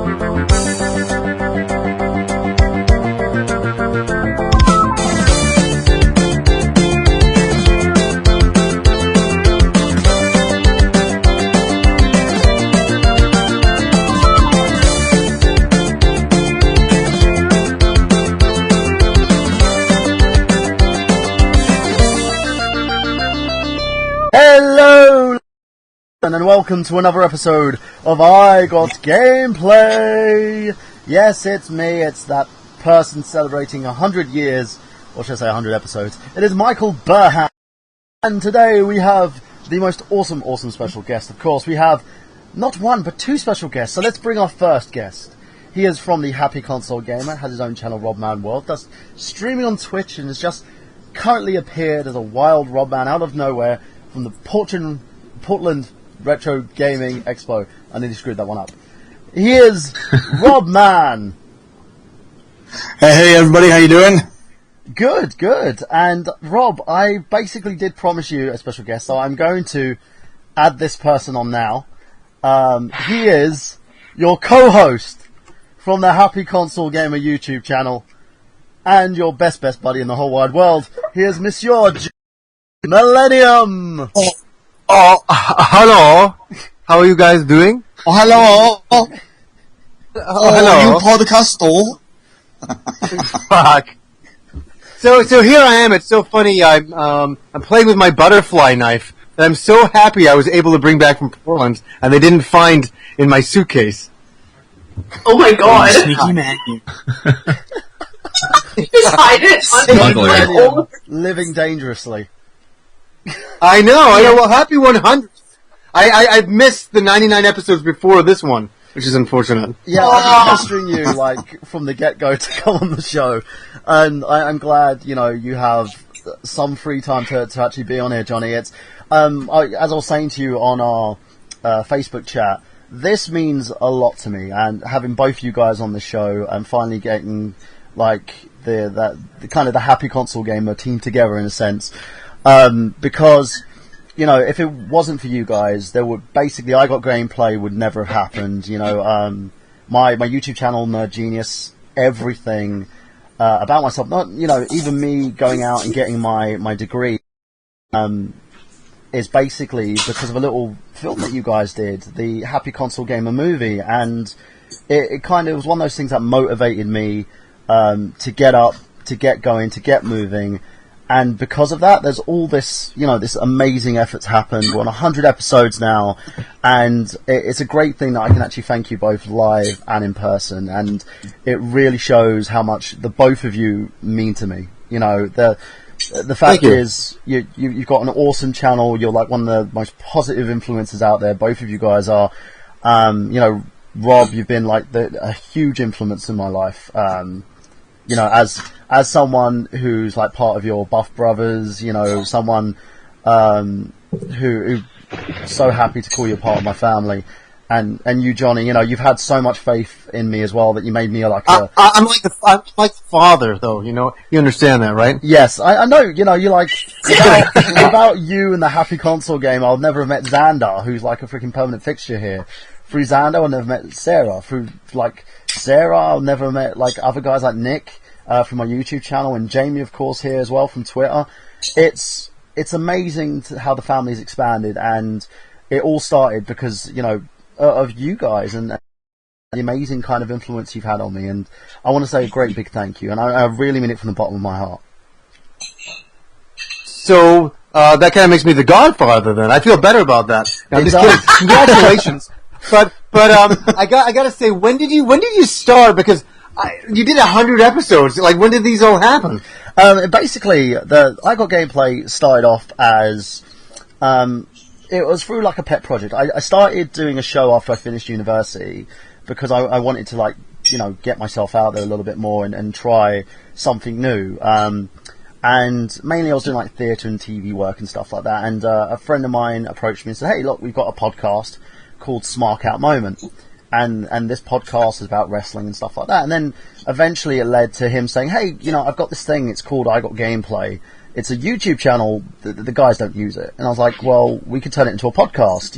Hello, and welcome to another episode of I Got Gameplay. Yes, it's me. It's that person celebrating 100 years, or should I say 100 episodes. It is Michael Burhan, and today we have the most awesome special guest. Of course, we have not one but two special guests. So let's bring our first guest. He is from the Happy Console Gamer, has his own channel, Robman World, does streaming on Twitch, and has just currently appeared as a wild Robman out of nowhere from the Portland Retro Gaming Expo. I nearly screwed that one up. He is Robman. Hey everybody, how you doing? Good. And Rob, I basically did promise you a special guest, so I'm going to add this person on now. He is your co-host from the Happy Console Gamer YouTube channel, and your best buddy in the whole wide world. He is Monsieur Milennium. Hello. How are you guys doing? Hello. Hello. You podcaster. Fuck. So here I am. It's so funny. I'm playing with my butterfly knife that I'm so happy I was able to bring back from Portland, and they didn't find in my suitcase. Oh my god! Sneaky man. Just hide it. Living dangerously. I know. Well, happy 100th. I've missed the 99 episodes before this one, which is unfortunate. Yeah, I've been pestering you from the get-go to come on the show, and I'm glad you have some free time to actually be on here, Johnny. It's as I was saying to you on our Facebook chat, this means a lot to me, and having both you guys on the show and finally getting the kind of the Happy Console Gamer team together in a sense. Because, if it wasn't for you guys, there would basically, I Got Gameplay would never have happened. My YouTube channel, Nerd Genius, everything, about myself, not, even me going out and getting my degree, is basically because of a little film that you guys did, the Happy Console Gamer movie, and it kind of was one of those things that motivated me, to get up, to get going, to get moving. And because of that, there's all this, this amazing effort's happened. We're on 100 episodes now, and it's a great thing that I can actually thank you both live and in person. And it really shows how much the both of you mean to me. The fact is, you've got an awesome channel. You're like one of the most positive influences out there. Both of you guys are. Rob, you've been like a huge influence in my life. As someone who's like part of your Buff Brothers, someone who so happy to call you a part of my family, and you, Johnny, you've had so much faith in me as well that you made me like I'm like the father, though. You understand that, right? Yes, I know. You're like without you and the Happy Console Game, I'll never have met Xander, who's like a freaking permanent fixture here. Through Xander, I've never met Sarah. Through Sarah, I've never met other guys like Nick from my YouTube channel, and Jamie, of course, here as well from Twitter. It's amazing how the family's expanded, and it all started because of you guys and the amazing kind of influence you've had on me. And I want to say a great big thank you, and I really mean it from the bottom of my heart. So that kind of makes me the godfather. Then I feel better about that. Now, Exactly. Congratulations. But I gotta say, when did you start? Because you did 100 episodes. When did these all happen? Basically, the I Got Gameplay started off as it was through a pet project. I started doing a show after I finished university because I wanted to get myself out there a little bit more and try something new. And mainly I was doing theatre and TV work and stuff like that. And a friend of mine approached me and said, "Hey, look, we've got a podcast called Smark Out Moment, and this podcast is about wrestling and stuff like that." And then eventually it led to him saying, "Hey, I've got this thing, it's called I Got Gameplay. It's a YouTube channel, the guys don't use it." And I was like, well, we could turn it into a podcast,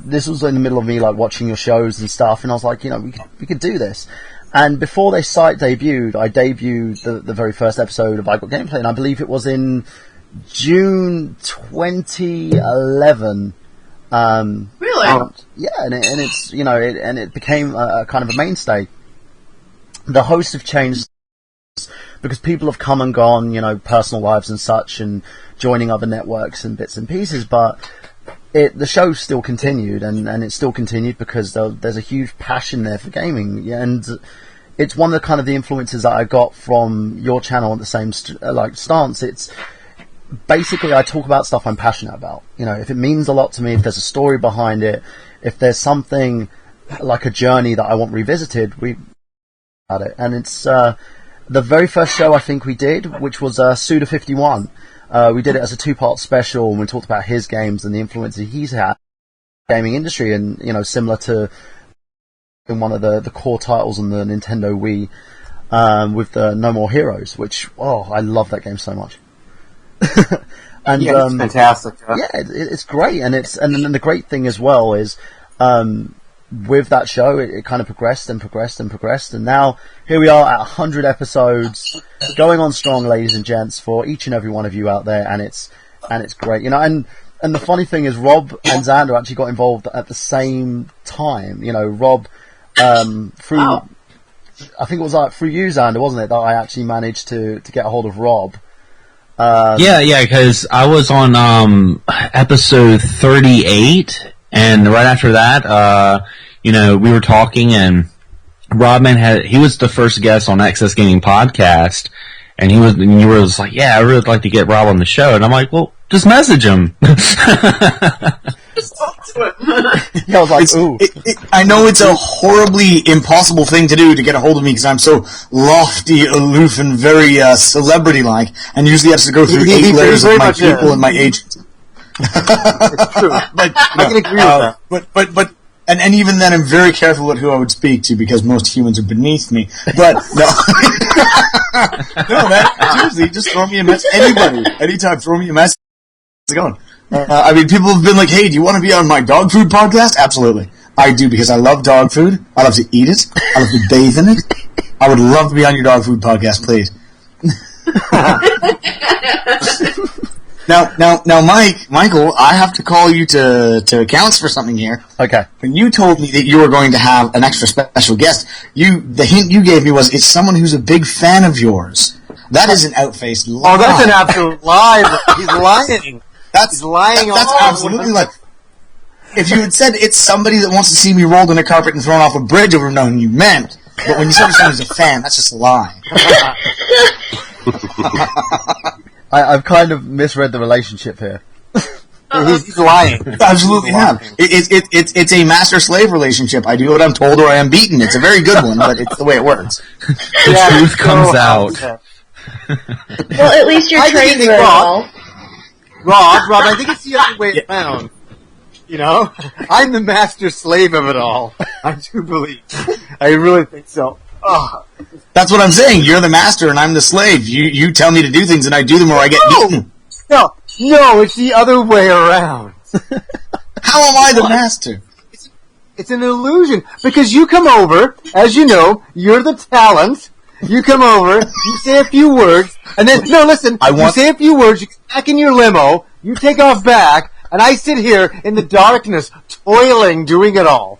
this was in the middle of me like watching your shows and stuff, and I was like, we could do this. And before this site debuted, I debuted the very first episode of I Got Gameplay, and I believe it was in June 2011. Really? And it's it became a kind of a mainstay. The hosts have changed because people have come and gone, personal lives and such, and joining other networks and bits and pieces. But the show still continued, and it's still continued because there's a huge passion there for gaming, and it's one of the kind of the influences that I got from your channel at the same stance. It's basically I talk about stuff I'm passionate about. If it means a lot to me, if there's a story behind it, if there's something like a journey that I want revisited, we about it. And it's the very first show I think we did, which was Suda51. We did it as a 2-part special, and we talked about his games and the influence that he's had in the gaming industry, and similar to in one of the core titles on the Nintendo Wii, with the No More Heroes, which I love that game so much. And it's fantastic. Yeah, it's great, and then the great thing as well is with that show, it kind of progressed and progressed and progressed, and now here we are at 100 episodes, going on strong, ladies and gents, for each and every one of you out there, and it's great, and the funny thing is, Rob and Xander actually got involved at the same time. Rob through I think it was through you, Xander, wasn't it, that I actually managed to get a hold of Rob. Yeah, because I was on episode 38, and right after that, we were talking, and Robman he was the first guest on Access Gaming Podcast, and you were just like, yeah, I really would like to get Rob on the show, and I'm like, well, just message him. Just talk to him. Yeah, I was like, ooh. I know it's a horribly impossible thing to do to get a hold of me because I'm so lofty, aloof, and very celebrity-like, and usually have to go through 8 layers of my people and my agents. It's true. But I can agree with that. But and even then, I'm very careful with who I would speak to because most humans are beneath me. But no, no, man. Seriously, just throw me a message. Anybody, anytime, throw me a message. How's it going? People have been like, "Hey, do you want to be on my dog food podcast?" Absolutely, I do because I love dog food. I love to eat it. I love to bathe in it. I would love to be on your dog food podcast, please. Now, Michael, I have to call you to accounts for something here. Okay. When you told me that you were going to have an extra special guest, the hint you gave me was it's someone who's a big fan of yours. That is an outfaced lie. Oh, that's an absolute lie. He's lying. He's lying. That's absolutely like. If you had said it's somebody that wants to see me rolled on a carpet and thrown off a bridge, I would have known who you meant. But when you said someone's a fan, that's just a lie. I've kind of misread the relationship here. He's lying. Absolutely have. It's a master-slave relationship. I do what I'm told or I am beaten. It's a very good one, but it's the way it works. The truth comes out. Well, at least you're trained very well. Rob, I think it's the other way around. I'm the master slave of it all. I do believe. I really think so. Oh. That's what I'm saying. You're the master and I'm the slave. You tell me to do things and I do them or I get beaten. No, it's the other way around. How am I the master? It's an illusion because you come over, as you know, you're the talent. You come over, you say a few words, and then, you say a few words, you get back in your limo, you take off back, and I sit here in the darkness, toiling, doing it all.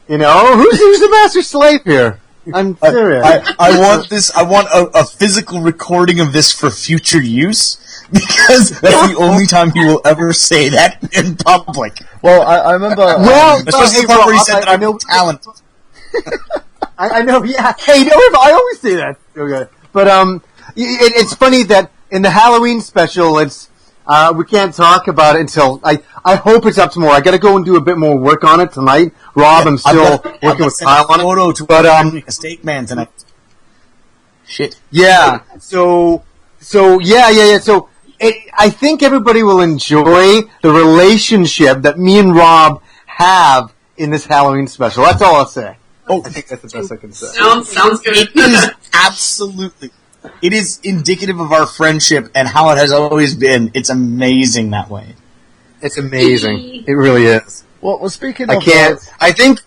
Who's the master slave here? I'm serious. I want this. I want a physical recording of this for future use because that's the only time he will ever say that in public. Well, I remember. Especially the part where he said that I'm talented. I know. Yeah. Hey, I always say that. Okay. But it's funny that in the Halloween special, it's we can't talk about it until I hope it's up tomorrow. I got to go and do a bit more work on it tonight. Rob, I'm still working with Kyle on it. But a steak man tonight. Shit. Yeah. So yeah. So I think everybody will enjoy the relationship that me and Rob have in this Halloween special. That's all I'll say. Oh, I think that's the best I can say. Sounds good. It is absolutely. It is indicative of our friendship and how it has always been. It's amazing that way. It's amazing. It really is. Well, speaking I of... can't. I think...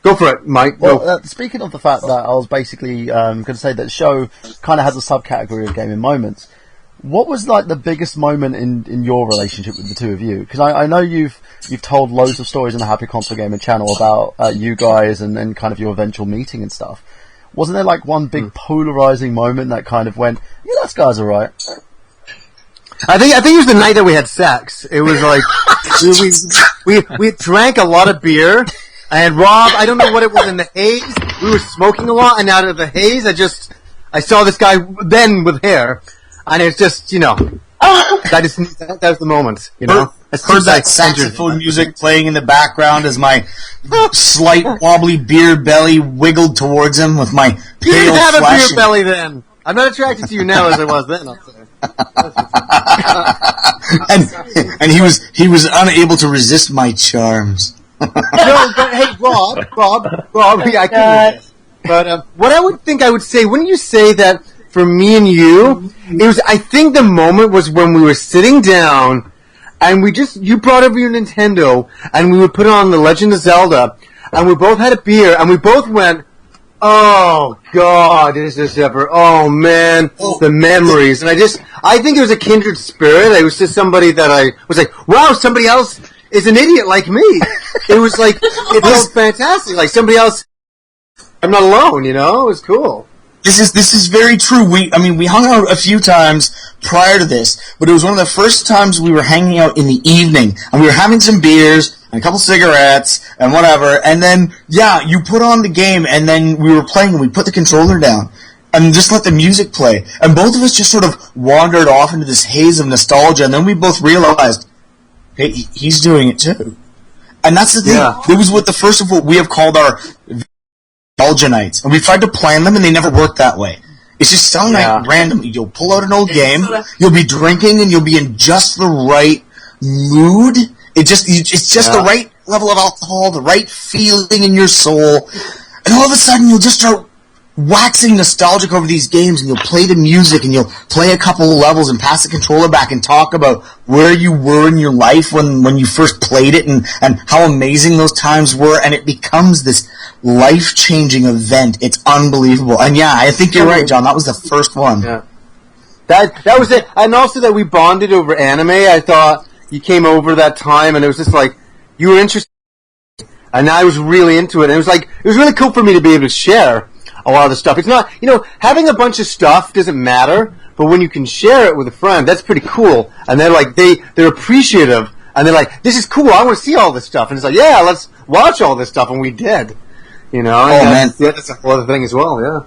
Go for it, Mike. Well, speaking of the fact that I was basically going to say that the show kind of has a subcategory of gaming moments, what was like the biggest moment in your relationship with the two of you? Because I know you've told loads of stories on the Happy Console Gaming channel about you guys and kind of your eventual meeting and stuff. Wasn't there like one big polarizing moment that kind of went, yeah, that guy's alright? I think it was the night that we had sex. It was like we drank a lot of beer, and Rob, I don't know what it was in the haze. We were smoking a lot, and out of the haze, I saw this guy then with hair, and it's just that was the moment, you know. Heard that saxophone music playing in the background as my slight wobbly beer belly wiggled towards him with my You pale didn't have a flesh. beer belly then. I'm not attracted to you now as I was then. I'll say. and he was unable to resist my charms. No, but hey, Rob, yeah, I couldn't resist. But what I would say, wouldn't you say that for me and you, I think the moment was when we were sitting down and you brought over your Nintendo and we would put on The Legend of Zelda and we both had a beer and we both went, oh God, is this ever, oh man, the memories. And I think it was a kindred spirit. It was just somebody that I was like, wow, somebody else is an idiot like me. It was like, it felt fantastic. Like somebody else, I'm not alone, you know? It was cool. This is very true. We hung out a few times prior to this, but it was one of the first times we were hanging out in the evening, and we were having some beers and a couple cigarettes and whatever, and then, yeah, you put on the game, and then we were playing, and we put the controller down, and just let the music play, and both of us just sort of wandered off into this haze of nostalgia, and then we both realized, hey, he's doing it too. And that's the thing. Yeah. It was the first of what we have called our nostalgia nights, and we tried to plan them, and they never worked that way. It's just some night randomly. You'll pull out an old game, you'll be drinking, and you'll be in just the right mood. It's just the right level of alcohol, the right feeling in your soul, and all of a sudden you'll just start waxing nostalgic over these games, and you'll play the music, and you'll play a couple of levels and pass the controller back and talk about where you were in your life when you first played it and how amazing those times were, and it becomes this life-changing event. It's unbelievable. And yeah, I think you're right, John. That was the first one. Yeah. That was it. And also that we bonded over anime. I thought you came over that time, and it was just like, you were interested, and I was really into it. And it was really cool for me to be able to share a lot of the stuff. It's not, having a bunch of stuff doesn't matter, but when you can share it with a friend, that's pretty cool. And they're like, they're appreciative, and they're like, this is cool, I want to see all this stuff. And it's like, yeah, let's watch all this stuff, and we did. And that's a whole other thing as well, yeah.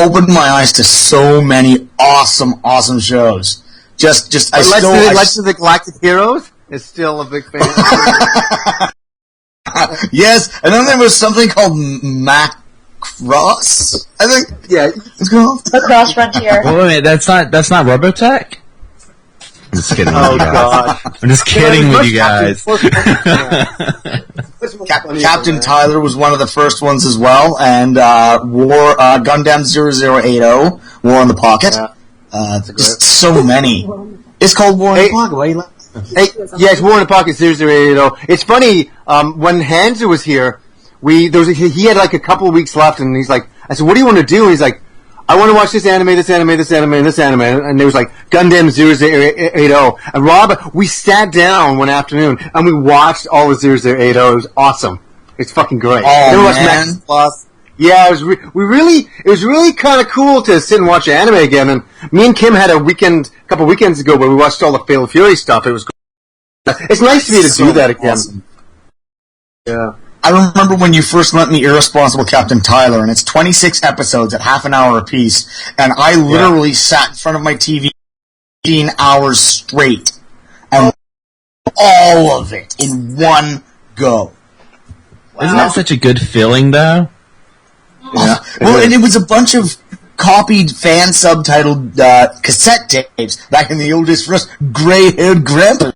Opened my eyes to so many awesome shows. Legends of the Galactic Heroes is still a big fan. Yes, and then there was something called Macross, I think. Yeah, it's called Across Frontier. Wait, that's not Robotech? I'm just kidding with you guys. I'm just kidding with you guys. Captain Tyler was one of the first ones as well, and Gundam 0080, War on the Pocket. Yeah. Just so many. It's called War on the Pocket. It's War on the Pocket 0080. It's funny, when Hansa was here, he had like a couple of weeks left, and he's like, I said, what do you want to do? And he's like, I want to watch this anime, and this anime. And there was like Gundam 0080. And Rob, we sat down one afternoon, and we watched all the 0080. It was awesome. It's fucking great. Oh, man. Max Plus. Yeah, it was really kind of cool to sit and watch anime again. And me and Kim had a couple weekends ago where we watched all the Fatal Fury stuff. It was cool. It's nice to be able to do that again. Awesome. Yeah. I remember when you first lent me Irresponsible Captain Tyler, and it's 26 episodes at half an hour apiece, and I literally sat in front of my TV 15 hours straight, and all of it in one go. Wow. Isn't that such a good feeling, though? Yeah. Well, and it was a bunch of copied fan subtitled cassette tapes back in the old days for us gray-haired grandpa.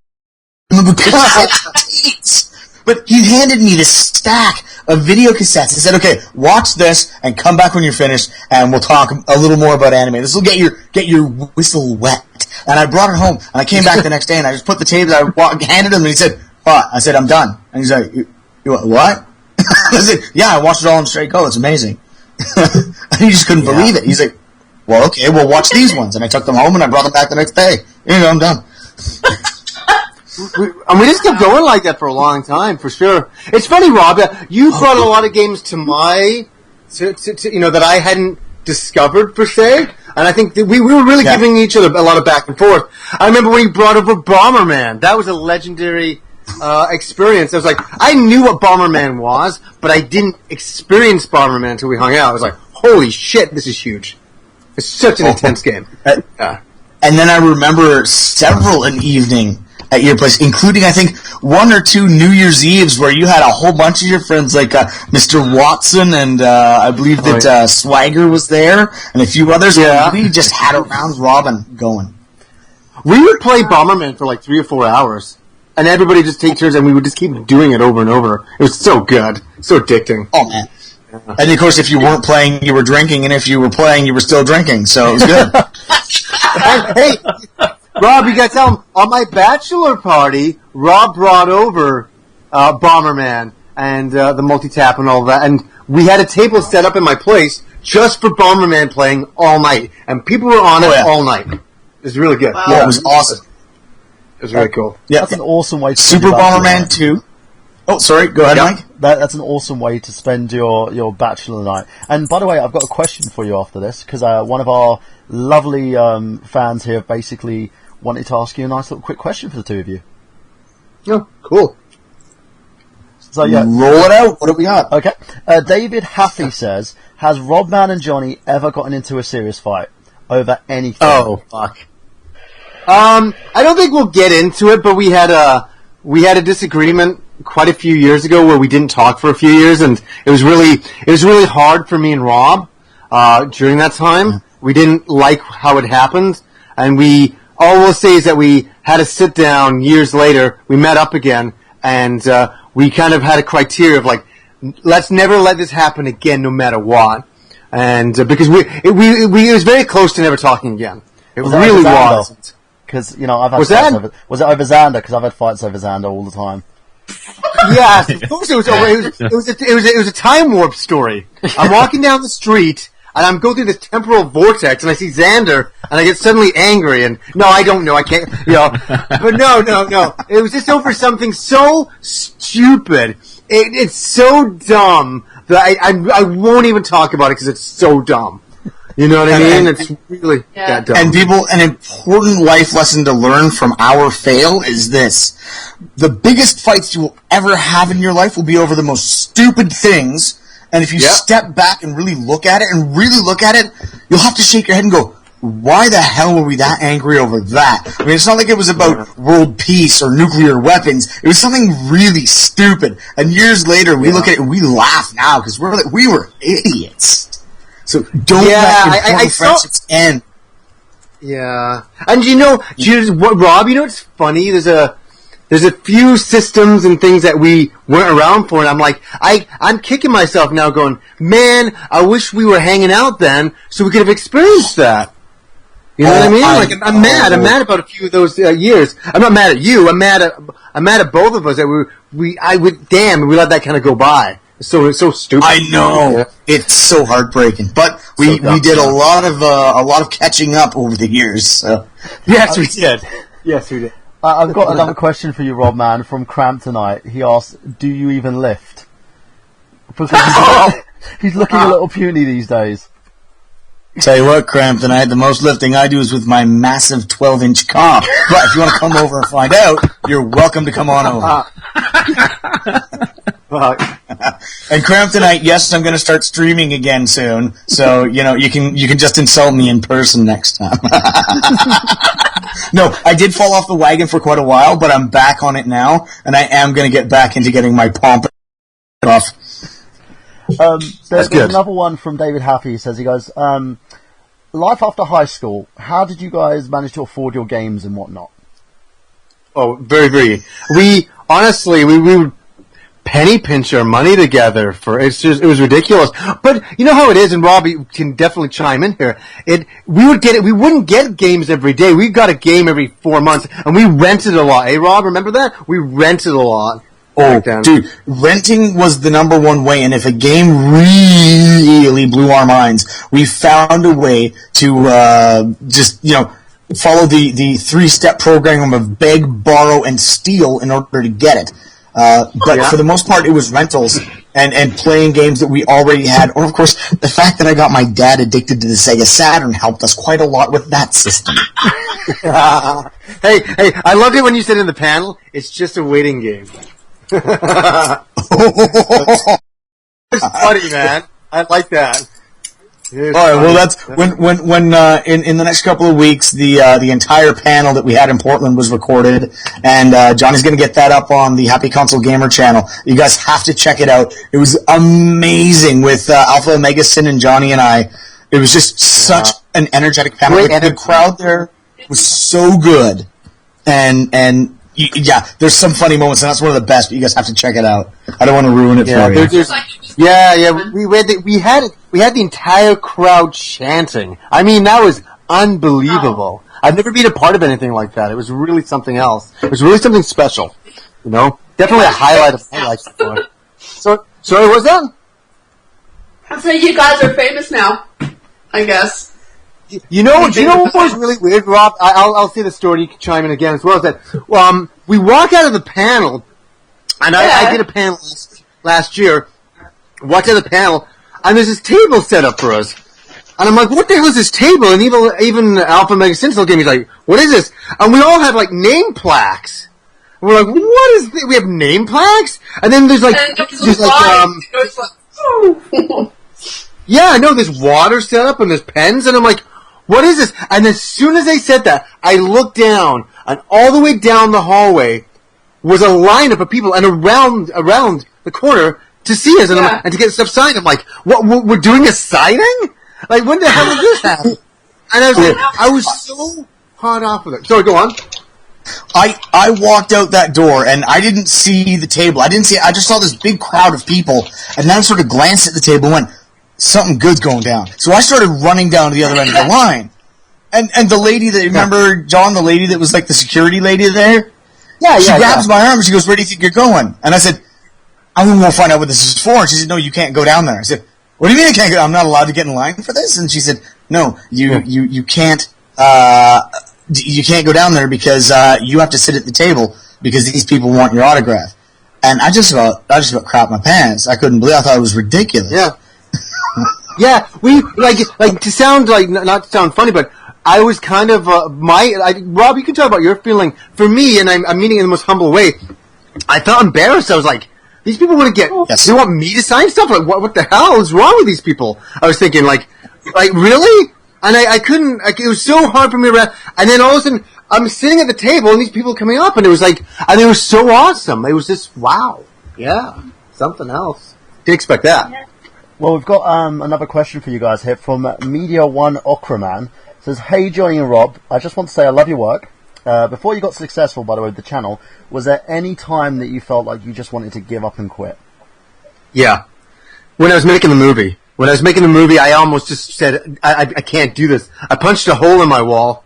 But he handed me this stack of video cassettes. He said, okay, watch this and come back when you're finished and we'll talk a little more about anime. This will get your whistle wet. And I brought it home and I came back the next day and I just put the tapes, I handed him and he said, what? I said, I'm done. And he's like, you what? I said, yeah, I watched it all in straight go. It's amazing. And he just couldn't believe it. He's like, well, okay, well, watch these ones. And I took them home and I brought them back the next day. Here you go, I'm done. We just kept going like that for a long time, for sure. It's funny, Rob, that you brought a lot of games to that I hadn't discovered, per se. And I think that we were really giving each other a lot of back and forth. I remember when you brought over Bomberman. That was a legendary experience. I was like, I knew what Bomberman was, but I didn't experience Bomberman until we hung out. I was like, holy shit, this is huge. It's such an intense game. And then I remember several an evening at your place, including, I think, 1 or 2 New Year's Eves where you had a whole bunch of your friends, like Mr. Watson, and I believe that Swagger was there, and a few others. Yeah. We just had a round robin going. We would play Bomberman for like 3 or 4 hours, and everybody just take turns, and we would just keep doing it over and over. It was so good. So addicting. Oh, man. And, of course, if you weren't playing, you were drinking, and if you were playing, you were still drinking, so it was good. And, hey, Rob, you got to tell him, on my bachelor party, Rob brought over Bomberman and the multi-tap and all that, and we had a table set up in my place just for Bomberman playing all night, and people were on it all night. It was really good. Wow. Yeah, it was awesome. It was really cool. Yeah, that's an awesome way to Super Bomberman 2. Oh, sorry, go ahead, Mike. That's an awesome way to spend your bachelor night. And by the way, I've got a question for you after this, because one of our lovely fans here basically wanted to ask you a nice little quick question for the two of you. Oh, cool. So yeah, roll it out. What do we got? Okay. David Haffey says, has Rodman and Johnny ever gotten into a serious fight over anything? Oh, fuck. I don't think we'll get into it, but we had a disagreement quite a few years ago where we didn't talk for a few years, and it was really hard for me and Rob during that time. We didn't like how it happened, and all we'll say is that we had a sit down years later. We met up again, and we kind of had a criteria of like, let's never let this happen again, no matter what. And because it was very close to never talking again. It really was. Because I've had fights over. Was it over Xander? Because I've had fights over Xander all the time. Yes, of course it was. It was a time warp story. I'm walking down the street and I'm going through this temporal vortex, and I see Xander, and I get suddenly angry. And no, I don't know. I can't. But no. It was just over something so stupid. It's so dumb that I won't even talk about it because it's so dumb. You know what I mean? It's really that dumb. And people, an important life lesson to learn from our fail is this. The biggest fights you will ever have in your life will be over the most stupid things, and if you step back and really look at it, you'll have to shake your head and go, why the hell were we that angry over that? I mean, it's not like it was about world peace or nuclear weapons. It was something really stupid. And years later, we look at it and we laugh now because we were idiots. So don't let important friendships end. Yeah, and Rob? You know what's funny? There's a few systems and things that we weren't around for, and I'm like, I'm kicking myself now, going, man, I wish we were hanging out then, so we could have experienced that. You know what I mean? I'm mad. I'm mad about a few of those years. I'm not mad at you. I'm mad at both of us that we let that kind of go by. It's so stupid. I know. It's so heartbreaking. But we did a lot of catching up over the years. So. Yes, we did. Yes, we did. I've got another question for you, Rob, man, from Cramp tonight. He asks, do you even lift? Because he's looking a little puny these days. Tell you what, Crampton, the most lifting I do is with my massive 12-inch cock. But if you want to come over and find out, you're welcome to come on over. And Crampton, yes, I'm going to start streaming again soon. So, you can just insult me in person next time. No, I did fall off the wagon for quite a while, but I'm back on it now, and I am going to get back into getting my pomp off. There's another one from David Happy. He says, life after high school, how did you guys manage to afford your games and whatnot? Oh, very, very. We would penny pinch our money together it was ridiculous. But you know how it is, and Robbie can definitely chime in here. We wouldn't get games every day. We got a game every 4 months, and we rented a lot. Hey, Rob, remember that? We rented a lot. Oh, then. dude, renting was the number one way, and if a game really blew our minds, we found a way to just, follow the three-step program of beg, borrow, and steal in order to get it. But for the most part, it was rentals and playing games that we already had. Or, of course, the fact that I got my dad addicted to the Sega Saturn helped us quite a lot with that system. Hey, I loved it when you said in the panel, it's just a waiting game. It's funny, man. I like that. All right. Well, that's when in the next couple of weeks, the entire panel that we had in Portland was recorded, and Johnny's going to get that up on the Happy Console Gamer channel. You guys have to check it out. It was amazing with Alpha Omega Sin and Johnny and I. It was just such an energetic panel. The crowd there was so good, and there's some funny moments, and that's one of the best. But you guys have to check it out. I don't want to ruin it for you. We had the entire crowd chanting. I mean, that was unbelievable. I've never been a part of anything like that. It was really something else. It was really something special. Definitely a highlight of my life before. Sorry, what's that? I'd say you guys are famous now, I guess. You know what was really weird, Rob? I'll say the story, you can chime in again as well, is that we walk out of the panel, and I did a panel last year, walked out of the panel, and there's this table set up for us. And I'm like, what the hell is this table? And even Alpha Mega Sentinel gave me like, what is this? And we all have like name plaques. And we're like, what is this? We have name plaques? And then there's like, yeah, no, there's water set up and there's pens, and I'm like, what is this? And as soon as they said that, I looked down, and all the way down the hallway was a lineup of people, and around the corner to see us, and to get stuff signed. I'm like, what? We're doing a signing? Like, when the hell did this happen? And I was so hot off with it. Sorry, go on. I walked out that door, and I didn't see the table. I just saw this big crowd of people, and then I sort of glanced at the table and went, something good's going down. So I started running down to the other end of the line. And the lady that, remember, John, the lady that was like the security lady there? She grabs my arm and she goes, where do you think you're going? And I said, I'm going to go find out what this is for. And she said, no, you can't go down there. I said, what do you mean I can't go? I'm not allowed to get in line for this? And she said, no, you can't, you can't go down there because, you have to sit at the table because these people want your autograph. And I just about crapped my pants. I couldn't believe it. I thought it was ridiculous. Yeah. Yeah, we, like to sound like, not to sound funny, but I was kind of, Rob, you can talk about your feeling. For me, and I'm meaning it in the most humble way, I felt embarrassed. I was like, these people want to get, they want me to sign stuff? Like, what the hell is wrong with these people? I was thinking, like, really? And I couldn't, it was so hard for me to, and then all of a sudden, I'm sitting at the table, and these people coming up, and it was like, and it was so awesome. It was just, wow. Yeah. Something else. Didn't expect that. Yeah. Well, we've got another question for you guys here from Media One Okraman. It says, hey, Johnny and Rob, I just want to say I love your work. Before you got successful, by the way, with the channel, was there any time that you felt like you just wanted to give up and quit? Yeah. When I was making the movie. I almost just said, I can't do this. I punched a hole in my wall,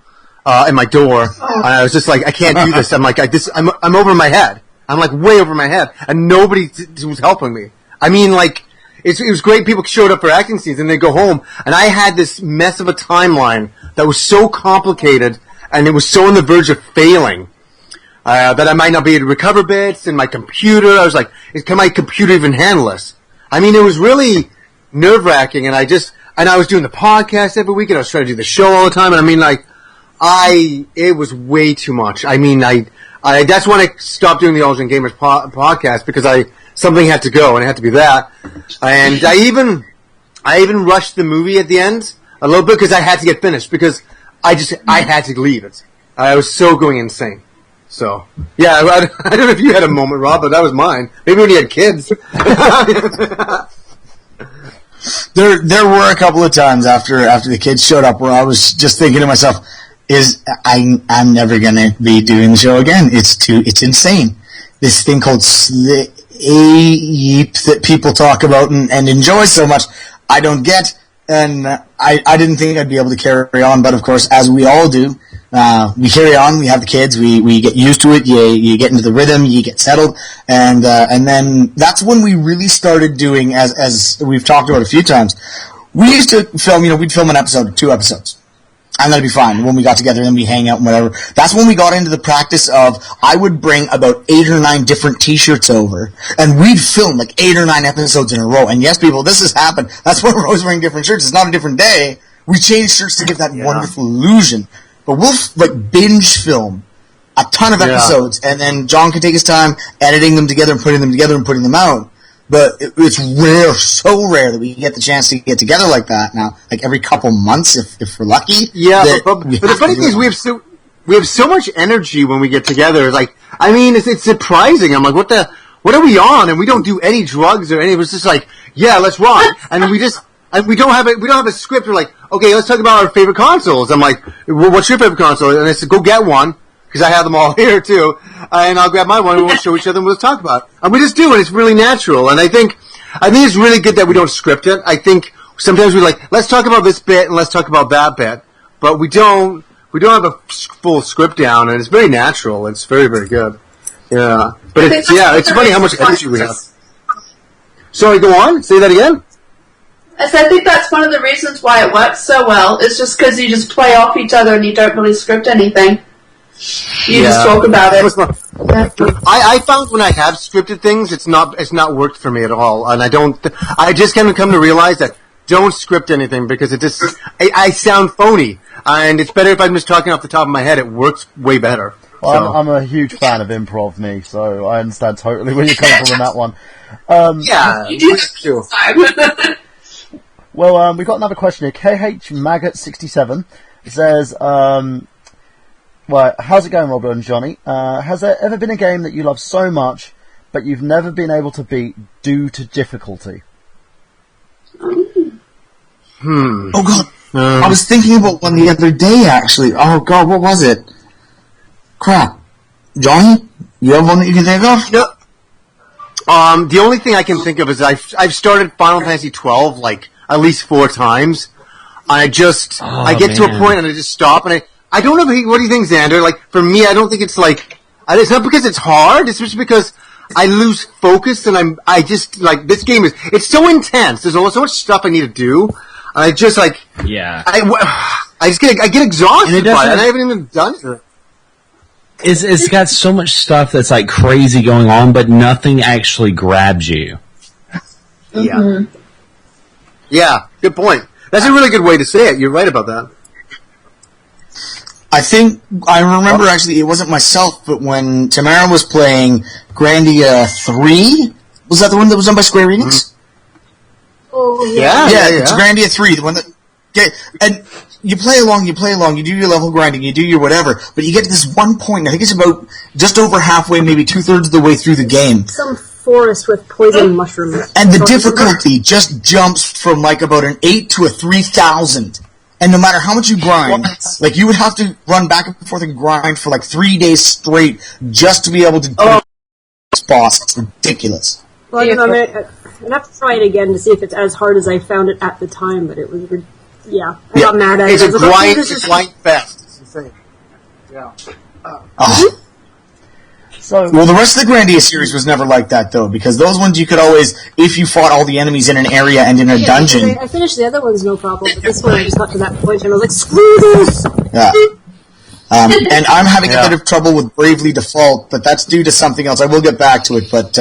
in my door, and I was just like, I can't do this. I'm like, I'm over my head. I'm like way over my head, and nobody was helping me. I mean, like, it was great. People showed up for acting scenes, and they go home. And I had this mess of a timeline that was so complicated, and it was so on the verge of failing that I might not be able to recover bits. And my computer, I was like, can my computer even handle this? I mean, it was really nerve-wracking. And I was doing the podcast every week, and I was trying to do the show all the time. And I mean, like, it was way too much. I mean, that's when I stopped doing the Alternate Gamers podcast because something had to go, and it had to be that. And I even rushed the movie at the end a little bit because I had to get finished because I had to leave it. I was so going insane. So, yeah, I don't know if you had a moment, Rob, but that was mine. Maybe when you had kids. There were a couple of times after the kids showed up where I was just thinking to myself, I'm never gonna be doing the show again. It's insane. This thing called sleep that people talk about and enjoy so much, I don't get, and I didn't think I'd be able to carry on, but of course, as we all do, we carry on. We have the kids. We get used to it. You get into the rhythm. You get settled, and then that's when we really started doing, as we've talked about a few times. We used to film. We'd film an episode, 2 episodes. And that'd be fine. When we got together and we hang out and whatever. That's when we got into the practice of, I would bring about 8 or 9 different t-shirts over, and we'd film like 8 or 9 episodes in a row. And yes, people, this has happened. That's why we're always wearing different shirts. It's not a different day. We change shirts to give that wonderful illusion. But we'll binge film a ton of episodes, and then John can take his time editing them together and putting them together and putting them out. But it's rare, so rare that we get the chance to get together like that now, like every couple months if we're lucky. Yeah, but the funny thing is we have so much energy when we get together. Like, I mean, it's surprising. I'm like, what are we on? And we don't do any drugs or any. It was just like, yeah, let's rock. And we don't have a script. We're like, okay, let's talk about our favorite consoles. I'm like, well, what's your favorite console? And I said, go get one. Because I have them all here, too. And I'll grab my one and we'll show each other and we'll talk about it. And we just do it. It's really natural. And I think it's really good that we don't script it. I think sometimes we're like, let's talk about this bit and let's talk about that bit. But we don't have a full script down, and it's very natural. It's very, very good. Yeah. But it's funny how much energy we have. Sorry, go on. Say that again. I think that's one of the reasons why it works so well. It's just because you just play off each other and you don't really script anything. You just talk about it. I found when I have scripted things, it's not worked for me at all, and I just kind of come to realize that don't script anything because I sound phony, and it's better if I'm just talking off the top of my head. It works way better. Well, I'm a huge fan of improv, me, so I understand totally where you're coming from on that one. You do. Well, we've got another question here. KH Maggot67 says, well, how's it going, Robert and Johnny? Has there ever been a game that you love so much, but you've never been able to beat due to difficulty? Oh, God. I was thinking about one the other day, actually. Oh, God, what was it? Crap. Johnny, you have one that you can think of? No. The only thing I can think of is I've started Final Fantasy 12 like at least 4 times. I get to a point and I just stop, and I don't know what do you think, Xander? Like, for me, I don't think it's like, it's not because it's hard, it's just because I lose focus, and I just, like, this game it's so intense, there's so much stuff I need to do, and I just, like, I get exhausted by it, and I haven't even done it. It's got so much stuff that's, like, crazy going on, but nothing actually grabs you. Yeah. Yeah, good point. That's a really good way to say it, you're right about that. I remember actually, it wasn't myself, but when Tamara was playing Grandia 3, was that the one that was done by Square Enix? Oh, Yeah, it's Grandia 3, the one that, and you play along, you do your level grinding, you do your whatever, but you get to this one point, I think it's about just over halfway, maybe 2/3 of the way through the game. Some forest with poison mushrooms. And the difficulty just jumps from like about an 8 to a 3,000. And no matter how much you grind, like you would have to run back and forth and grind for like 3 days straight just to be able to do this boss. It's ridiculous. Well, I'd have to try it again to see if it's as hard as I found it at the time, but it was, I got mad at it. It's a grind fest. It's insane. Yeah. Well, the rest of the Grandia series was never like that, though, because those ones you could always, if you fought all the enemies in an area and in a dungeon... I finished the other ones, no problem, but this one I just got to that point and I was like, screw this! Yeah. And I'm having a bit of trouble with Bravely Default, but that's due to something else. I will get back to it, but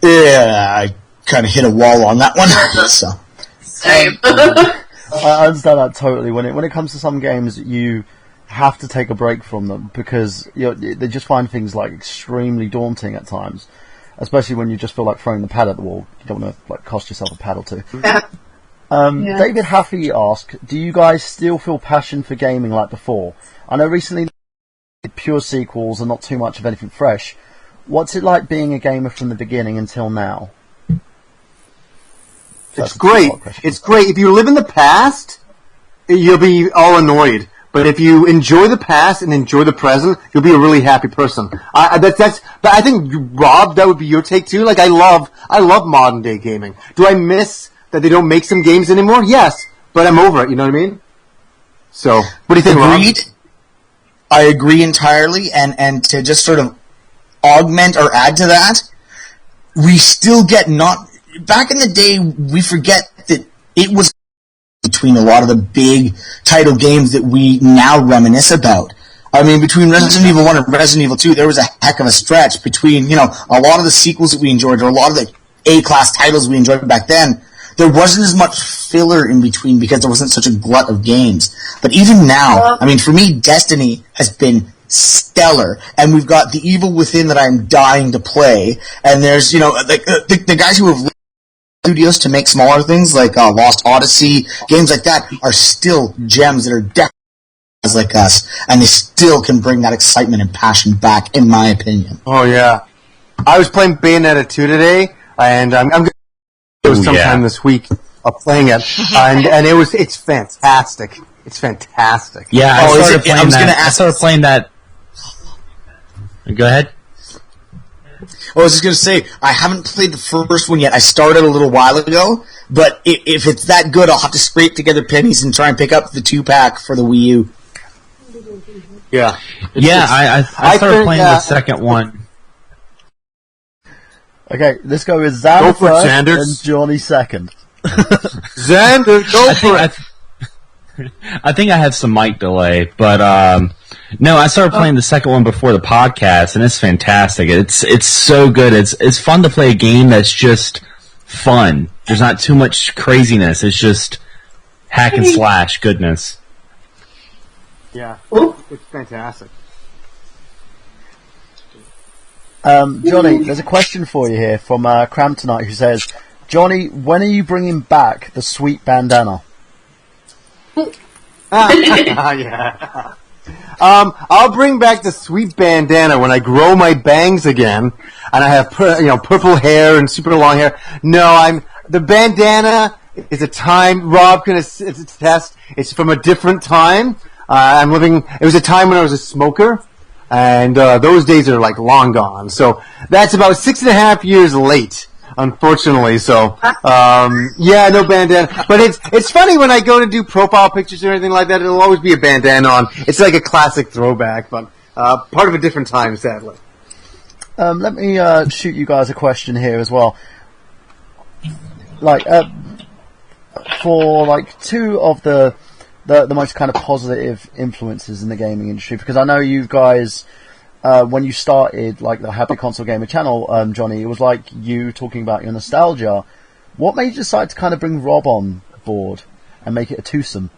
I kind of hit a wall on that one. So. Same. I understand that totally. When it comes to some games, you have to take a break from them because they just find things like extremely daunting at times, especially when you just feel like throwing the pad at the wall. You don't want to like cost yourself a pad or two. David Haffey asked, do you guys still feel passion for gaming like before? I know recently pure sequels and not too much of anything fresh. What's it like being a gamer from the beginning until now? It's great. It's great. If you live in the past, you'll be all annoyed. But if you enjoy the past and enjoy the present, you'll be a really happy person. But I think, Rob, that would be your take too. Like, I love modern day gaming. Do I miss that they don't make some games anymore? Yes, but I'm over it. You know what I mean? So, what do you think, Agreed. Rob? I agree entirely, and to just sort of augment or add to that, we still get back in the day, we forget that it was between a lot of the big title games that we now reminisce about. I mean, between Resident Evil 1 and Resident Evil 2, there was a heck of a stretch between, a lot of the sequels that we enjoyed, or a lot of the A-class titles we enjoyed back then. There wasn't as much filler in between because there wasn't such a glut of games. But even now, I mean, for me, Destiny has been stellar, and we've got The Evil Within that I'm dying to play, and there's, the guys who have studios to make smaller things like Lost Odyssey, games like that are still gems that are definitely like us, and they still can bring that excitement and passion back, in my opinion. Oh yeah, I was playing Bayonetta 2 today, and I'm going to do it sometime this week of playing it, and it's fantastic. It's fantastic. Yeah, I started playing that. Go ahead. I was just going to say, I haven't played the first one yet. I started a little while ago, but if it's that good, I'll have to scrape together pennies and try and pick up the 2-pack for the Wii U. Yeah. I started playing the second one. Okay, let's go with Xander first and Johnny second. Xander, go for it. I think I had some mic delay, but no, I started playing the second one before the podcast, and it's fantastic. It's so good. It's fun to play a game that's just fun. There's not too much craziness. It's just hack and slash goodness. Yeah, it's fantastic. Johnny, there's a question for you here from Cram Tonight, who says, Johnny, when are you bringing back the sweet bandana? Yeah. I'll bring back the sweet bandana when I grow my bangs again, and I have purple hair and super long hair. No, the bandana is a time. Rob can attest. It's from a different time. It was a time when I was a smoker, and those days are like long gone. So that's about 6.5 years late, unfortunately. So no bandana. But it's funny when I go to do profile pictures or anything like that. It'll always be a bandana on. It's like a classic throwback, but part of a different time, sadly. Let me shoot you guys a question here as well. For two of the most kind of positive influences in the gaming industry, because I know you guys, when you started the Happy Console Gamer channel, Johnny, it was like you talking about your nostalgia. What made you decide to kind of bring Rob on board and make it a twosome?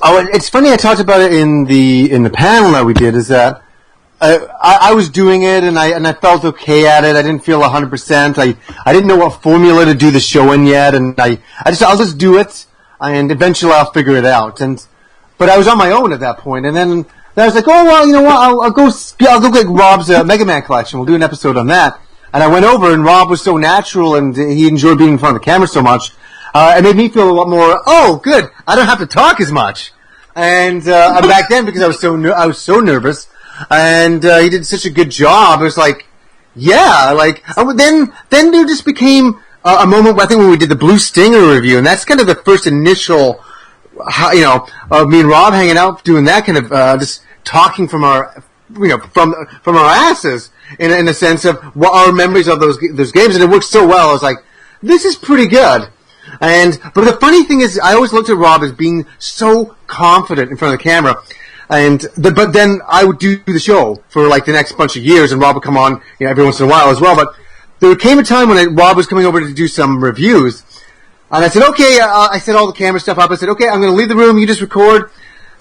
Oh, it's funny. I talked about it in the panel that we did. Is that I was doing it and I felt okay at it. I didn't feel 100%. I didn't know what formula to do the show in yet, and I'll just do it. And eventually I'll figure it out. But I was on my own at that point, and then I was like, oh well, you know what? I'll go get Rob's Mega Man collection. We'll do an episode on that. And I went over, and Rob was so natural, and he enjoyed being in front of the camera so much. It made me feel a lot more. Oh, good! I don't have to talk as much. And back then, because I was so nervous, and he did such a good job. It was like, yeah, then there just became a moment, I think, when we did the Blue Stinger review, and that's kind of the first initial, of me and Rob hanging out, doing that kind of, just talking from our, from our asses, in a sense of what our memories of those games, and it worked so well. I was like, this is pretty good. But the funny thing is, I always looked at Rob as being so confident in front of the camera, but then I would do the show for the next bunch of years, and Rob would come on, every once in a while as well, but there came a time when Rob was coming over to do some reviews, and I said, okay, I set all the camera stuff up. I said, okay, I'm going to leave the room. You just record,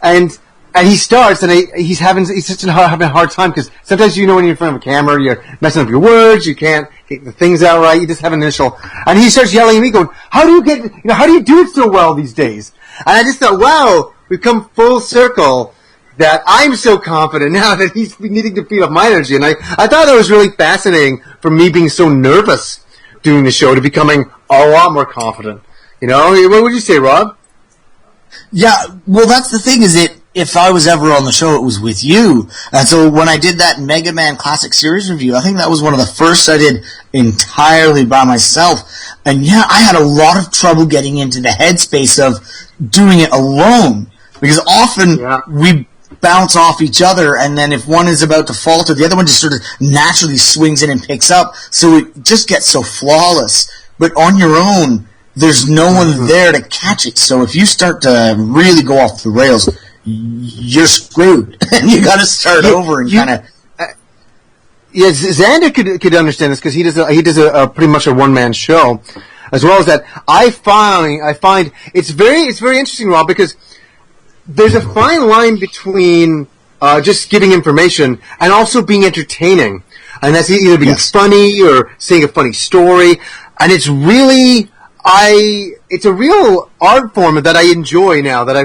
and he starts, and he's having a hard time because sometimes when you're in front of a camera, you're messing up your words, you can't get the things out right. You just have an initial, and he starts yelling at me, going, "How do you do it so well these days?" And I just thought, wow, we've come full circle. That I'm so confident now that he's needing to feed off my energy. And I thought that was really fascinating from me being so nervous doing the show to becoming a lot more confident. What would you say, Rob? Yeah, well, that's the thing, is if I was ever on the show, it was with you. And so when I did that Mega Man Classic Series review, I think that was one of the first I did entirely by myself. And yeah, I had a lot of trouble getting into the headspace of doing it alone. Because often bounce off each other, and then if one is about to falter, the other one just sort of naturally swings in and picks up, so it just gets so flawless. But on your own, there's no one there to catch it, so if you start to really go off the rails, you're screwed, and you got to start over and kind of. Yeah, Xander could understand this because he does a pretty much a one man show, as well as that. I find it's very interesting, Rob, because there's a fine line between just giving information and also being entertaining, and that's either being funny or saying a funny story, and it's really. It's a real art form that I enjoy now. That I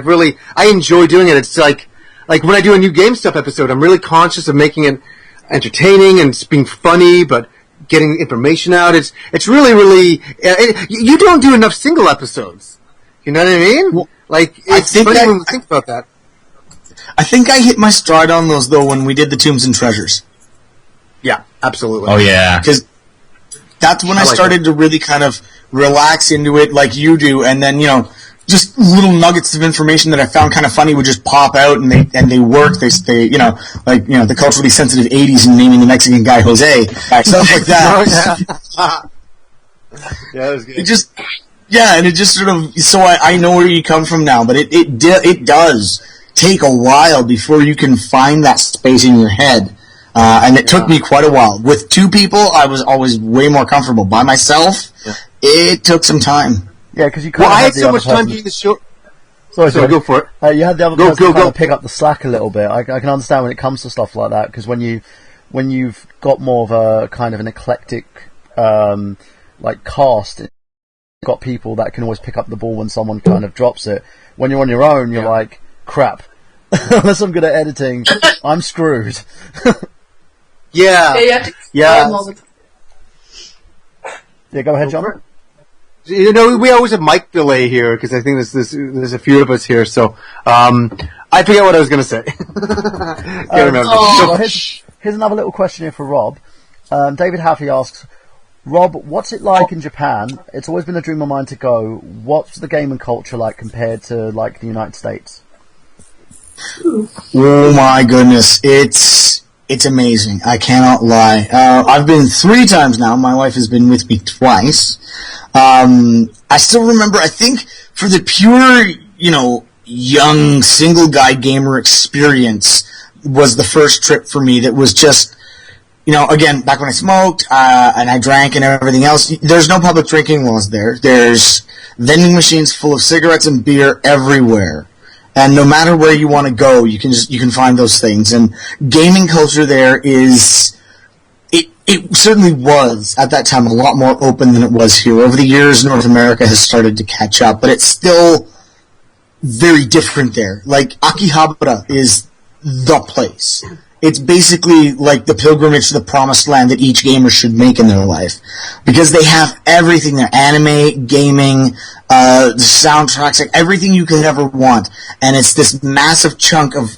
enjoy doing it. It's like when I do a new Game Stuff episode, I'm really conscious of making it entertaining and being funny, but getting information out. It's really you don't do enough single episodes. You know what I mean? Well, it's funny when we think about that. I think I hit my stride on those though when we did the Tombs and Treasures. Yeah, absolutely. Oh yeah, because that's when I started to really kind of relax into it like you do, and then, just little nuggets of information that I found kind of funny would just pop out, and they work. They the culturally sensitive 80s and naming the Mexican guy Jose, stuff like that. Yeah, that was good. And it just sort of, so I know where you come from now, but it does take a while before you can find that space in your head. And it took me quite a while. With two people, I was always way more comfortable. By myself, it took some time. Yeah, because you can't. Well, I had so much time doing the show. Sorry, go for it. You had the other person kind of pick up the slack a little bit. I can understand when it comes to stuff like that, because when you've got more of a kind of an eclectic cast, you've got people that can always pick up the ball when someone kind of drops it. When you're on your own, you're like, crap. Unless I'm good at editing, I'm screwed. Yeah, you have to Yeah, go ahead, John. We always have mic delay here because I think there's a few of us here. So I forget what I was going to say. Can't remember. Well, here's another little question here for Rob. David Haffey asks, Rob, what's it like in Japan? It's always been a dream of mine to go. What's the gaming culture like compared to the United States? Oh my goodness, it's amazing. I cannot lie. I've been 3 times now. My wife has been with me twice. I still remember, I think, for the pure, young single guy gamer experience was the first trip for me that was just, again, back when I smoked, and I drank and everything else, there's no public drinking laws there. There's vending machines full of cigarettes and beer everywhere. And no matter where you want to go, you can find those things. And gaming culture there it certainly was, at that time, a lot more open than it was here. Over the years, North America has started to catch up, but it's still very different there. Like, Akihabara is the place. It's basically like the pilgrimage to the promised land that each gamer should make in their life. Because they have everything there. Anime, gaming, the soundtracks, like everything you could ever want. And it's this massive chunk of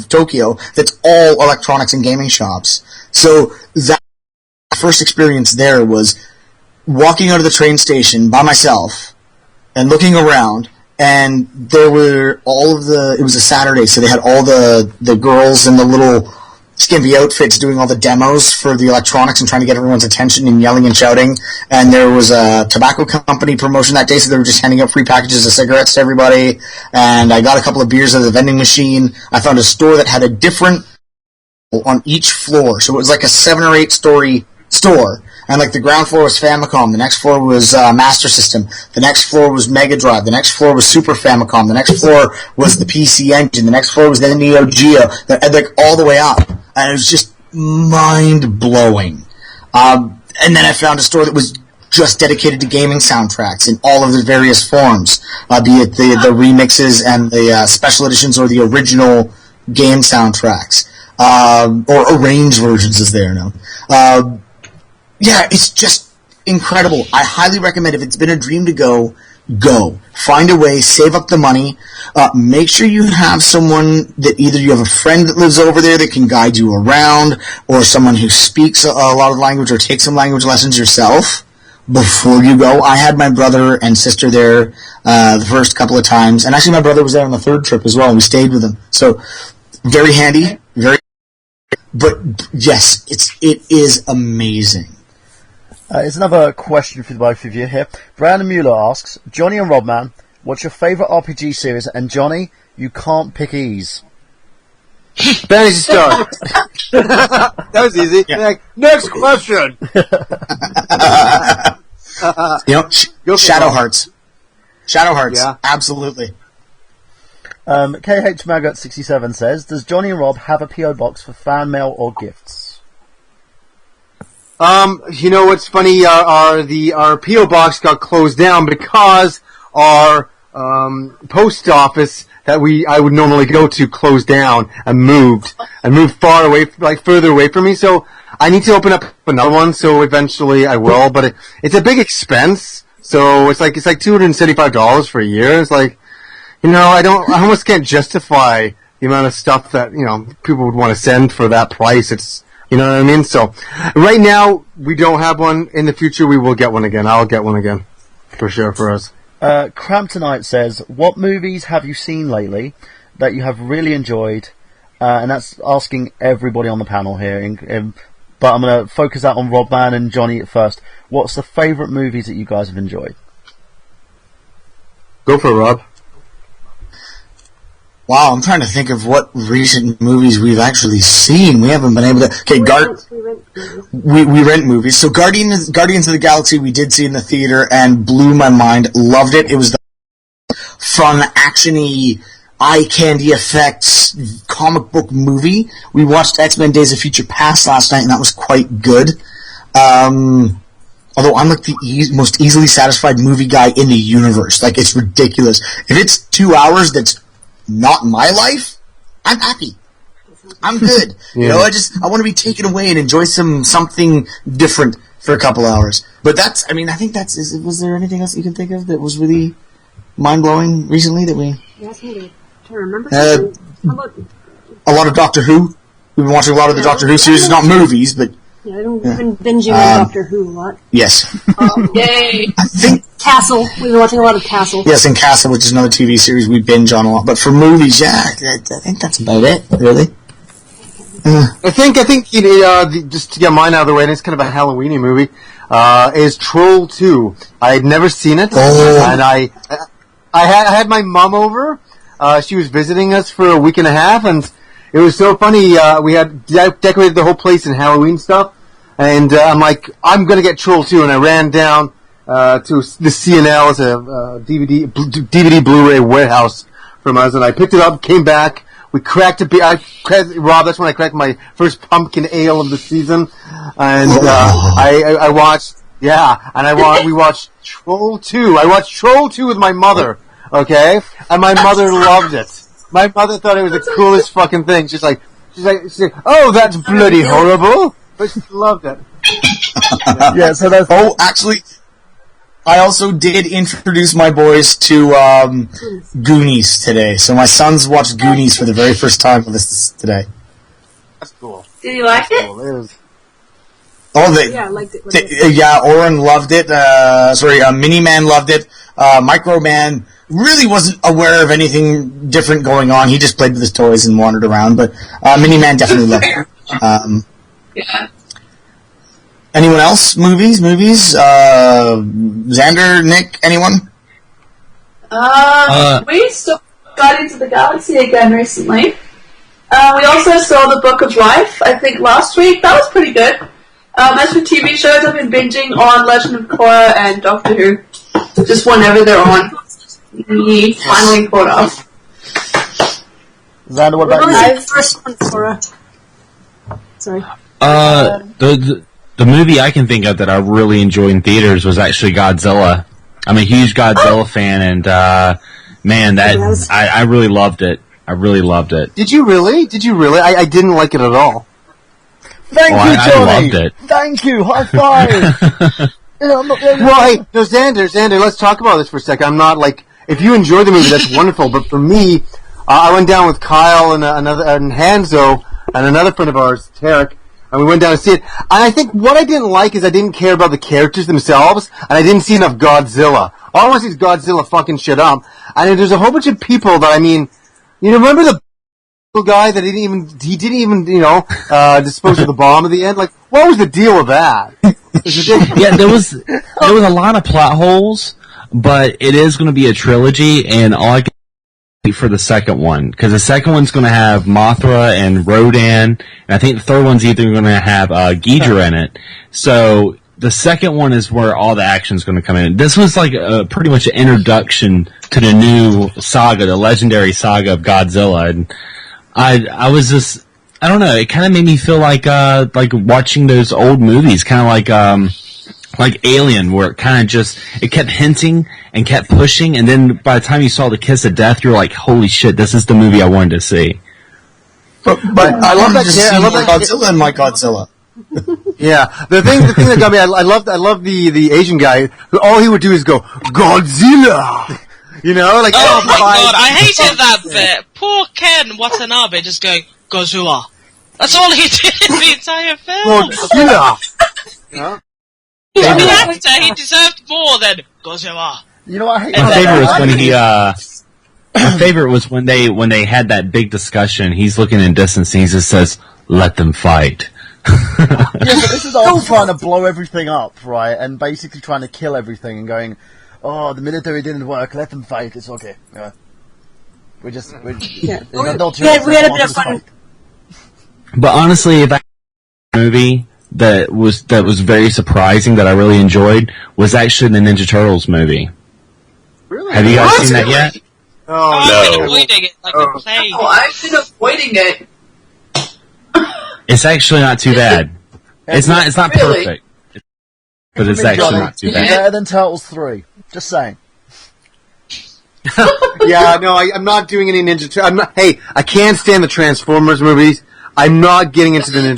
Tokyo that's all electronics and gaming shops. So that first experience there was walking out of the train station by myself and looking around, and there were it was a Saturday, so they had all the girls in the little skimpy outfits doing all the demos for the electronics and trying to get everyone's attention and yelling and shouting. And there was a tobacco company promotion that day, so they were just handing out free packages of cigarettes to everybody. And I got a couple of beers at the vending machine. I found a store that had a different on each floor, so it was like a 7 or 8 story store. And the ground floor was Famicom, the next floor was Master System, the next floor was Mega Drive, the next floor was Super Famicom, the next floor was the PC Engine, the next floor was the Neo Geo, all the way up. And it was just mind-blowing. And then I found a store that was just dedicated to gaming soundtracks in all of the various forms, be it the remixes and the special editions or the original game soundtracks, or arranged versions as they are known. Yeah, it's just incredible. I highly recommend, if it's been a dream to go. Find a way, save up the money, make sure you have someone that either you have a friend that lives over there that can guide you around, or someone who speaks a lot of language or takes some language lessons yourself. before you go. I had my brother and sister there the first couple of times, and actually my brother was there on the third trip as well, and we stayed with him. So very handy, but yes, it is amazing. It's another question for the both of you here. Brandon Mueller asks, Johnny and Robman, what's your favourite RPG series? And Johnny, you can't pick Ease. Fantasy Star. That was easy. Yeah. Like, next question. Shadow Hearts. Shadow Hearts, Yeah. absolutely. KH Maggot 67 says, does Johnny and Rob have a PO box for fan mail or gifts? You know what's funny? Our PO box got closed down because our post office that I would normally go to closed down and moved far away, like further away from me. So I need to open up another one. So eventually I will, but it's a big expense. So it's like $275 for a year. It's like, I almost can't justify the amount of stuff that, people would want to send for that price. It's, you know what I mean? So right now we don't have one. In the future we will get one again. I'll get one again for sure for us. Cramptonite says, what movies have you seen lately that you have really enjoyed? And that's asking everybody on the panel here. But I'm going to focus that on Robman and Johnny at first. What's the favourite movies that you guys have enjoyed? Go for it, Rob. Wow, I'm trying to think of what recent movies we've actually seen. We haven't been able to. Okay, we rent movies. So Guardians of the Galaxy we did see in the theater and blew my mind. Loved it. It was the fun, actiony, eye candy effects comic book movie. We watched X-Men: Days of Future Past last night, and that was quite good. Although I'm like the most easily satisfied movie guy in the universe. Like, it's ridiculous. If it's 2 hours, that's not my life, I'm happy. I'm good. Yeah. I want to be taken away and enjoy something different for a couple hours. But I think was there anything else you can think of that was really mind-blowing recently that we... You asked me to remember something. How about... A lot of Doctor Who. We've been watching a lot of the Doctor Who series, not movies, but... Yeah, I've been binging on Doctor Who a lot. Yes. Yay! I think... Castle. We've been watching a lot of Castle. Yes, and Castle, which is another TV series we binge on a lot. But for movies, yeah, I think that's about it, really. I think just to get mine out of the way, and it's kind of a Halloweeny movie, is Troll 2. I had never seen it, and I had my mom over. She was visiting us for a week and a half, and it was so funny. We had decorated the whole place in Halloween stuff, and I'm like, I'm gonna get Troll 2, and I ran down to the C&L, it's a DVD Blu-ray warehouse from us, and I picked it up, came back. We cracked Rob, that's when I cracked my first pumpkin ale of the season. And, I watched, we watched Troll 2. I watched Troll 2 with my mother, okay? And my mother loved it. My mother thought it was the coolest fucking thing. She's like, oh, that's bloody horrible. But she loved it. Yeah, so that's... Oh, actually... I also did introduce my boys to Goonies today. So my sons watched Goonies for the very first time with us today. That's cool. Did you like it? Cool. Yeah, I liked it. Yeah, Oren loved it. Mini-Man loved it. Micro-Man really wasn't aware of anything different going on. He just played with his toys and wandered around. But Mini-Man definitely loved it. Yeah. Anyone else? Movies? Xander, Nick, anyone? We still got into the Galaxy again recently. We also saw The Book of Life, I think last week. That was pretty good. As for TV shows, I've been binging on Legend of Korra and Doctor Who. Just whenever they're on. We finally caught up. Xander, what about What you? was the first one, Cora? Sorry. The movie I can think of that I really enjoyed in theaters was actually Godzilla. I'm a huge Godzilla fan, and man, I really loved it. I really loved it. Did you really? I didn't like it at all. Thank you, I Johnny! loved it. Thank you! High five! I'm not the only Well, one. hey, no, Xander, let's talk about this for a second. I'm not like, if you enjoy the movie, that's wonderful, but for me, I went down with Kyle and Hanzo and another friend of ours, Tarek, and we went down to see it. And I think what I didn't like is I didn't care about the characters themselves, and I didn't see enough Godzilla. All I want to see is Godzilla fucking shit up. And there's a whole bunch of people that, I mean, you remember the guy that he didn't even dispose of the bomb at the end? Like, what was the deal with that? Yeah, there was a lot of plot holes, but it is going to be a trilogy, and all I can wait for the second one, because the second one's going to have Mothra and Rodan, and I think the third one's either going to have Ghidorah in it. So the second one is where all the action's going to come in. This was like pretty much an introduction to the new saga, the legendary saga of Godzilla, and I was just, I don't know, it kind of made me feel like watching those old movies, kind of like Alien, where it kind of just, it kept hinting and kept pushing, and then by the time you saw the kiss of death, you're like, holy shit, this is the movie I wanted to see. But I love that. I love that Godzilla and my Godzilla. Yeah, the thing that got me, I love the Asian guy who all he would do is go Godzilla. You know, like oh my god, I hated that bit. Poor Ken Watanabe just going Godzilla. That's all he did in the entire film. Godzilla. Yeah. He's an actor. He deserved more than Godzilla. You know what I hate? My favorite was when he. My favorite was when they had that big discussion. He's looking in distance and he just says, "Let them fight." Yeah, but this is all trying to blow everything up, right? And basically trying to kill everything and going, "Oh, the military didn't work. Let them fight. It's okay." Yeah. We had a bit of fun. But honestly, if I a movie that was very surprising that I really enjoyed was actually the Ninja Turtles movie. Really? Have you guys seen that yet? Oh, I've been avoiding it like a plague. Oh, I've been avoiding it. It's actually not too bad. It's not Really? perfect, but it's actually not too bad. Better than Turtles 3. Just saying. Yeah, no, I'm not doing any Ninja. Hey, I can't stand the Transformers movies. I'm not getting into the Ninja.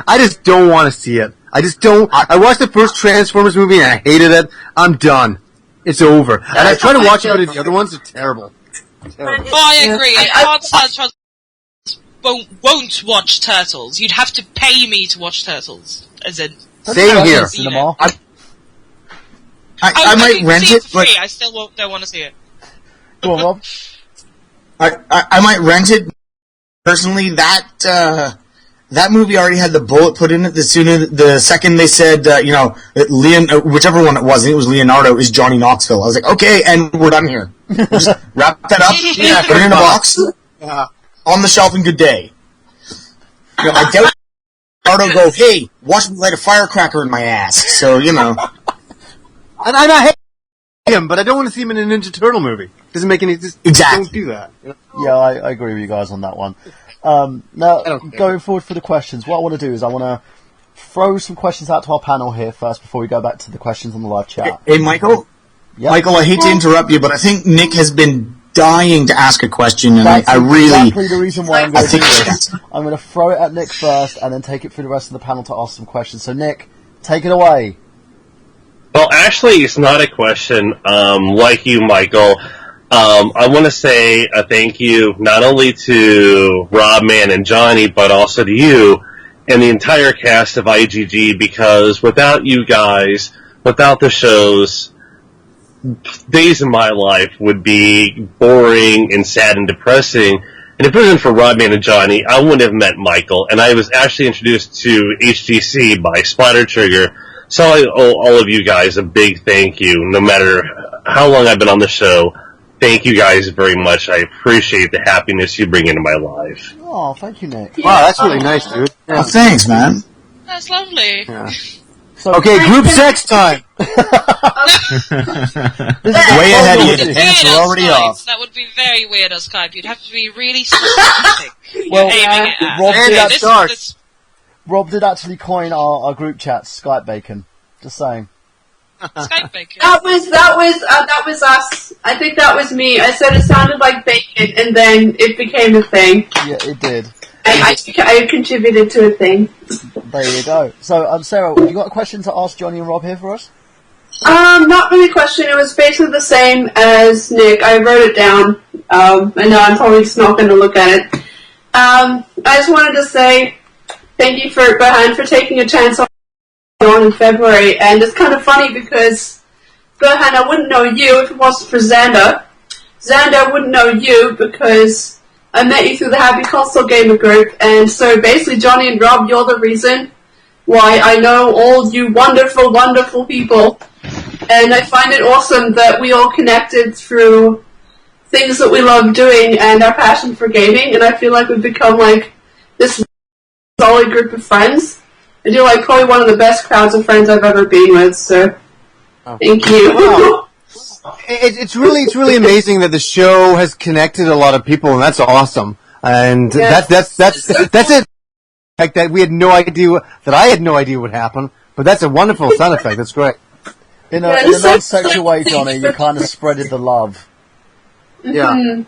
I just don't want to see it. I just don't. I watched the first Transformers movie and I hated it. I'm done. It's over. And I try to watch it, but the other ones are terrible. Oh, I agree. I can't stand Turtles. Won't watch Turtles. You'd have to pay me to watch Turtles. As in, same here. Cinema. I might rent it, for free. I still don't want to see it. Go on, Rob. I might rent it. Personally, that movie already had the bullet put in it. The second they said, whichever one it was, I think it was Leonardo, is Johnny Knoxville. I was like, okay, and we're done here. We'll just wrap that up, put it in a box, on the shelf, and good day. You know, I doubt Leonardo go, hey, watch me light a firecracker in my ass. So, you know. And I hate him, but I don't want to see him in a Ninja Turtle movie. Doesn't make any sense. Exactly. Don't do that. You know? Yeah, I agree with you guys on that one. Now, going forward for the questions, what I want to do is I want to throw some questions out to our panel here first before we go back to the questions on the live chat. Hey, Michael? Yep. Michael, I hate to interrupt you, but I think Nick has been dying to ask a question, and That's I really... exactly the reason why I'm going to do this. I'm going to throw it at Nick first, and then take it through the rest of the panel to ask some questions. So, Nick, take it away. Well, actually, it's not a question. Like you, Michael, I want to say a thank you not only to Rob, Man, and Johnny, but also to you and the entire cast of IGG, because without you guys, without the shows, days of my life would be boring and sad and depressing. And if it wasn't for Rob, Man, and Johnny, I wouldn't have met Michael. And I was actually introduced to HGC by Splatter Trigger. So I owe all of you guys a big thank you, no matter how long I've been on the show. Thank you guys very much. I appreciate the happiness you bring into my life. Oh, thank you, Nick. Wow, that's really nice, dude. Yeah. Oh, thanks, man. That's lovely. Yeah. So, Okay, group sex time. Way ahead of you. The pants are already off. That would be very weird on Skype. You'd have to be really specific. Well, You're aiming it at. Rob did that start. Rob did actually coin our group chat Skype bacon. Just saying. Skype bacon. That was us. I think that was me. I said it sounded like bacon, and then it became a thing. Yeah, it did. And I contributed to a thing. There you go. So, Sarah, you got a question to ask Johnny and Rob here for us? Not really a question. It was basically the same as Nick. I wrote it down. I know I'm probably just not going to look at it. I just wanted to say, thank you for Berhan for taking a chance on in February. And it's kind of funny because Berhan, I wouldn't know you if it wasn't for Xander. Xander, I wouldn't know you because I met you through the Happy Console Gamer group. And so basically, Johnny and Rob, you're the reason why I know all you wonderful, wonderful people. And I find it awesome that we all connected through things that we love doing and our passion for gaming. And I feel like we've become like this solid group of friends. And you're like probably one of the best crowds of friends I've ever been with. So thank you. Wow. It's really amazing that the show has connected a lot of people, and that's awesome. And that's it. Like that, we had no idea that I had no idea would happen, but that's a wonderful sound effect. That's great. In a non-sexual way, Johnny, you kind of spreaded the love. Yeah.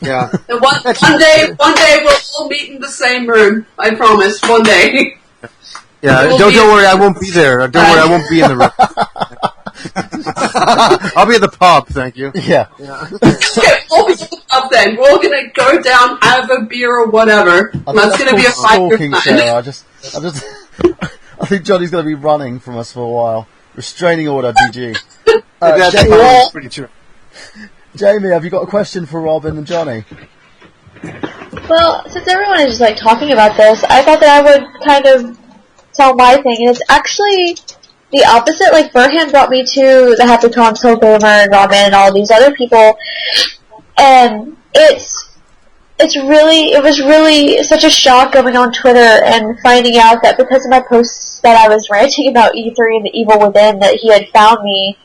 Yeah. One day we'll all meet in the same room. I promise. One day. Yeah. Don't worry, I won't be there. Don't worry, I won't be in the room. I'll be at the pub, thank you. Yeah. Okay, we'll be at the pub then. We're all gonna go down, have a beer or whatever. That's gonna be a stalking show. I think Johnny's gonna be running from us for a while. Restraining order, DG. That's pretty true. Jamie, have you got a question for Robin and Johnny? Well, since everyone is just like talking about this, I thought that I would kind of tell my thing, and it's actually the opposite. Like, Burhan brought me to the Happy Console Gamer and Robin and all these other people, and it was really such a shock going on Twitter and finding out that because of my posts that I was ranting about E3 and the evil within, that he had found me.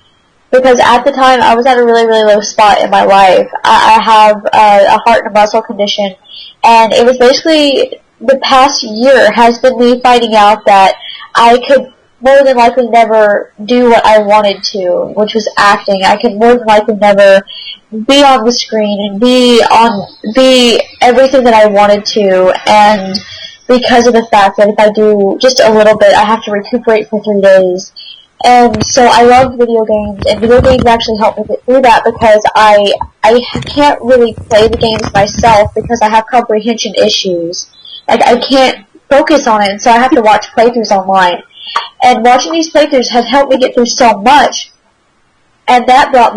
Because at the time, I was at a really, really low spot in my life. I have a heart and a muscle condition, and it was basically the past year has been me finding out that I could more than likely never do what I wanted to, which was acting. I could more than likely never be on the screen and be everything that I wanted to, and because of the fact that if I do just a little bit, I have to recuperate for 3 days. And so I love video games, and video games actually help me get through that because I can't really play the games myself because I have comprehension issues. Like, I can't focus on it, and so I have to watch playthroughs online. And watching these playthroughs has helped me get through so much, and that brought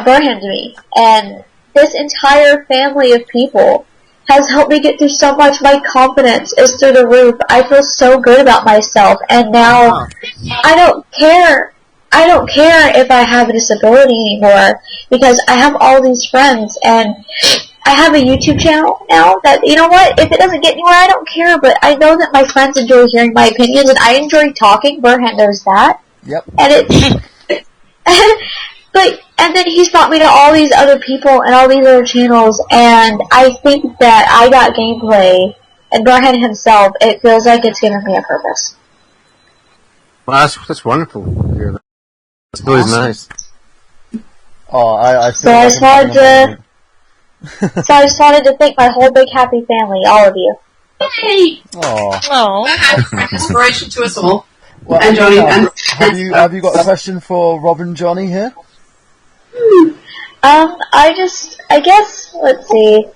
Burhan to me. And this entire family of people has helped me get through so much. My confidence is through the roof. I feel so good about myself, and now I don't care if I have a disability anymore because I have all these friends, and I have a YouTube channel now that, you know what, if it doesn't get anywhere, I don't care, but I know that my friends enjoy hearing my opinions, and I enjoy talking. Burhan knows that. Yep. And and then he's brought me to all these other people and all these other channels, and I think that I got gameplay, and Burhan himself, it feels like it's given me a purpose. Well, that's wonderful. That's really nice. Oh, I So I just wanted to thank my whole big happy family, all of you. Hey! Oh. Inspiration to us all. Well, and Johnny. Have you got a question for Rob and Johnny here? I guess, let's see.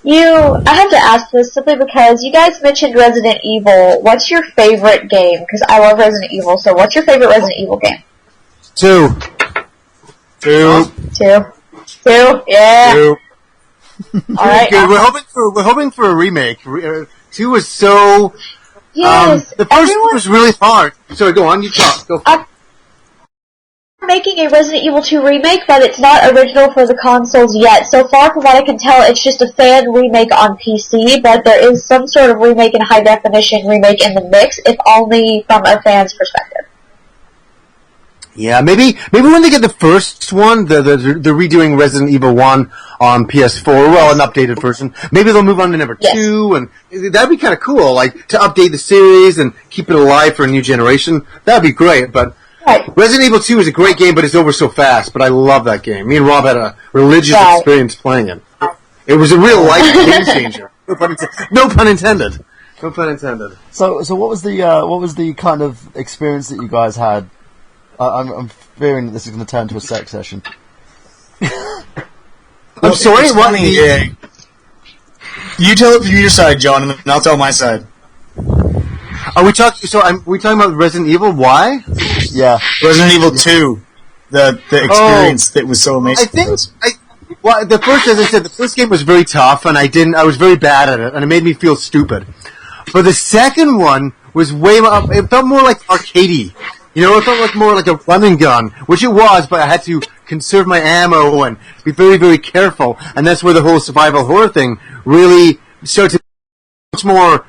I have to ask this simply because you guys mentioned Resident Evil. What's your favorite game? Because I love Resident Evil, so what's your favorite Resident Evil game? 2. Yeah. 2. Alright. We're hoping for a remake. 2 was so... Yes. The first one was really hard. Sorry, go on, you talk. Go. Making a Resident Evil 2 remake, but it's not original for the consoles yet. So far from what I can tell, it's just a fan remake on PC, but there is some sort of remake and high definition remake in the mix, if only from a fan's perspective. Yeah, maybe when they get the first one, the redoing Resident Evil 1 on PS4, well, an updated version, maybe they'll move on to number 2, and that'd be kind of cool, like, to update the series and keep it alive for a new generation. That'd be great, but Resident Evil 2 is a great game, but it's over so fast, but I love that game. Me and Rob had a religious experience playing it. It was a real life game changer. No pun intended. No pun intended. So what was the kind of experience that you guys had? I'm fearing that this is going to turn to a sex session. I'm sorry, what? You tell it from your side, John, and then I'll tell my side. Are we talking? So, we talking about Resident Evil? Why? Yeah. Resident Evil 2. The experience that was so amazing. I think. Well, the first, as I said, the first game was very tough, and I was very bad at it, and it made me feel stupid. But the second one was way more. It felt more like arcadey. It felt like more like a run and gun, which it was, but I had to conserve my ammo and be very, very careful. And that's where the whole survival horror thing really started to be much more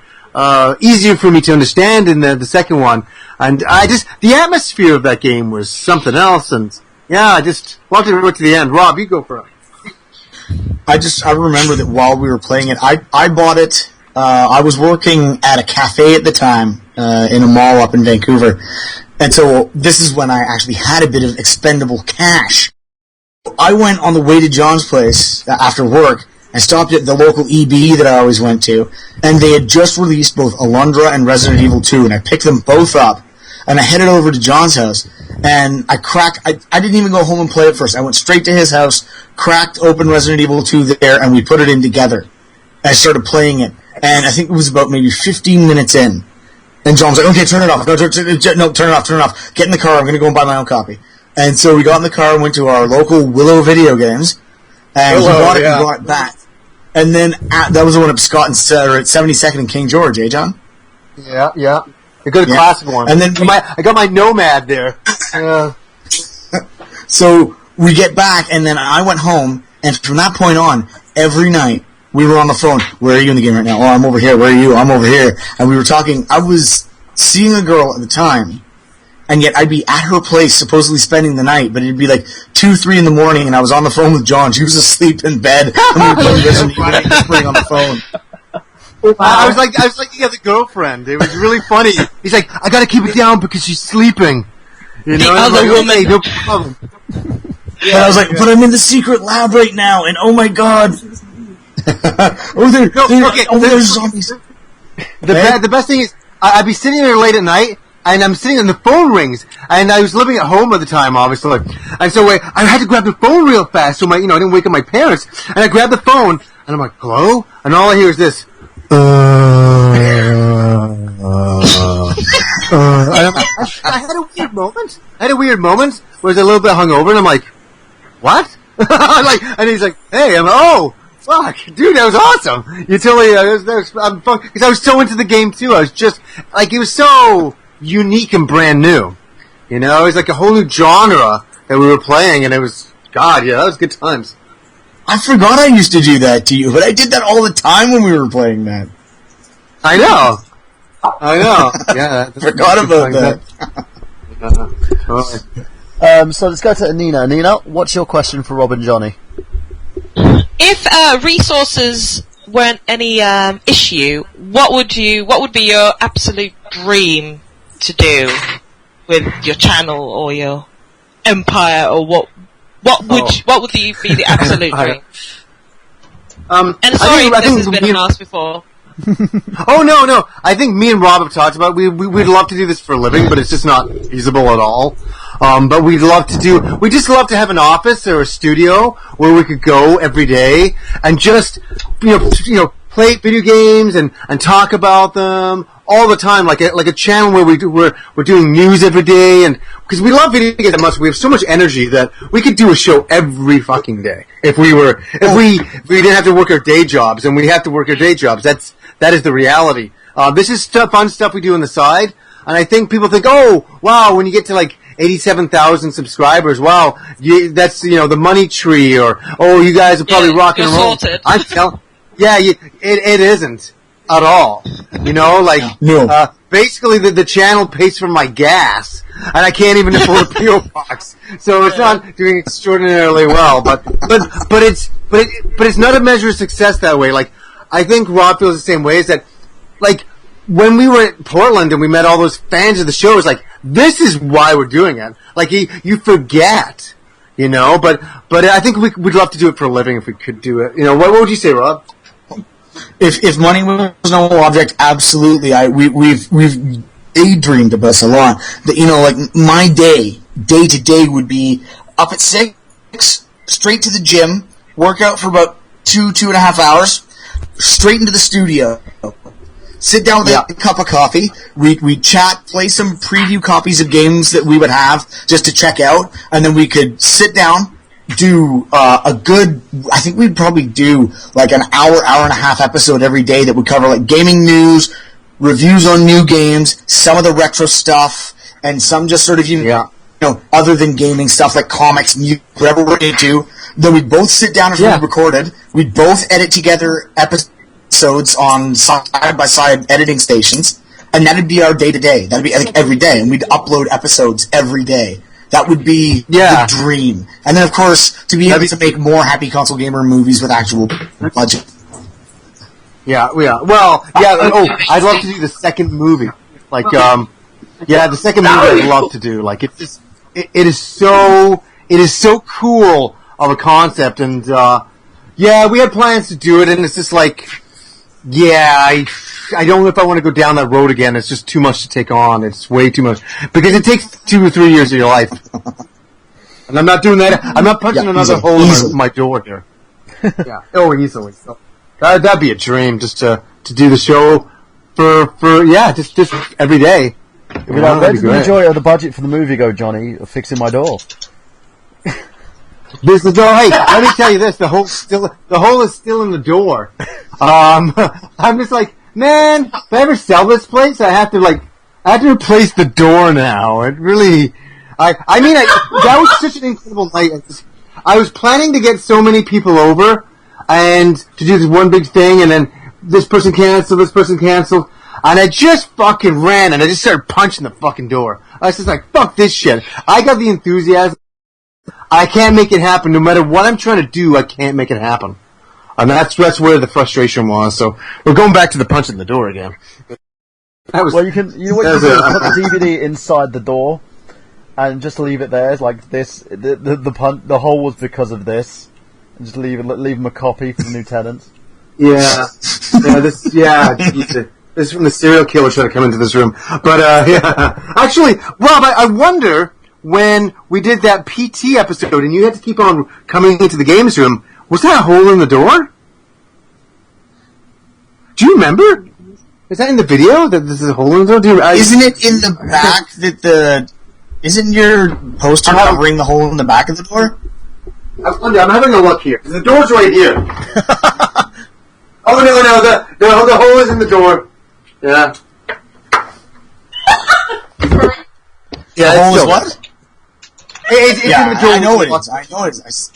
easier for me to understand in the second one. And the atmosphere of that game was something else. And yeah, I just wanted to go to the end. Rob, you go for it. I remember that while we were playing it, I bought it. I was working at a cafe at the time in a mall up in Vancouver. And so this is when I actually had a bit of expendable cash. I went on the way to John's place after work and stopped at the local EB that I always went to, and they had just released both Alundra and Resident Evil 2, and I picked them both up, and I headed over to John's house, and I didn't even go home and play it first. I went straight to his house, cracked open Resident Evil 2 there, and we put it in together. I started playing it, and I think it was about maybe 15 minutes in. And John was like, okay, turn it off. No, turn it off. Get in the car. I'm going to go and buy my own copy. And so we got in the car and went to our local Willow Video Games. And he bought it and brought it back. And then that was the one at Scott and at 72nd and King George, eh, John? Yeah. A good classic one. And then I got my Nomad there. So we get back, and then I went home, and from that point on, every night, we were on the phone. Where are you in the game right now? Oh, I'm over here. Where are you? I'm over here. And we were talking. I was seeing a girl at the time, and yet I'd be at her place supposedly spending the night, but it'd be like 2, 3 in the morning, and I was on the phone with John. She was asleep in bed, and we were playing Resident Evil just playing on the phone. I was like the other girlfriend. It was really funny. He's like, I got to keep it down because she's sleeping. The other woman. Okay, no problem. And I was like, but I'm in the secret lab right now, and oh my god. There's zombies. The best thing is, I'd be sitting there late at night, and I'm sitting and the phone rings, and I was living at home at the time, obviously, and so I had to grab the phone real fast, so I didn't wake up my parents, and I grabbed the phone, and I'm like, hello? And all I hear is this, and I had a weird moment. Where I was a little bit hungover, and I'm like, what? And he's like, hey, I'm like, oh, fuck, dude, that was awesome. You totally, I'm fun, because I was so into the game too. I was just, it was so unique and brand new. It was like a whole new genre that we were playing, and it was, God, yeah, that was good times. I forgot I used to do that to you, but I did that all the time when we were playing that. I know. Yeah. Forgot about that. So let's go to Anina. Anina, what's your question for Rob and Johnny? If resources weren't any issue, what would be your absolute dream to do with your channel or your empire, or what would be the absolute dream? And sorry, this has been asked before. Oh no! I think me and Rob have talked about we'd love to do this for a living, but it's just not feasible at all. But we'd love to have an office or a studio where we could go every day and just play video games and talk about them all the time, like a channel where we're doing news every day, and because we love video games that much, we have so much energy that we could do a show every fucking day if we didn't have to work our day jobs, and we have to work our day jobs. That is the reality. This is fun stuff we do on the side, and I think people think, oh wow, when you get to 87,000 subscribers, wow, that's the money tree, or oh, you guys are probably rock and roll. I'm telling, it isn't at all. No. Basically the channel pays for my gas, and I can't even afford a P.O. box, so it's not doing extraordinarily well. But it's not a measure of success that way. I think Rob feels the same way. Is that when we were at Portland and we met all those fans of the show, it's this is why we're doing it. You forget, But I think we'd love to do it for a living if we could do it. What would you say, Rob? If money was no object, absolutely. We've daydreamed about this a lot. That my day to day would be up at 6, straight to the gym, work out for about 2.5 hours, straight into the studio, sit down with a cup of coffee, we'd chat, play some preview copies of games that we would have just to check out, and then we could sit down, do a good, I think we'd probably do like an hour and a half episode every day that would cover like gaming news, reviews on new games, some of the retro stuff, and some just sort of, you know, other than gaming stuff like comics, music, whatever we're into. Then we'd both sit down and recorded. We'd both edit together episodes on side-by-side editing stations, and that'd be our day-to-day. That'd be like every day, and we'd upload episodes every day. That would be the dream. And then, of course, to be able to make more Happy Console Gamer movies with actual budget. Yeah. Well, I'd love to do the second movie. Like, the second movie I'd love to do. Like, it's just, it is so cool of a concept, and, we had plans to do it, and it's just like, I don't know if I want to go down that road again. It's just too much to take on. It's way too much. Because it takes 2 or 3 years of your life. And I'm not doing that. I'm not punching another hole in my door here. Easily. So that'd be a dream, just to do the show for just every day. Where did the majority of the budget for the movie go, Johnny? Fixing my door. This is the door. Hey, let me tell you this: the hole is still in the door. I'm just like, man, if I ever sell this place, I have to replace the door now. It really, that was such an incredible night. I was planning to get so many people over and to do this one big thing, and then this person canceled, and I just fucking ran and I just started punching the fucking door. I was just like, fuck this shit. I got the enthusiasm. I can't make it happen. No matter what I'm trying to do, I can't make it happen. And that's where the frustration was. So we're going back to the punching the door again. Well, you can put the DVD inside the door and just leave it there. Like this, the hole was because of this. And just leave them a copy for the new tenants. This is from the serial killer trying to come into this room. But actually, Rob, I wonder, when we did that PT episode and you had to keep on coming into the games room, was that a hole in the door? Do you remember? Is that in the video that this is a hole in the door? Isn't it in the back isn't your poster covering the hole in the back of the door? I'm having a look here. The door's right here. Oh, no, the hole is in the door. Yeah. The hole is what? It's in the door. I know it is.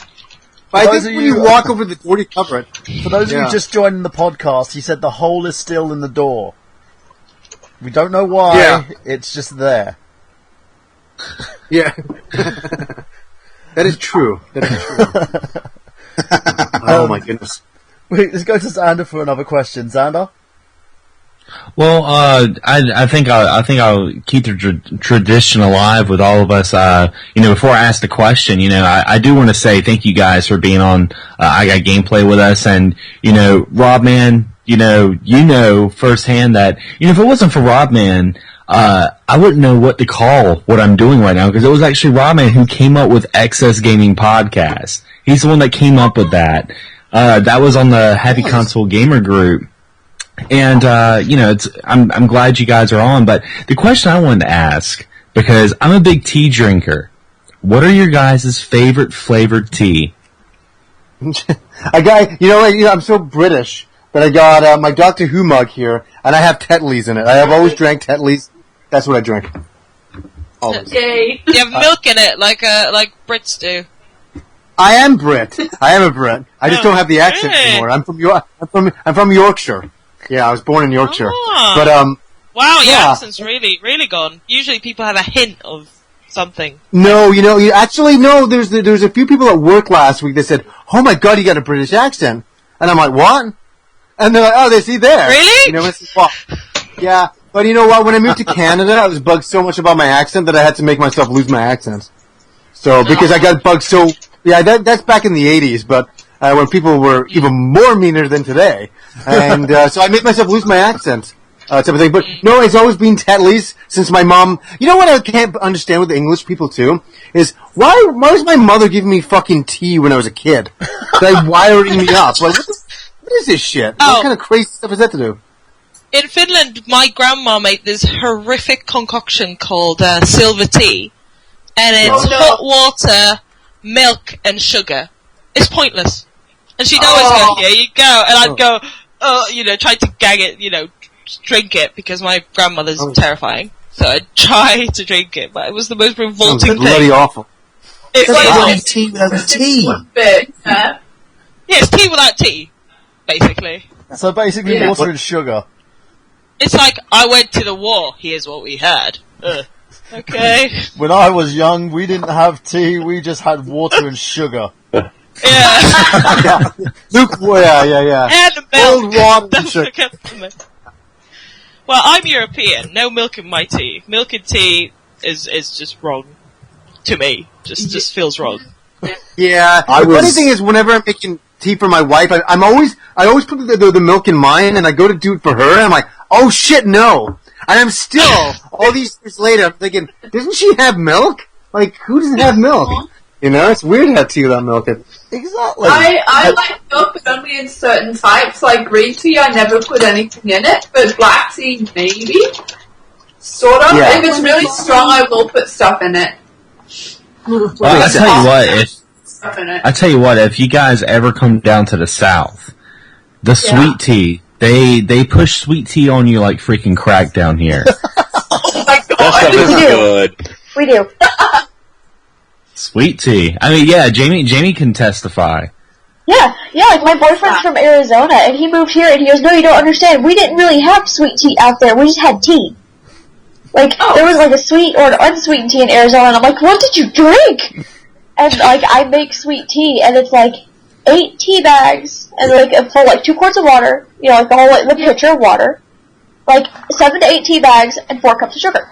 But I think when you walk over the door, you cover it. For those of you just joining the podcast, he said the hole is still in the door. We don't know why. It's just there. Yeah. That is true. Oh my goodness. Wait, let's go to Xander for another question. Xander? Well, I think I'll keep the tradition alive with all of us. Before I ask the question, I do want to say thank you guys for being on I Got Gameplay with us, and Rob Man, firsthand that if it wasn't for Rob Man, I wouldn't know what to call what I'm doing right now, because it was actually Rob Man who came up with Excess Gaming Podcast. He's the one that came up with that. That was on the Happy Console Gamer group. And, I'm glad you guys are on, but the question I wanted to ask, because I'm a big tea drinker, what are your guys' favorite flavored tea? I got, I'm so British that I got my Doctor Who mug here, and I have Tetleys in it. I have always drank Tetleys. That's what I drink. Always. Okay. You have milk in it, like Brits do. I am Brit. I am a Brit. I just don't have the accent anymore. I'm from Yorkshire. Yeah, I was born in Yorkshire. But wow, your accent's really, really gone. Usually people have a hint of something. No, actually, no. There's a few people at work last week that said, "Oh my God, you got a British accent," and I'm like, "What?" And they're like, "Oh, they see there." Really? Yeah, but you know what? When I moved to Canada, I was bugged so much about my accent that I had to make myself lose my accent. So because I got bugged so, that's back in the '80s, but. When people were even more meaner than today. And so I made myself lose my accent, type of thing. But no, it's always been Tetley's since my mom... You know what I can't understand with the English people, too? Is, why was my mother giving me fucking tea when I was a kid? Like, wiring me up. Like, what is this shit? What kind of crazy stuff is that to do? in Finland, my grandma made this horrific concoction called silver tea, and it's hot water, milk, and sugar. It's pointless. And she'd always go, "Here you go," and I'd go, try to gag it, drink it, because my grandmother's terrifying. So I'd try to drink it, but it was the most revolting thing. Bloody awful. It's like tea without tea. Yeah, it's tea without tea, basically. So basically, water and sugar. It's like, I went to the war, here's what we had. Okay. When I was young, we didn't have tea, we just had water and sugar. Yeah. Luke, yeah. And milk. Cold water Don't and sugar. forget the milk. Well, I'm European. No milk in my tea. Milk in tea is just wrong. To me. Just feels wrong. Yeah. The funny thing is, whenever I'm making tea for my wife, I always put the milk in mine, and I go to do it for her, and I'm like, oh shit, no. And I'm still, all these years later, I'm thinking, doesn't she have milk? Like, who doesn't have milk? It's weird to have tea without milk. Exactly. I like milk, but only in certain types. Like green tea, I never put anything in it, but black tea, maybe. Sort of. Yeah. If it's really strong, I will put stuff in it. Well, I tell you what, if you guys ever come down to the South, the sweet tea, they push sweet tea on you like freaking crack down here. Oh my god. That stuff is good. We do. Sweet tea. I mean, yeah, Jamie can testify. Yeah, like my boyfriend's from Arizona, and he moved here, and he goes, "No, you don't understand. We didn't really have sweet tea out there. We just had tea. Like, there was like a sweet or an unsweetened tea in Arizona, and I'm like, what did you drink?" And like, I make sweet tea, and it's like 8 tea bags, and like full, like 2 quarts of water, like the whole the pitcher of water, like 7 to 8 tea bags, and 4 cups of sugar.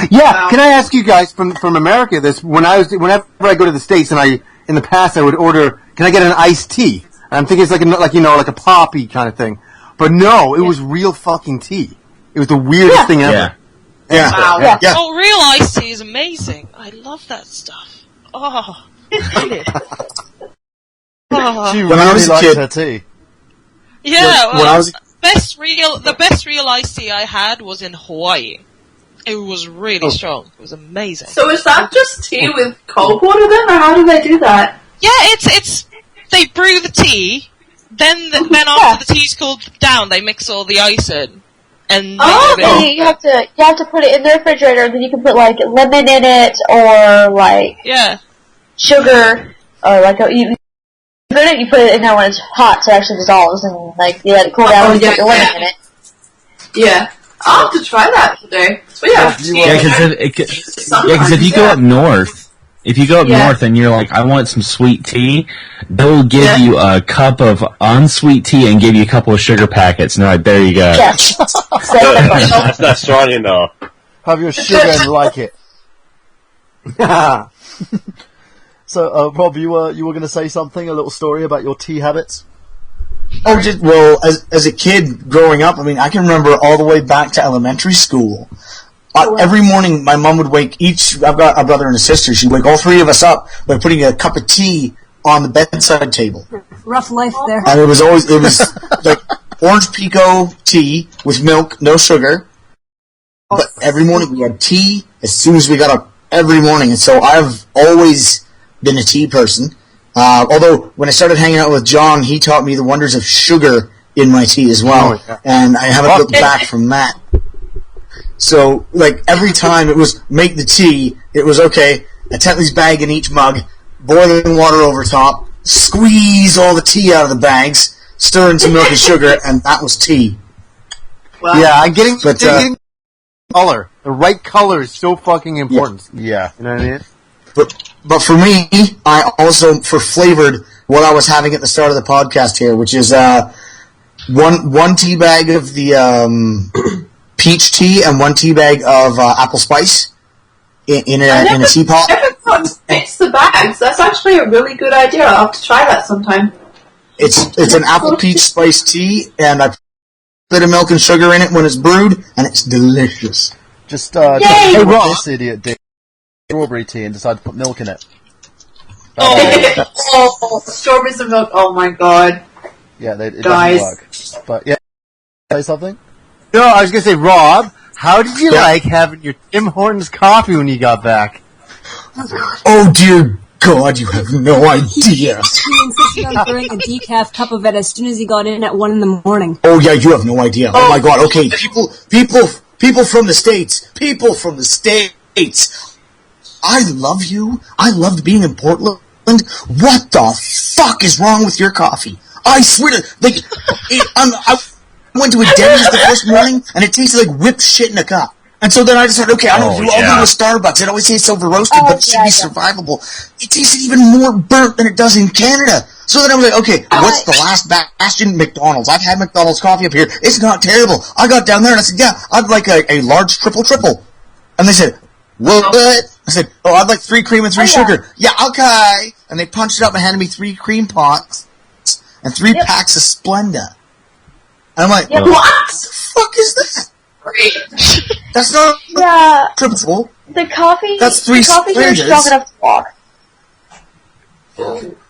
Yeah, can I ask you guys from America this? Whenever I go to the States, and in the past I would order, can I get an iced tea? And I'm thinking it's like a poppy kind of thing, but no, it was real fucking tea. It was the weirdest thing ever. Yeah. Wow. Yeah. Oh, real iced tea is amazing. I love that stuff. Oh, brilliant. She When I really was a likes kid- her tea. Yeah, When I was the best real iced tea I had was in Hawaii. It was really strong. It was amazing. So is that just tea with cold water then, or how do they do that? Yeah, it's they brew the tea, then after the tea's cooled down, they mix all the ice in, and You have to put it in the refrigerator, then you can put like lemon in it, or like sugar, or like you put it in there when it's hot, so it actually dissolves, and like you let it cool down and you put your lemon in it. Yeah. I'll have to try that today. So yeah, because if you go up north, and you're like, I want some sweet tea, they'll give you a cup of unsweet tea and give you a couple of sugar packets, and they're like, there you go. Yes. That's not strong enough. Have your sugar and like it. So, Rob, you were going to say something, a little story about your tea habits? Oh, as a kid growing up, I mean, I can remember all the way back to elementary school. Every morning, my mom would wake I've got a brother and a sister, she'd wake all 3 of us up by putting a cup of tea on the bedside table. Rough life there. And it was like orange pico tea with milk, no sugar. But every morning we had tea as soon as we got up every morning. And so I've always been a tea person. Although when I started hanging out with John, he taught me the wonders of sugar in my tea as well, and I haven't looked back from that. So, like, every time it was make the tea, it was okay, a Tetley's bag in each mug, boiling water over top, squeeze all the tea out of the bags, stir in some milk and sugar, and that was tea. Wow. Yeah, getting color. The right color is so fucking important. Yeah. You know what I mean? But for me, I also flavored what I was having at the start of the podcast here, which is one tea bag of the peach tea and 1 tea bag of apple spice in a teapot. I never thought to mix the bags. That's actually a really good idea. I'll have to try that sometime. It's an apple peach spice tea, and I put a bit of milk and sugar in it when it's brewed, and it's delicious. Just what this idiot did. Strawberry tea and decided to put milk in it. Strawberries and milk. Oh my god. Yeah, it doesn't work. But yeah, say something? No, I was going to say, Rob, how did you like having your Tim Hortons coffee when you got back? Oh, dear God, you have no idea. He insisted on throwing a decaf cup of it as soon as he got in at 1 in the morning. Oh, yeah, you have no idea. Oh, my God. Okay, people from the States. People from the States. I love you. I loved being in Portland. What the fuck is wrong with your coffee? I swear to... Like, I went to a Denny's the first morning, and it tasted like whipped shit in a cup. And so then I decided, okay, I'll go to Starbucks. It always says silver roasted, but it should be survivable. It tasted even more burnt than it does in Canada. So then I was like, okay, what's the last bastion? McDonald's. I've had McDonald's coffee up here. It's not terrible. I got down there and I said, yeah, I'd like a large triple. And they said, what? I said, oh, I'd like 3 cream and 3 sugar. Yeah, okay. And they punched it up and handed me 3 cream pots and 3 packs of Splenda. And I'm like, what the fuck is that? That's not triple. The coffee. That's 3 coffee here is strong enough to walk.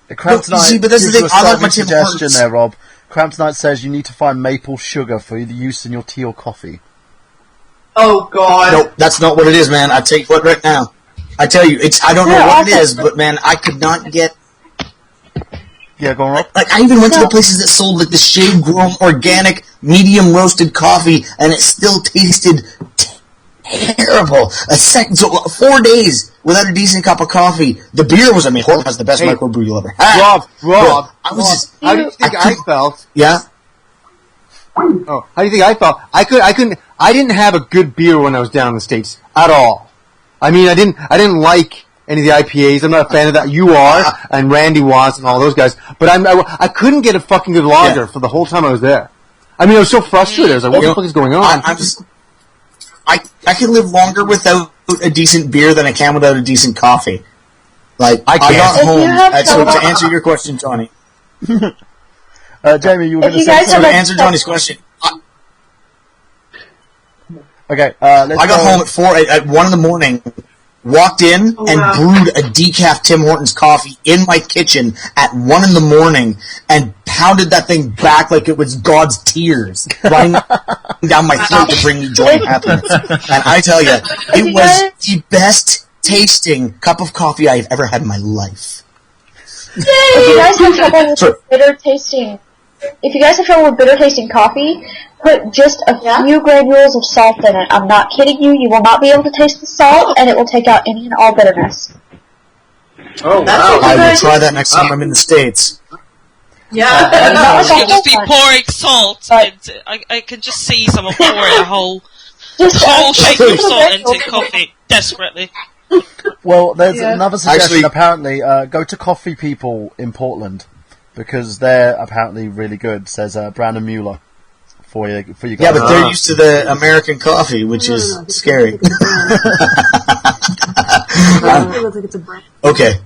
Cramptonite but that's the thing. I like my Tim suggestion Hortons. there, Rob. Cramptonite says you need to find maple sugar for the use in your tea or coffee. Oh, God. Nope, that's not what it is, man. I tell you what right now. I tell you, I don't know what it is, but man, I could not get... Yeah, go on, Rob. Like, I even went to the places that sold like the shade-grown, organic, medium-roasted coffee, and it still tasted terrible. So 4 days without a decent cup of coffee. The beer was, Portland has the best microbrew you'll ever have. Rob, I was just... how do you think I felt? Yeah? Oh, how do you think I felt? I didn't have a good beer when I was down in the States at all. I mean, I didn't like any of the IPAs. I'm not a fan of that. You are, and Randy was, and all those guys. But I couldn't get a fucking good lager for the whole time I was there. I mean, I was so frustrated. I was like, what the fuck is going on? I can live longer without a decent beer than I can without a decent coffee. Like, I got home. So to answer your question, Johnny. Jamie, you were going to say something. To answer Johnny's question. Okay, I got home at 1 in the morning, walked in and brewed a decaf Tim Hortons coffee in my kitchen at 1 in the morning and pounded that thing back like it was God's tears running down my throat to bring me joy and happiness. And I tell you, it was the best tasting cup of coffee I've ever had in my life. If you guys have trouble with bitter tasting coffee, put just a few granules of salt in it. I'm not kidding you. You will not be able to taste the salt, and it will take out any and all bitterness. Oh, wow. I will try that next time I'm in the States. Yeah. You can just be pouring salt. I can just see someone pouring a whole shake of salt into coffee desperately. Well, there's another suggestion. Apparently, go to Coffee People in Portland because they're apparently really good. Says Brandon Mueller for you guys. Yeah, but they're used to the American coffee, which is scary. Okay.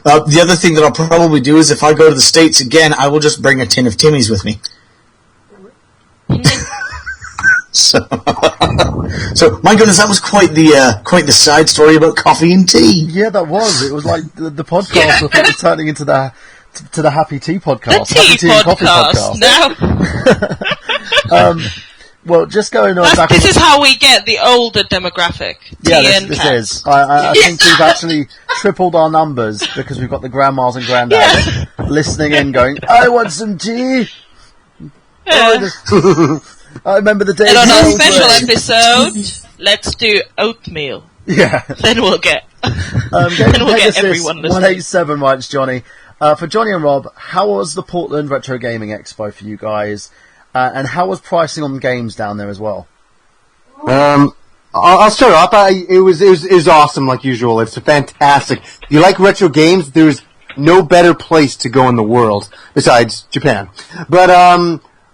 The other thing that I'll probably do is if I go to the States again, I will just bring a tin of Timmy's with me. So my goodness, that was quite the side story about coffee and tea. Yeah, that was. It was like the podcast was turning into the Happy Tea podcast. The tea podcast. Now. Well, just going on back. This is how we get the older demographic. Yeah, this is. I think we've actually tripled our numbers because we've got the grandmas and granddads listening in, going, "I want some tea." I remember the days. And on our special episode, let's do oatmeal. Yeah. Then we'll get. Then we'll get everyone listening. 187 writes Johnny. For Johnny and Rob, how was the Portland Retro Gaming Expo for you guys? And how was pricing on games down there as well? I'll start off. It was awesome like usual. It's fantastic. If you like retro games, there's no better place to go in the world besides Japan. But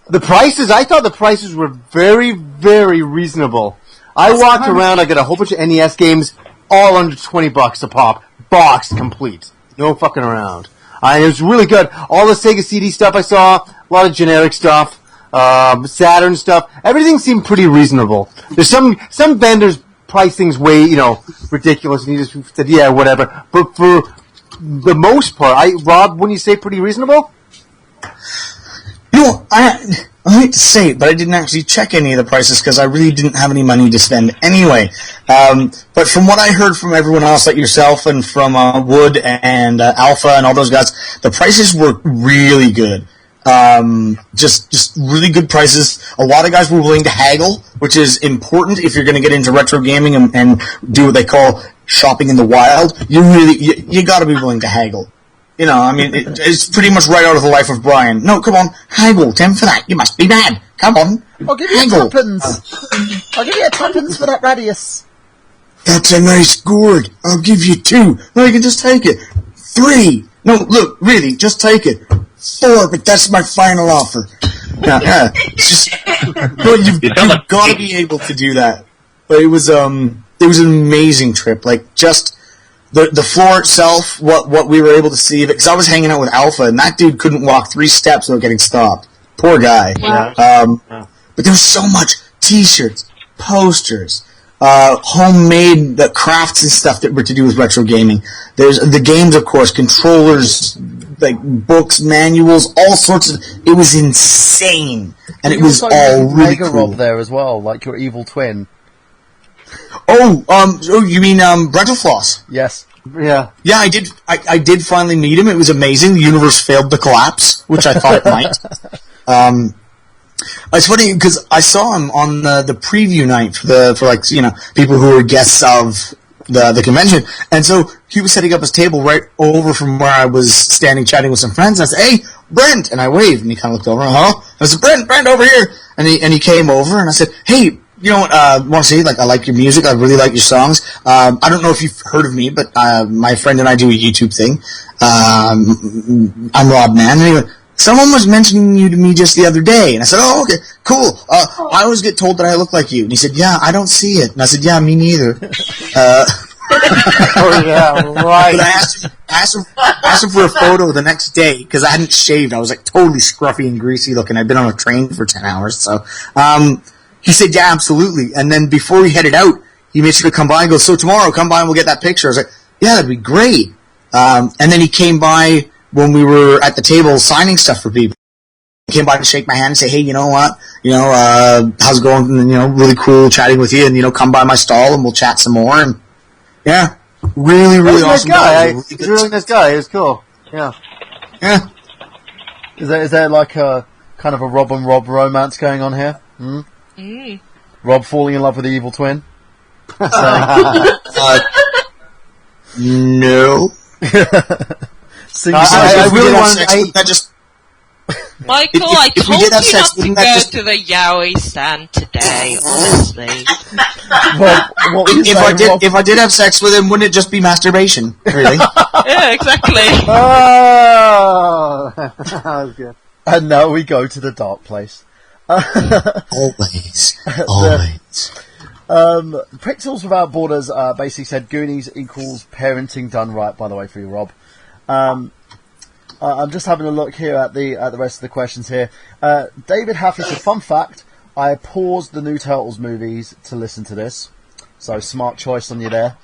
the prices, I thought the prices were very, very reasonable. I walked around, I got a whole bunch of NES games, all under $20 a pop, boxed complete. No fucking around. It was really good. All the Sega CD stuff I saw, a lot of generic stuff, Saturn stuff. Everything seemed pretty reasonable. There's some vendors price things way, ridiculous, and you just said, yeah, whatever. But for the most part, Rob, wouldn't you say pretty reasonable? I hate to say it, but I didn't actually check any of the prices because I really didn't have any money to spend anyway. But from what I heard from everyone else, like yourself and from Wood and Alpha and all those guys, the prices were really good. Just really good prices. A lot of guys were willing to haggle, which is important if you're going to get into retro gaming and do what they call shopping in the wild. You got to be willing to haggle. You know, I mean, it's pretty much right out of the life of Brian. No, come on, haggle, Tim, for that. You must be mad. Come on, I'll give you a tuppence. I'll give you a tuppence for that radius. That's a nice gourd. I'll give you 2. No, you can just take it. 3. No, look, really, just take it. 4, but that's my final offer. It's just, but you've got to be able to do that. But it was an amazing trip. Like, just the floor itself, what we were able to see of it, because I was hanging out with Alpha, and that dude couldn't walk 3 steps without getting stopped. Poor guy. Wow. But there was so much T-shirts, posters, homemade crafts and stuff that were to do with retro gaming. There's the games, of course, controllers, like books, manuals, all sorts of. It was insane, and it was all really cool. Rob there as well, like your evil twin. You mean Brentalfloss? Yes. Yeah. Yeah, I did finally meet him. It was amazing. The universe failed to collapse, which I thought it might. It's funny because I saw him on the preview night for people who were guests of the convention, and so he was setting up his table right over from where I was standing chatting with some friends. And I said, "Hey, Brent," and I waved, and he kind of looked over. I said, "Brent, over here," and he came over, and I said, "Hey, you know what? Want to say I like your music. I really like your songs. I don't know if you've heard of me, but my friend and I do a YouTube thing. I'm Rob Mann." And he went, "Someone was mentioning you to me just the other day." And I said, "Oh, okay, cool. I always get told that I look like you." And he said, "Yeah, I don't see it." And I said, "Yeah, me neither." Oh, yeah, right. But I asked him for a photo the next day because I hadn't shaved. I was like totally scruffy and greasy looking. I'd been on a train for 10 hours. So he said, "Yeah, absolutely." And then before he headed out, he made sure to come by and go, "So tomorrow, come by and we'll get that picture." I was like, "Yeah, that'd be great." And then he came by when we were at the table signing stuff for people. He came by to shake my hand and say, "Hey, you know what? How's it going? And, really cool chatting with you. And, come by my stall and we'll chat some more." And yeah, really, really awesome guy. He's a really nice guy. He was cool. Yeah. Yeah. Is there like a kind of a Rob and Rob romance going on here? Hmm? Mm. Rob falling in love with the evil twin? No. I really want Michael, I if we told did have you sex, not to wouldn't go that just- to the yaoi stand today, honestly. Rob, what were you saying, Rob? If I did have sex with him, wouldn't it just be masturbation? Really? Yeah, exactly. Oh, that was good. And now we go to the dark place. Always. Pixels Without Borders basically said Goonies equals parenting done right, by the way, for you, Rob. I'm just having a look here at the rest of the questions here. David Haffey said, "Fun fact, I paused the new Turtles movies to listen to this." So smart choice on you there.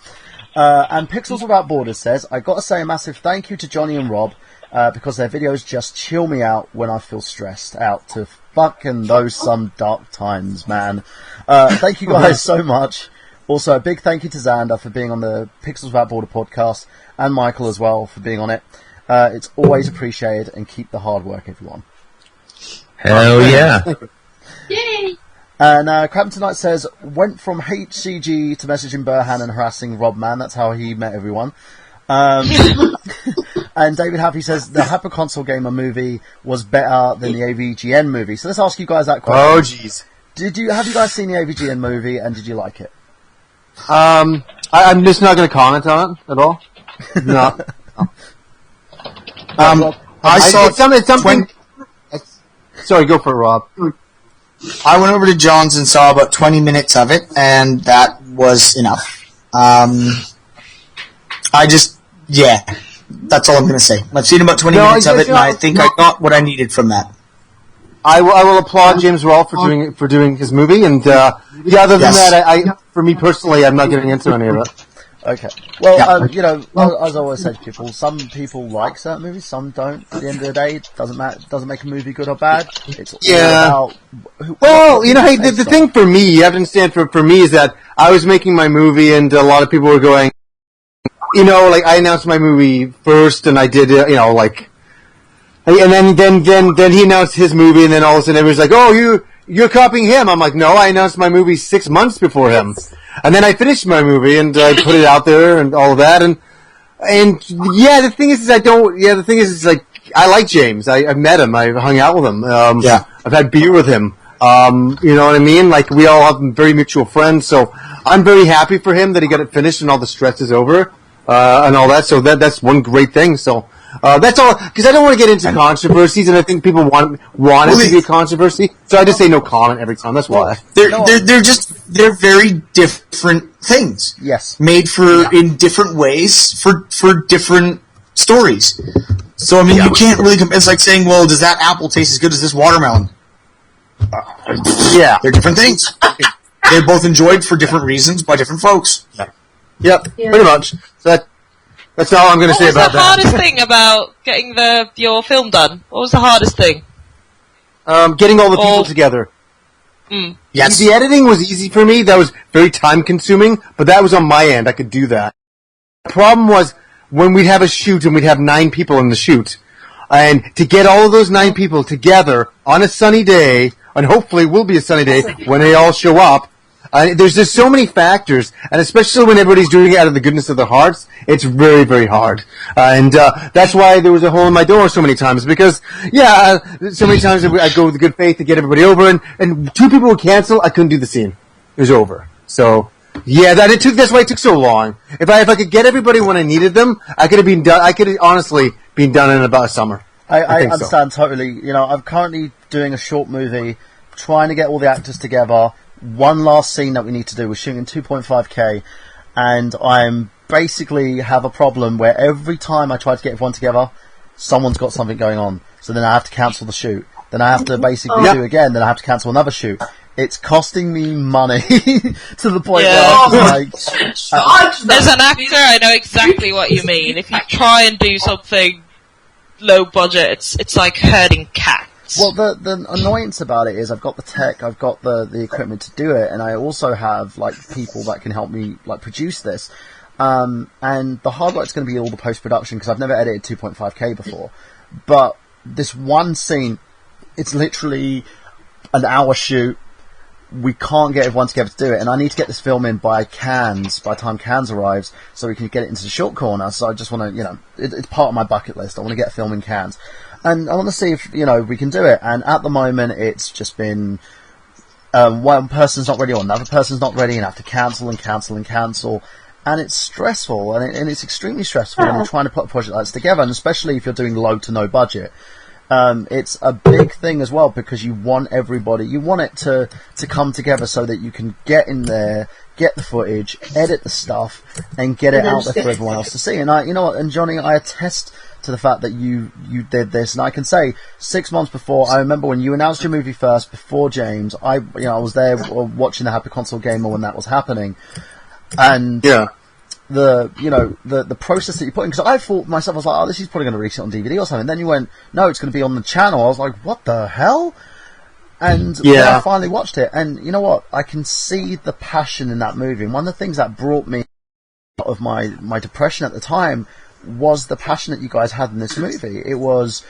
And Pixels Without Borders says, "I got to say a massive thank you to Johnny and Rob because their videos just chill me out when I feel stressed out to fucking those some dark times, man." Thank you guys so much. Also, a big thank you to Xander for being on the Pixels Without Border podcast and Michael as well for being on it. It's always appreciated, and keep the hard work, everyone. Hell yeah. Yay! And Crampton Tonight says, "Went from HCG to messaging Burhan and harassing Rob Man. That's how he met everyone." And David Happy says, "The Hyper Console Gamer movie was better than the AVGN movie." So let's ask you guys that question. Oh, jeez. Have you guys seen the AVGN movie, and did you like it? I'm just not going to comment on it at all. No. I saw it's something. Sorry, go for it, Rob. I went over to John's and saw about 20 minutes of it, and that was enough. That's all I'm going to say. I've seen about 20 minutes of it, and I think I got what I needed from that. I will applaud James Rawle for doing his movie, and other than that, for me personally, I'm not getting into any of it. Okay. Well, Yeah. as I always say to people, some people like certain movies, some don't. At the end of the day, it doesn't matter. It doesn't make a movie good or bad. It's all about. Well, hey, the thing for me, you have to understand. For me, is that I was making my movie, and a lot of people were going, I announced my movie first, and I did, and then he announced his movie, and then all of a sudden everybody's like, "Oh, you're copying him." I'm like, "No, I announced my movie 6 months before him." And then I finished my movie and I put it out there and all of that. And the thing is like, I like James. I've met him. I've hung out with him. I've had beer with him. You know what I mean? Like, we all have very mutual friends. So I'm very happy for him that he got it finished and all the stress is over, and all that. So that's one great thing. So, that's all, because I don't want to get into controversies, and I think people want it to be a controversy, so I just say no comment every time. That's why. They're very different things. Yes. Made in different ways for different stories. So I mean, you can't really. It's like saying, well, does that apple taste as good as this watermelon? They're different things. They're both enjoyed for different reasons by different folks. Yep. Pretty much. So that's all I'm going to say about that. What was the hardest thing about getting your film done? What was the hardest thing? Getting all the people together. Yes. The editing was easy for me. That was very time consuming, but that was on my end. I could do that. The problem was when we'd have a shoot and we'd have 9 people in the shoot, and to get all of those 9 people together on a sunny day, and hopefully it will be a sunny day when they all show up. There's just so many factors, and especially when everybody's doing it out of the goodness of their hearts, it's very, very hard. And that's why there was a hole in my door so many times, because, so many times I'd go with good faith to get everybody over, and 2 people would cancel, I couldn't do the scene. It was over. So, that's why it took so long. If I could get everybody when I needed them, I could have been done, I could have honestly been done in about a summer. I understand totally. I'm currently doing a short movie, trying to get all the actors together. One last scene that we need to do. We're shooting 2.5K, and I'm basically have a problem where every time I try to get everyone together, someone's got something going on. So then I have to cancel the shoot. Then I have to basically do again. Then I have to cancel another shoot. It's costing me money to the point where I'm as an actor, I know exactly what you mean. If you try and do something low budget, it's like herding cats. Well, the annoyance about it is I've got the tech, I've got the equipment to do it, and I also have people that can help me produce this. And the hard work's going to be all the post production, because I've never edited 2.5K before. But this one scene, it's literally an hour shoot. We can't get everyone together to do it, and I need to get this film in by Cannes, by the time Cannes arrives, so we can get it into the short corner. So I just want to, it's part of my bucket list. I want to get a film in Cannes. And I want to see if, we can do it. And at the moment, it's just been one person's not ready or another person's not ready, and I have to cancel and cancel and cancel. And it's stressful, and it's extremely stressful when you're trying to put a project like this together, and especially if you're doing low to no budget. It's a big thing as well, because you want it to come together so that you can get in there, get the footage, edit the stuff, and get it out there for everyone else to see. And and Johnny, I attest to the fact that you did this, and I can say 6 months before, I remember when you announced your movie first, before James, I was there watching the Happy Console Gamer when that was happening, and the process that you put in, because I thought myself, I was like, oh, this is probably going to release it on DVD or something. And then you went, no, it's going to be on the channel. I was like, what the hell? And when I finally watched it, and you know what? I can see the passion in that movie. And one of the things that brought me out of my depression at the time was the passion that you guys had in this movie. It was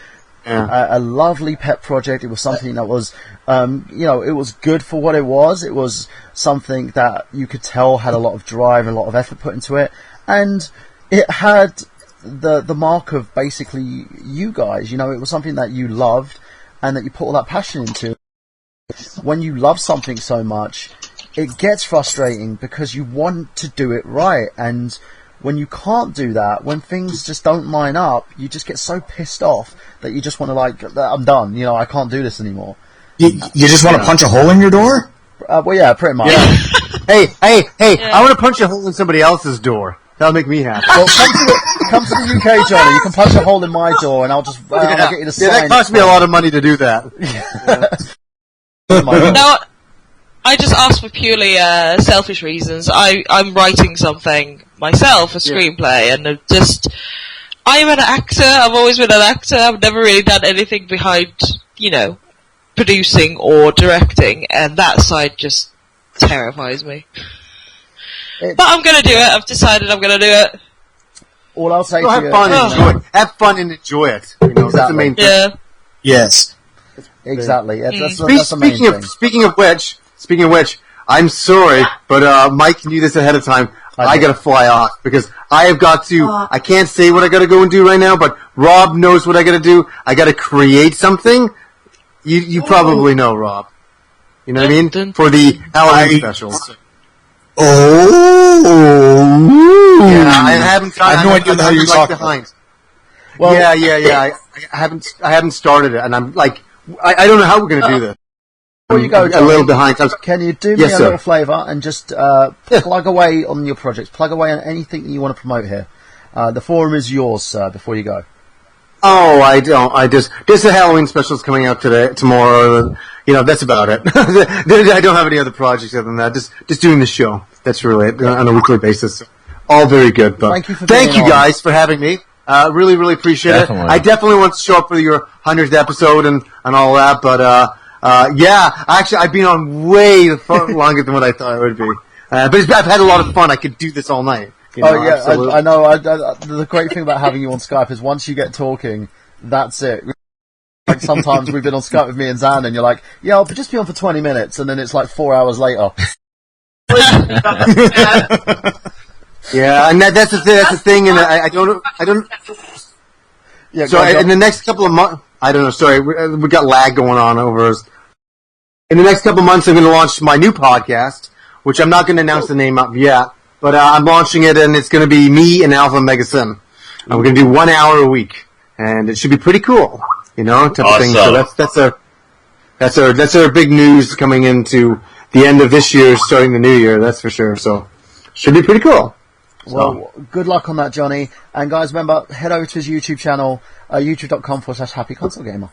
a lovely pet project. It was something that was, it was good for what it was. It was something that you could tell had a lot of drive and a lot of effort put into it. And it had the mark of basically you guys. It was something that you loved and that you put all that passion into. When you love something so much, it gets frustrating because you want to do it right. And when you can't do that, when things just don't line up, you just get so pissed off that you just want to I'm done. I can't do this anymore. You just want to punch a hole in your door? Well, yeah, pretty much. Yeah. hey, I want to punch a hole in somebody else's door. That'll make me happy. Well, come to the UK, Johnny. You can punch a hole in my door, and I'll just I'll get you to sign. Yeah, that cost me a lot of money to do that. No, I just asked for purely selfish reasons. I'm writing something myself a screenplay, and I'm an actor. I've always been an actor. I've never really done anything behind, producing or directing, and that side just terrifies me. But I'm going to do it. I've decided I'm going to do it. All I'll say to have you, fun and enjoy it. Have fun and enjoy it. That's the main thing. Yeah. Yes. Exactly. That's the main thing. Speaking of which, I'm sorry, but Mike knew this ahead of time. I got to fly off because I have got to. I can't say what I got to go and do right now, but Rob knows what I got to do. I got to create something. You probably know, Rob. You know what I mean? For the Halloween special. Oh. Yeah, I haven't. I have no idea what the hell you're talking about. Well, yeah. I haven't started it, and I'm like, I don't know how we're going to do this. Before you go, Johnny, a little behind. Can you do me a little favour and just plug away on your projects? Plug away on anything that you want to promote here. The forum is yours, sir. Before you go. Oh, I don't. Just the Halloween specials coming out tomorrow. That's about it. I don't have any other projects other than that. Just doing the show. That's really it on a weekly basis. All very good. But thank you guys for having me. Really, really appreciate it. I definitely want to show up for your 100th episode and all that. But actually, I've been on way longer than what I thought it would be. But I've had a lot of fun. I could do this all night. I know. The great thing about having you on Skype is once you get talking, that's it. Like sometimes we've been on Skype with me and Zan, and you're like, "Yeah, I'll just be on for 20 minutes," and then it's like 4 hours later. Yeah, and that's the thing, and I don't. Yeah. So in the next couple of months, I don't know. Sorry, we got lag going on over us. In the next couple of months, I'm going to launch my new podcast, which I'm not going to announce the name of yet, but I'm launching it, and it's going to be me and Alpha Mega Sim, and we're going to do 1 hour a week, and it should be pretty cool, type of thing. So that's our big news coming into the end of this year, starting the new year. That's for sure. So should be pretty cool. Well, good luck on that, Johnny. And guys, remember, head over to his YouTube channel, youtube.com/HappyConsoleGamer.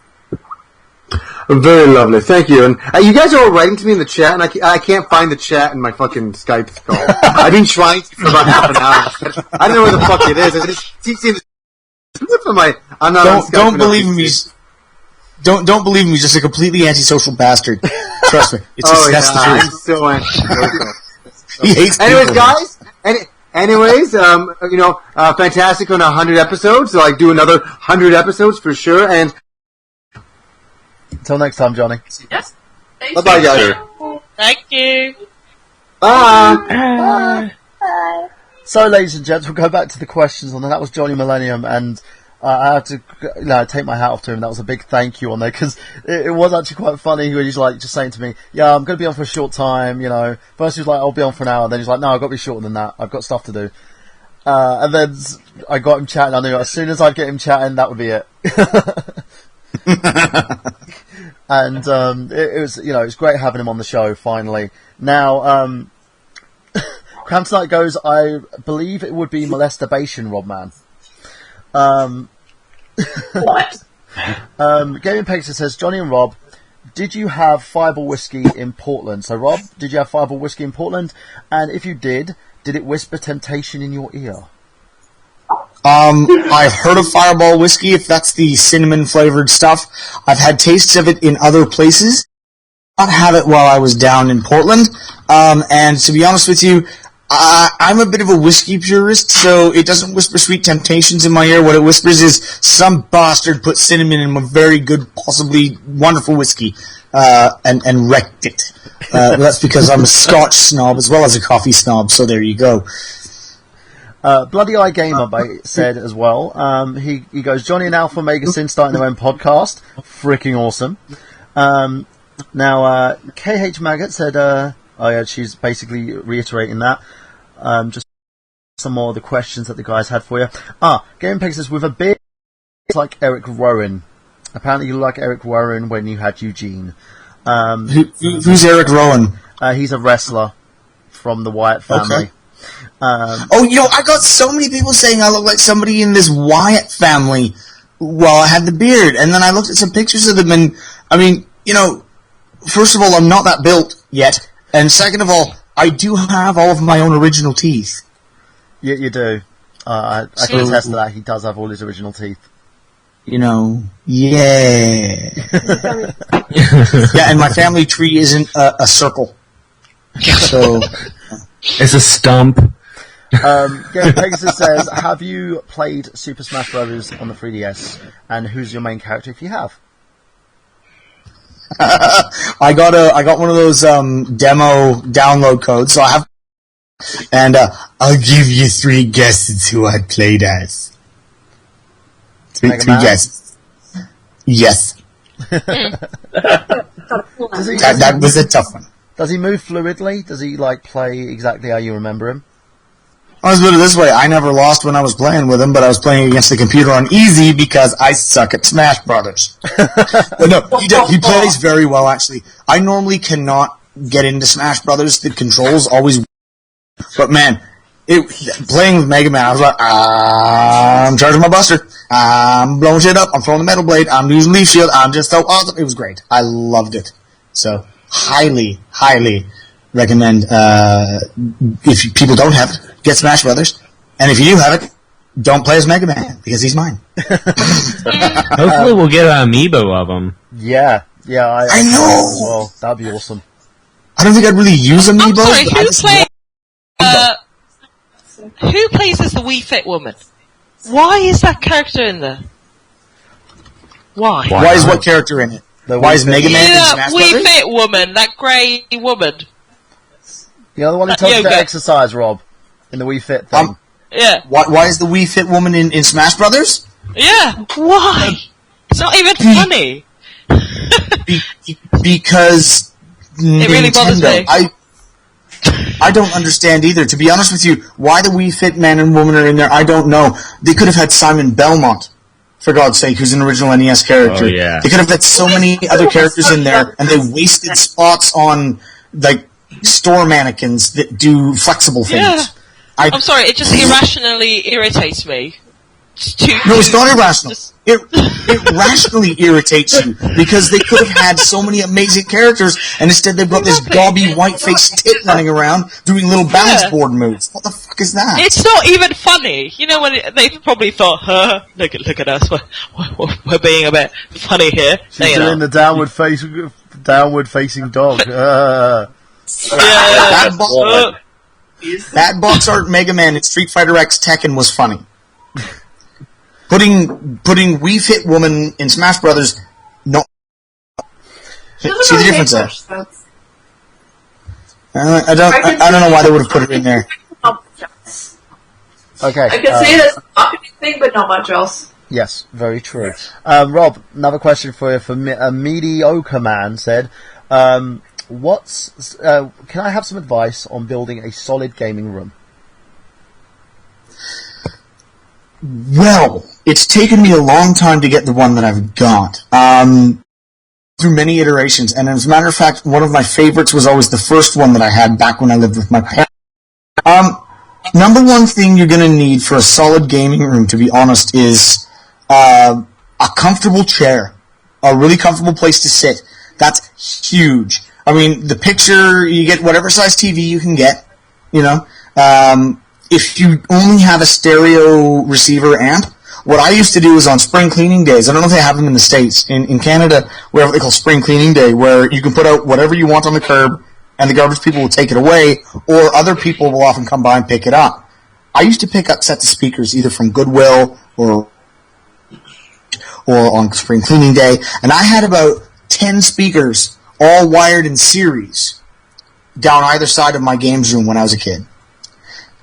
Very lovely, thank you. And you guys are all writing to me in the chat, and I can't find the chat in my fucking Skype call. I've been trying to for about half an hour. I don't know where the fuck it is. I just keep seeing I'm not. Don't believe me. Don't believe me. Just a completely antisocial bastard. Trust me. It's just that's the truth. I'm so antisocial. He hates Anyways, people, guys. Anyways, fantastic on 100 episodes. So I do another 100 episodes for sure. And until next time, Johnny. Yes. Bye, guys. Sure. Thank you. Bye. Bye. So, ladies and gents, we'll go back to the questions on there. That was Johnny Millennium, and I have to take my hat off to him. That was a big thank you on there, because it was actually quite funny when he's like just saying to me, "Yeah, I'm going to be on for a short time." First he was like, "I'll be on for an hour." Then he's like, "No, I've got to be shorter than that. I've got stuff to do." And then I got him chatting. I knew as soon as I'd get him chatting, that would be it. And it was, it's great having him on the show finally. Now, Cram Tonight goes, I believe it would be molestation, Robman. What? Gaming Pegster says, Johnny and Rob, did you have Fireball Whiskey in Portland? So, Rob, did you have Fireball Whiskey in Portland? And if you did it whisper temptation in your ear? I've heard of Fireball Whiskey, if that's the cinnamon flavored stuff. I've had tastes of it in other places. Not have it while I was down in Portland. And to be honest with you, I'm a bit of a whiskey purist, so it doesn't whisper sweet temptations in my ear. What it whispers is some bastard put cinnamon in a very good, possibly wonderful whiskey, and wrecked it. That's because I'm a Scotch snob as well as a coffee snob, so there you go. Bloody Eye Gamer said as well, he goes, Johnny and Alpha Mega Sin starting their own podcast. Freaking awesome. Now, KH Maggot said, she's basically reiterating that. Just some more of the questions that the guys had for you. Gaming Peg says, with a beard, it's like Eric Rowan. Apparently you look like Eric Rowan when you had Eugene. Who's Eric Rowan? He's a wrestler from the Wyatt family. Okay. I got so many people saying I look like somebody in this Wyatt family while I had the beard, and then I looked at some pictures of them, and first of all, I'm not that built yet, and second of all, I do have all of my own original teeth. You do. I can attest to that. He does have all his original teeth. You know, yeah. Yeah, and my family tree isn't a circle. So It's a stump. Gary Pegasus says, have you played Super Smash Bros. On the 3DS? And who's your main character if you have? I got one of those demo download codes, so I have, and I'll give you 3 guesses who I played as. Three guesses. Yes. That was a tough one. Does he move fluidly? Does he play exactly how you remember him? I was put it this way, I never lost when I was playing with him, but I was playing against the computer on easy because I suck at Smash Brothers. But no, he plays very well, actually. I normally cannot get into Smash Brothers. The controls always... But man, playing with Mega Man, I was like, I'm charging my buster. I'm blowing shit up. I'm throwing the Metal Blade. I'm using Leaf Shield. I'm just so awesome. It was great. I loved it. So, highly, highly recommend, if people don't have it, get Smash Brothers. And if you do have it, don't play as Mega Man, because he's mine. Hopefully we'll get an amiibo of him. Yeah, I know! Well, that'd be awesome. I don't think I'd really use amiibos. I'm sorry, who plays as the Wii Fit woman? Why is that character in there? Why? Why is what character in it? Why is Mega Man in Smash Brothers? Wii Fit woman, that grey woman. The other one who tells you to exercise, Rob, in the Wii Fit thing. Yeah. Why is the Wii Fit woman in Smash Brothers? Yeah, why? It's not even funny. Because it really bothers me. I don't understand either. To be honest with you, why the Wii Fit man and woman are in there, I don't know. They could have had Simon Belmont, for God's sake, who's an original NES character. Oh, yeah. They could have had so many other characters in there, and they wasted spots on, store mannequins that do flexible things. Yeah. I'm sorry, it just irrationally irritates me. No, it's not irrational. It rationally irritates you because they could have had so many amazing characters, and instead they've got this gauby white-faced tit running around doing little balance board moves. What the fuck is that? It's not even funny. You know, when they probably thought, look at us, we're being a bit funny here. She's doing the downward facing dog. That box art Mega Man in Street Fighter X Tekken was funny. Putting Wii Fit woman in Smash Brothers, no. See the difference there? I don't know why they would have put it in there. Okay. I can say that's not anything, but not much else. Yes, very true. Rob, another question for you. A mediocre man said, can I have some advice on building a solid gaming room? Well, it's taken me a long time to get the one that I've got. Through many iterations, and as a matter of fact, one of my favorites was always the first one that I had back when I lived with my parents. Number one thing you're going to need for a solid gaming room, to be honest, is a comfortable chair. A really comfortable place to sit. That's huge. I mean, the picture, you get whatever size TV you can get, you know. If you only have a stereo receiver amp, what I used to do is on spring cleaning days, I don't know if they have them in the States, in Canada, we have what they call spring cleaning day, where you can put out whatever you want on the curb, and the garbage people will take it away, or other people will often come by and pick it up. I used to pick up sets of speakers, either from Goodwill, or on spring cleaning day, and I had about 10 speakers, all wired in series, down either side of my games room when I was a kid.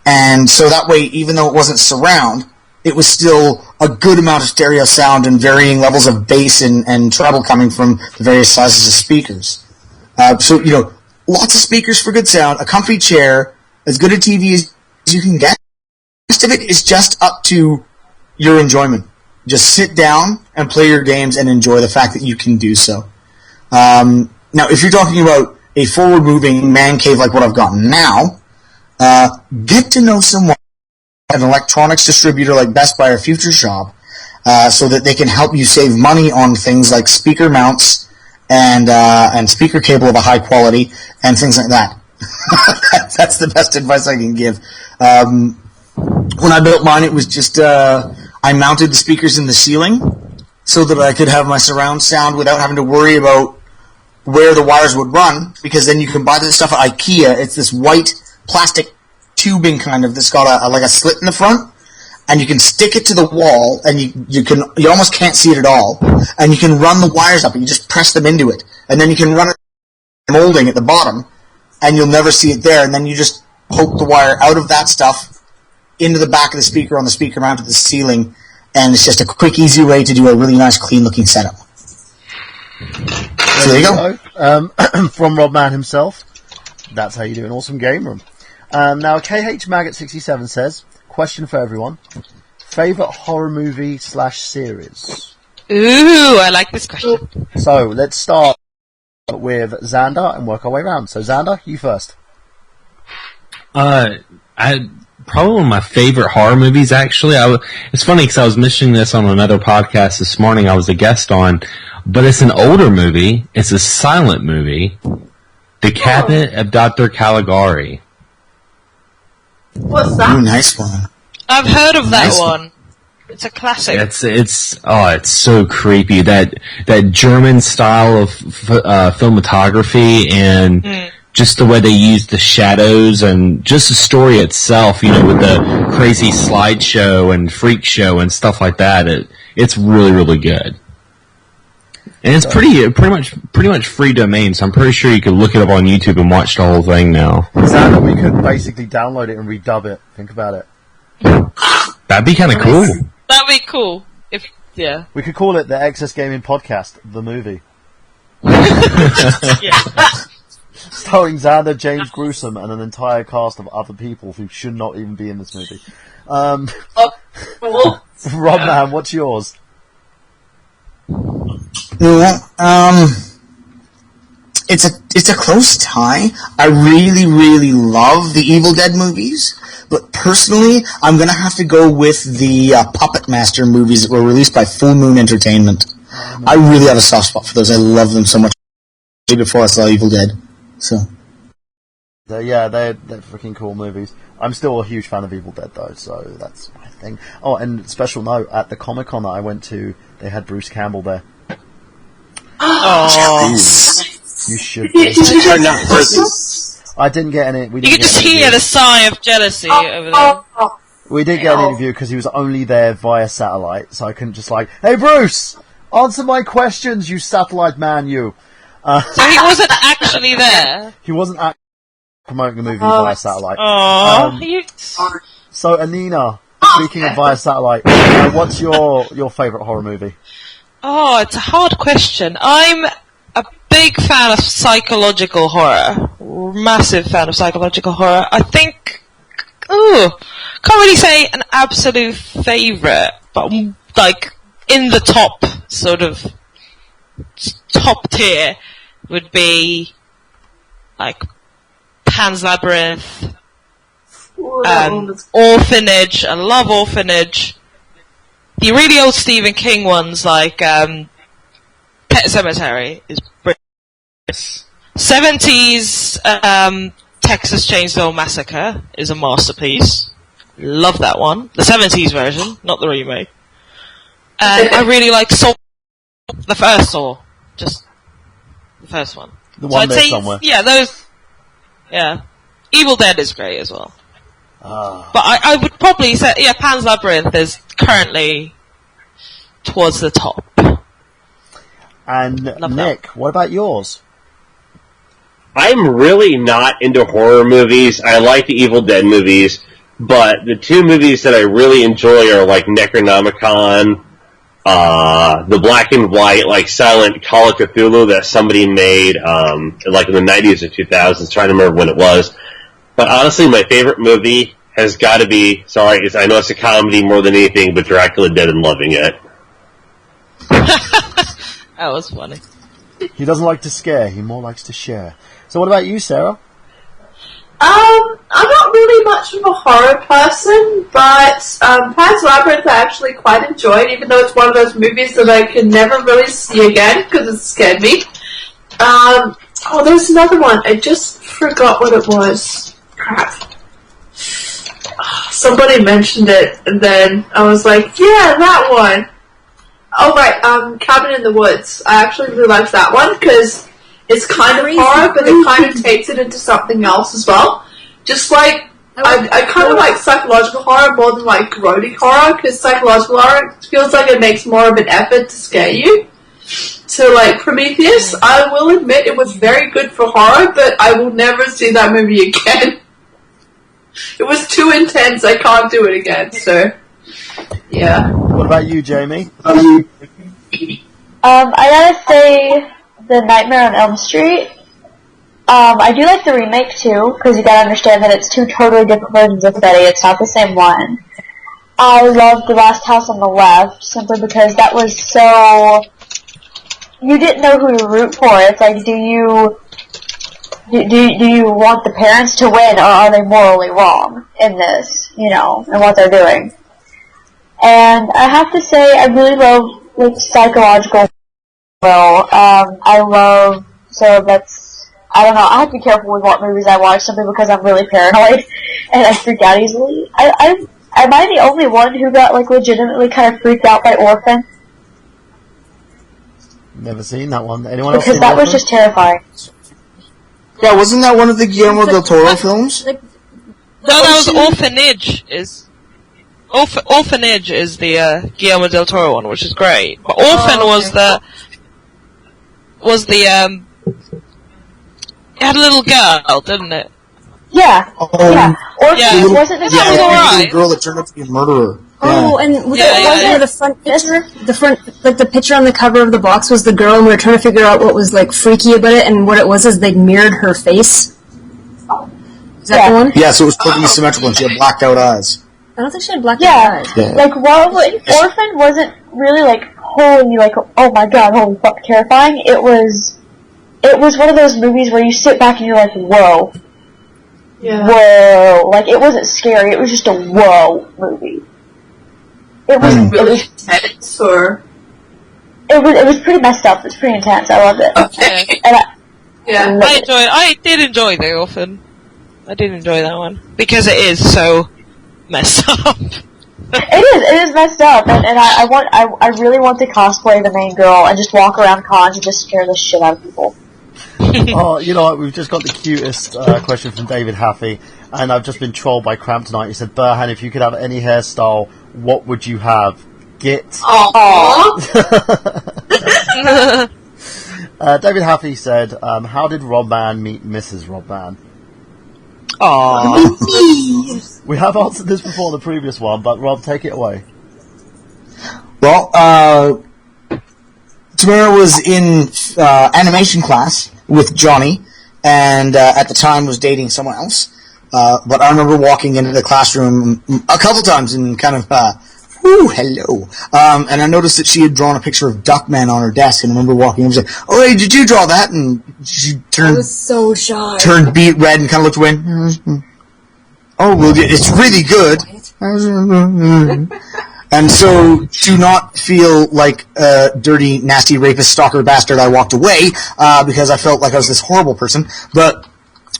And so that way, even though it wasn't surround, it was still a good amount of stereo sound and varying levels of bass and treble coming from the various sizes of speakers. So, you know, lots of speakers for good sound, a comfy chair, as good a TV as you can get. The rest of it is just up to your enjoyment. Just sit down and play your games and enjoy the fact that you can do so. Now, if you're talking about a forward-moving man cave like what I've got now, get to know someone at an electronics distributor like Best Buy or Future Shop, so that they can help you save money on things like speaker mounts and speaker cable of a high quality and things like that. That's the best advice I can give. when I built mine, it was just I mounted the speakers in the ceiling so that I could have my surround sound without having to worry about where the wires would run, because then you can buy this stuff at IKEA. It's this white plastic tubing kind of that's got like a slit in the front, and you can stick it to the wall, and you almost can't see it at all, and you can run the wires up, and you just press them into it, and then you can run it molding at the bottom, and you'll never see it there, and then you just poke the wire out of that stuff into the back of the speaker on the speaker mount at the ceiling, and it's just a quick, easy way to do a really nice, clean-looking setup. So there you go. From Robman himself. That's how you do an awesome game room. Now, KH Maggot 67 says, question for everyone: favorite horror movie / series? Ooh, I like this question. So let's start with Xander and work our way around. So Xander, you first. Probably one of my favorite horror movies, actually. It's funny because I was mentioning this on another podcast this morning I was a guest on, but it's an older movie. It's a silent movie. The Cabinet of Dr. Caligari. What's that? Ooh, nice one. I've heard of that one. It's a classic. It's so creepy. That German style of filmography and just the way they use the shadows and just the story itself, with the crazy slideshow and freak show and stuff like that. It's really, really good. And it's pretty much free domain, so I'm pretty sure you could look it up on YouTube and watch the whole thing now. Xander, we could basically download it and redub it. Think about it. That'd be kind of cool. That'd be cool. We could call it the Excess Gaming Podcast, the movie. Starring Xander, James Gruesome, and an entire cast of other people who should not even be in this movie. Robman, what's yours? It's a close tie. I really, really love the Evil Dead movies, but personally, I'm going to have to go with the Puppet Master movies that were released by Full Moon Entertainment. I really have a soft spot for those. I love them so much before I saw Evil Dead. So, they're freaking cool movies. I'm still a huge fan of Evil Dead, though, so that's my thing. Oh, and special note, at the Comic-Con that I went to, they had Bruce Campbell there. Oh, you should. I didn't get any. You could just hear the sigh of jealousy over there. We didn't get an interview because he was only there via satellite, so I couldn't just hey Bruce, answer my questions, you satellite man, you. So he wasn't actually there? He wasn't actually promoting the movie via satellite. So Anina, speaking of via satellite, what's your favourite horror movie? Oh, it's a hard question. I'm a big fan of psychological horror. Massive fan of psychological horror. I think... can't really say an absolute favourite, but in the top, top tier would be Pan's Labyrinth, Orphanage. I love Orphanage. The really old Stephen King ones, Pet Sematary, is brilliant. 70s Texas Chainsaw Massacre is a masterpiece. Love that one. The 70s version, not the remake. And I really like Saw, the first Saw. Just the first one. The one there somewhere. Yeah, those... Yeah. Evil Dead is great as well. But I would probably say, Pan's Labyrinth is currently towards the top. And Nick, what about yours? I'm really not into horror movies. I like the Evil Dead movies, but the two movies that I really enjoy are Necronomicon, the black and white, silent Call of Cthulhu that somebody made, in the 90s or 2000s, trying to remember when it was. But honestly, my favorite movie has got to be, I know it's a comedy more than anything, but Dracula Dead and Loving It. That was funny. He doesn't like to scare, he more likes to share. So what about you, Sarah? I'm not really much of a horror person, but Pan's Labyrinth I actually quite enjoyed, even though it's one of those movies that I can never really see again because it scared me. There's another one. I just forgot what it was. Crap. somebody mentioned it, and then I was like, yeah, that one. Oh, right, Cabin in the Woods. I actually really liked that one, because it's kind of horror, but it kind of takes it into something else as well. Just like, I kind of like psychological horror more than like erotic horror, because psychological horror feels like it makes more of an effort to scare you. So, like, Prometheus, I will admit it was very good for horror, but I will never see that movie again. It was too intense, I can't do it again, so, yeah. What about you, Jamie? I gotta say, The Nightmare on Elm Street. I do like the remake too, because you gotta understand that it's two totally different versions of Betty. It's not the same one. I love The Last House on the Left, simply because that was so... You didn't know who to root for. It's like, do you want the parents to win, or are they morally wrong in this, in what they're doing? And I have to say, I really love, like, psychological I don't know, I have to be careful with what movies I watch, simply because I'm really paranoid, and I freak out easily. Am I the only one who got, like, legitimately kind of freaked out by Orphan? Never seen that one. Anyone else? Because that was just terrifying. Yeah, wasn't that one of the Guillermo del Toro films? No, that was Orphanage. Orphanage is the Guillermo del Toro one, which is great. But Orphan was the it had a little girl, didn't it? Yeah. Orphan wasn't it? That was alright. Little girl that turned out to be a murderer. Oh, and the front picture, the picture on the cover of the box was the girl, and we were trying to figure out what was, like, freaky about it, and what it was is they mirrored her face. Is that the one? Yeah, so it was totally symmetrical, and she had blacked out eyes. I don't think she had blacked out eyes. Yeah. Like, Orphan wasn't really, like, oh my god, holy fuck, terrifying. It was one of those movies where you sit back and you're like, whoa. Yeah. Whoa. Like, it wasn't scary, it was just a whoa movie. It was intense, or... It was pretty messed up. It was pretty intense. I loved it. Okay. And I did enjoy The Orphan. I did enjoy that one. Because it is so messed up. It is messed up, and I really want to cosplay the main girl and just walk around cons and just scare the shit out of people. Oh, you know what? We've just got the cutest question from David Haffey, and I've just been trolled by Cramp tonight. He said, Burhan, if you could have any hairstyle, what would you have? Git. Aww. David Haffey said, how did Robman meet Mrs. Robman? Aww. We have answered this before in the previous one, but Rob, take it away. Well, Tamara was in animation class with Johnny, and at the time was dating someone else. But I remember walking into the classroom a couple times and kind of, hello. And I noticed that she had drawn a picture of Duckman on her desk, and I remember walking over and saying, oh, hey, did you draw that? And she I was so shy. turned beet red and kind of looked away. Oh, well, it's really good. And so, to not feel like a dirty, nasty, rapist, stalker bastard, I walked away, because I felt like I was this horrible person. But,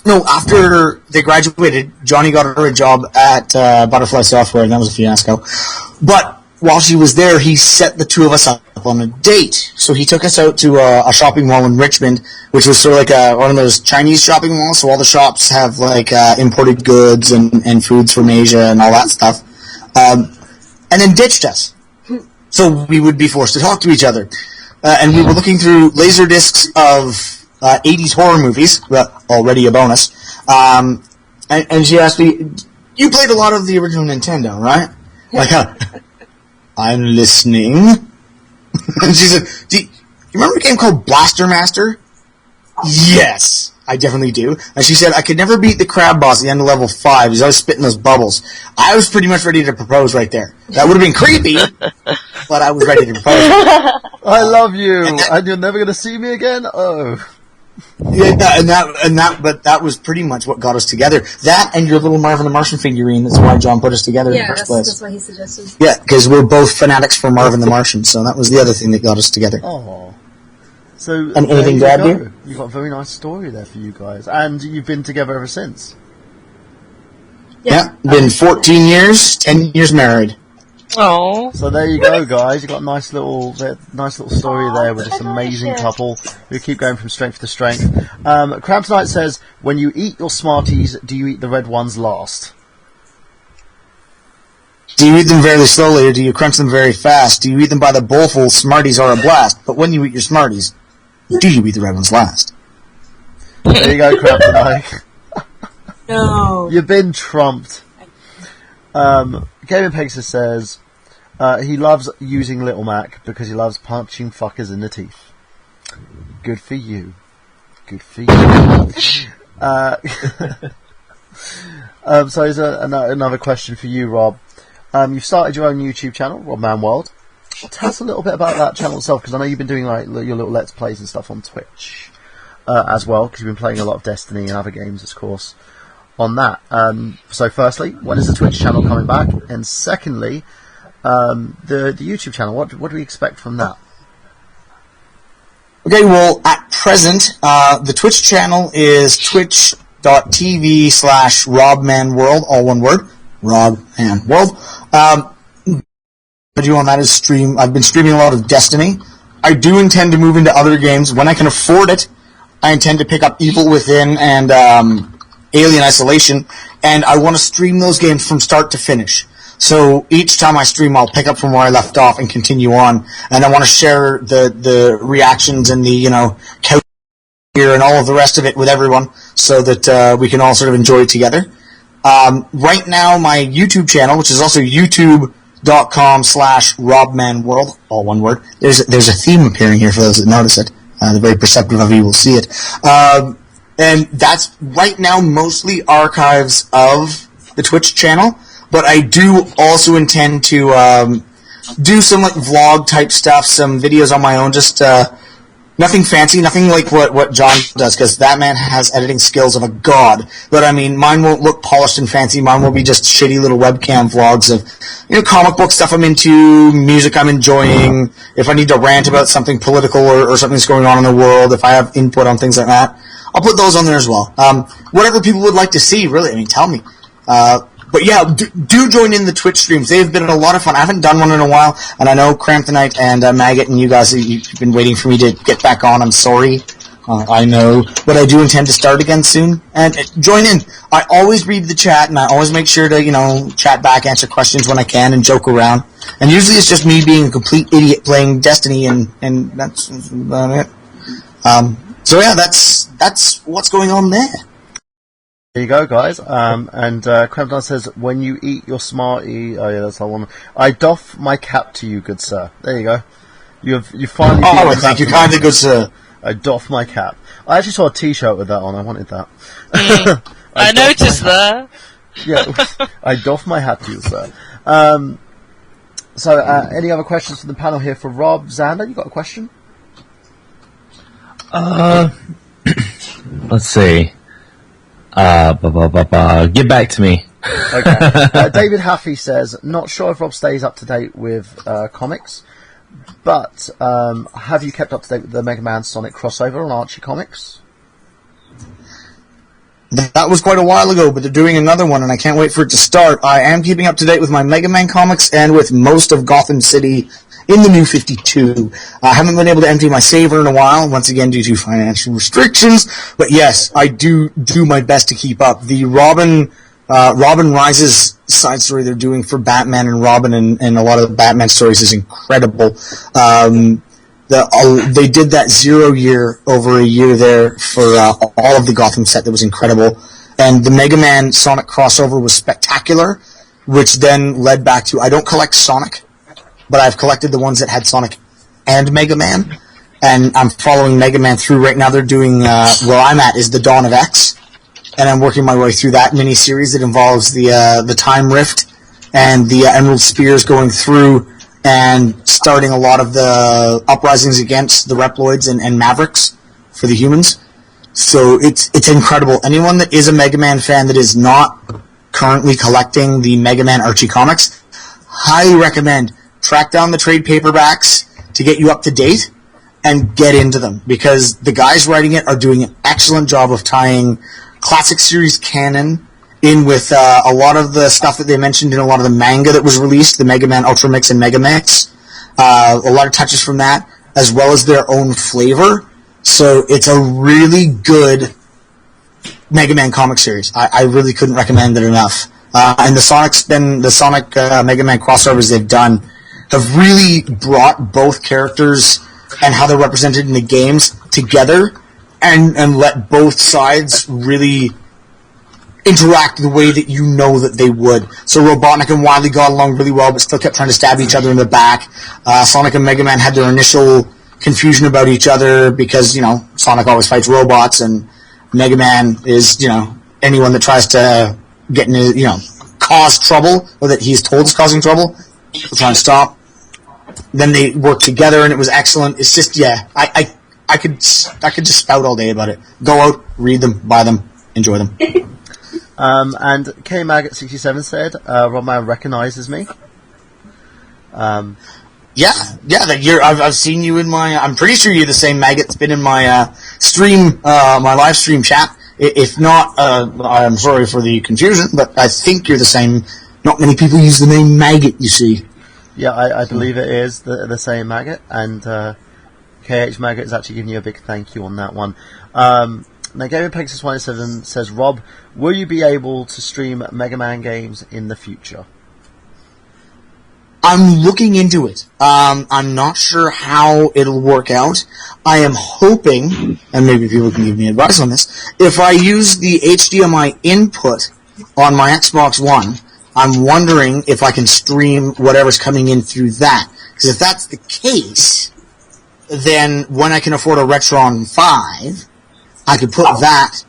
no, after they graduated, Johnny got her a job at Butterfly Software, and that was a fiasco. But while she was there, he set the two of us up on a date. So he took us out to a shopping mall in Richmond, which was sort of like one of those Chinese shopping malls, so all the shops have like imported goods and foods from Asia and all that stuff. And then ditched us. So we would be forced to talk to each other. And we were looking through laser discs of 80s horror movies, already a bonus. And she asked me, you played a lot of the original Nintendo, right? Like, I'm listening. And she said, do you remember a game called Blaster Master? Yes, I definitely do. And she said, I could never beat the crab boss at the end of level 5. He's always spitting those bubbles. I was pretty much ready to propose right there. That would have been creepy, but I was ready to propose. I love you, and you're never going to see me again? Oh. Yeah, but that was pretty much what got us together. That and your little Marvin the Martian figurine, that's why John put us together in the first place. That's why he suggested. Yeah, because we're both fanatics for Marvin the Martian, so that was the other thing that got us together. Oh. So, and anything to add, dear? You've got a very nice story there for you guys. And you've been together ever since. Yeah, been 14 years, 10 years married. Oh. So there you go, guys. You got a nice little story there with this amazing couple who keep going from strength to strength. Cramptonite says, when you eat your Smarties, do you eat the red ones last? Do you eat them very slowly, or do you crunch them very fast? Do you eat them by the bowlful? Smarties are a blast. But when you eat your Smarties, do you eat the red ones last? There you go, Cramptonite. No. You've been trumped. Gaming Pegasus says he loves using Little Mac because he loves punching fuckers in the teeth. Good for you. Good for you. So here's another question for you, Rob. You've started your own YouTube channel, Rob Man World. Tell us a little bit about that channel itself, because I know you've been doing like your little Let's Plays and stuff on Twitch as well, because you've been playing a lot of Destiny and other games, of course, on that. So firstly, when is the Twitch channel coming back? And secondly, the YouTube channel, what do we expect from that? Okay, well, at present, the Twitch channel is twitch.tv/RobManWorld, all one word, RobManWorld. What I do on that is stream. I've been streaming a lot of Destiny. I do intend to move into other games. When I can afford it, I intend to pick up Evil Within and Alien Isolation, and I want to stream those games from start to finish. So each time I stream, I'll pick up from where I left off and continue on, and I want to share the reactions and the couch here and all of the rest of it with everyone, so that we can all sort of enjoy it together. Right now, my YouTube channel, which is also youtube.com/RobManWorld, all one word. There's a theme appearing here for those that notice it. The very perceptive of you will see it. And that's right now mostly archives of the Twitch channel, but I do also intend to do some like vlog type stuff, some videos on my own, just nothing fancy, nothing like what John does, because that man has editing skills of a god. But I mean, mine won't look polished and fancy. Mine will be just shitty little webcam vlogs of comic book stuff I'm into, music I'm enjoying. If I need to rant about something political or something that's going on in the world, if I have input on things like that, I'll put those on there as well. Whatever people would like to see, really. I mean, tell me. But yeah, do join in the Twitch streams. They've been a lot of fun. I haven't done one in a while, and I know Cramptonite and Maggot and you guys, you've been waiting for me to get back on. I'm sorry. I know. But I do intend to start again soon. And join in. I always read the chat, and I always make sure to, chat back, answer questions when I can, and joke around. And usually it's just me being a complete idiot playing Destiny, and that's about it. So yeah, that's what's going on there. There you go, guys. And Crampton says, when you eat your Smartie... Oh, yeah, that's the one. I doff my cap to you, good sir. There you go. You finally... Oh, thank you kindly, good sir. I doff my cap. I actually saw a T-shirt with that on. I wanted that. I noticed that. Yeah, I doff my hat to you, sir. So, any other questions from the panel here for Rob? Xander, you got a question? Let's see. Get back to me. Okay. David Haffey says, not sure if Rob stays up to date with comics, but have you kept up to date with the Mega Man Sonic crossover on Archie Comics? That was quite a while ago, but they're doing another one, and I can't wait for it to start. I am keeping up to date with my Mega Man comics and with most of Gotham City in the New 52. I haven't been able to empty my saver in a while, once again due to financial restrictions, but yes, I do my best to keep up. The Robin Rises side story they're doing for Batman and Robin and a lot of the Batman stories is incredible. They did that 0 year over a year there for all of the Gotham set that was incredible. And the Mega Man Sonic crossover was spectacular, which then led back to, I don't collect Sonic, but I've collected the ones that had Sonic and Mega Man, and I'm following Mega Man through right now. They're doing, where I'm at is the Dawn of X, and I'm working my way through that mini-series that involves the Time Rift and the Emerald Spears going through and starting a lot of the uprisings against the Reploids and Mavericks for the humans. So it's incredible. Anyone that is a Mega Man fan that is not currently collecting the Mega Man Archie comics, highly recommend track down the trade paperbacks to get you up to date and get into them, because the guys writing it are doing an excellent job of tying classic series canon in with a lot of the stuff that they mentioned in a lot of the manga that was released, the Mega Man Ultra Mix and Mega Mix. A lot of touches from that, as well as their own flavor. So it's a really good Mega Man comic series. I really couldn't recommend it enough. And the Sonic Mega Man crossovers they've done have really brought both characters and how they're represented in the games together and let both sides really interact the way that you know that they would. So Robotnik and Wily got along really well, but still kept trying to stab each other in the back. Sonic and Mega Man had their initial confusion about each other because, Sonic always fights robots, and Mega Man is, anyone that tries to get in, cause trouble, or that he's told is causing trouble, he'll try and stop. Then they work together, and it was excellent. It's just, I could just spout all day about it. Go out, read them, buy them, enjoy them. And K Maggot 67 said, Rodman recognizes me. I've seen you in my. I'm pretty sure you're the same Maggot that's been in my stream, my live stream chat. If not, I'm sorry for the confusion, but I think you're the same. Not many people use the name Maggot, you see. Yeah, I believe it is the same Maggot, and KH Maggot is actually giving you a big thank you on that one. Now, Gaming Pegasus 187 says, Rob, will you be able to stream Mega Man games in the future? I'm looking into it. I'm not sure how it'll work out. I am hoping, and maybe people can give me advice on this, if I use the HDMI input on my Xbox One, I'm wondering if I can stream whatever's coming in through that. Because if that's the case, then when I can afford a Retron 5, I could put that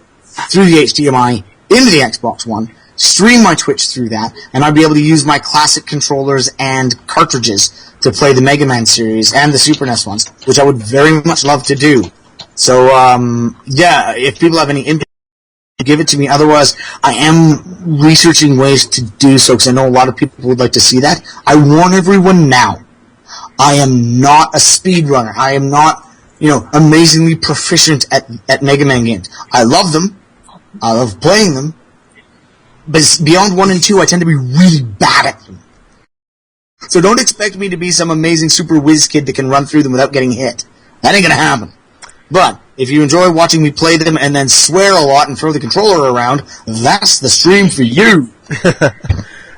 through the HDMI into the Xbox One, stream my Twitch through that, and I'd be able to use my classic controllers and cartridges to play the Mega Man series and the Super NES ones, which I would very much love to do. So, if people have any input, give it to me. Otherwise, I am researching ways to do so, because I know a lot of people would like to see that. I warn everyone now, I am not a speedrunner. I am not, amazingly proficient at Mega Man games. I love them. I love playing them. But beyond 1 and 2, I tend to be really bad at them. So don't expect me to be some amazing super whiz kid that can run through them without getting hit. That ain't gonna happen. But if you enjoy watching me play them and then swear a lot and throw the controller around, that's the stream for you.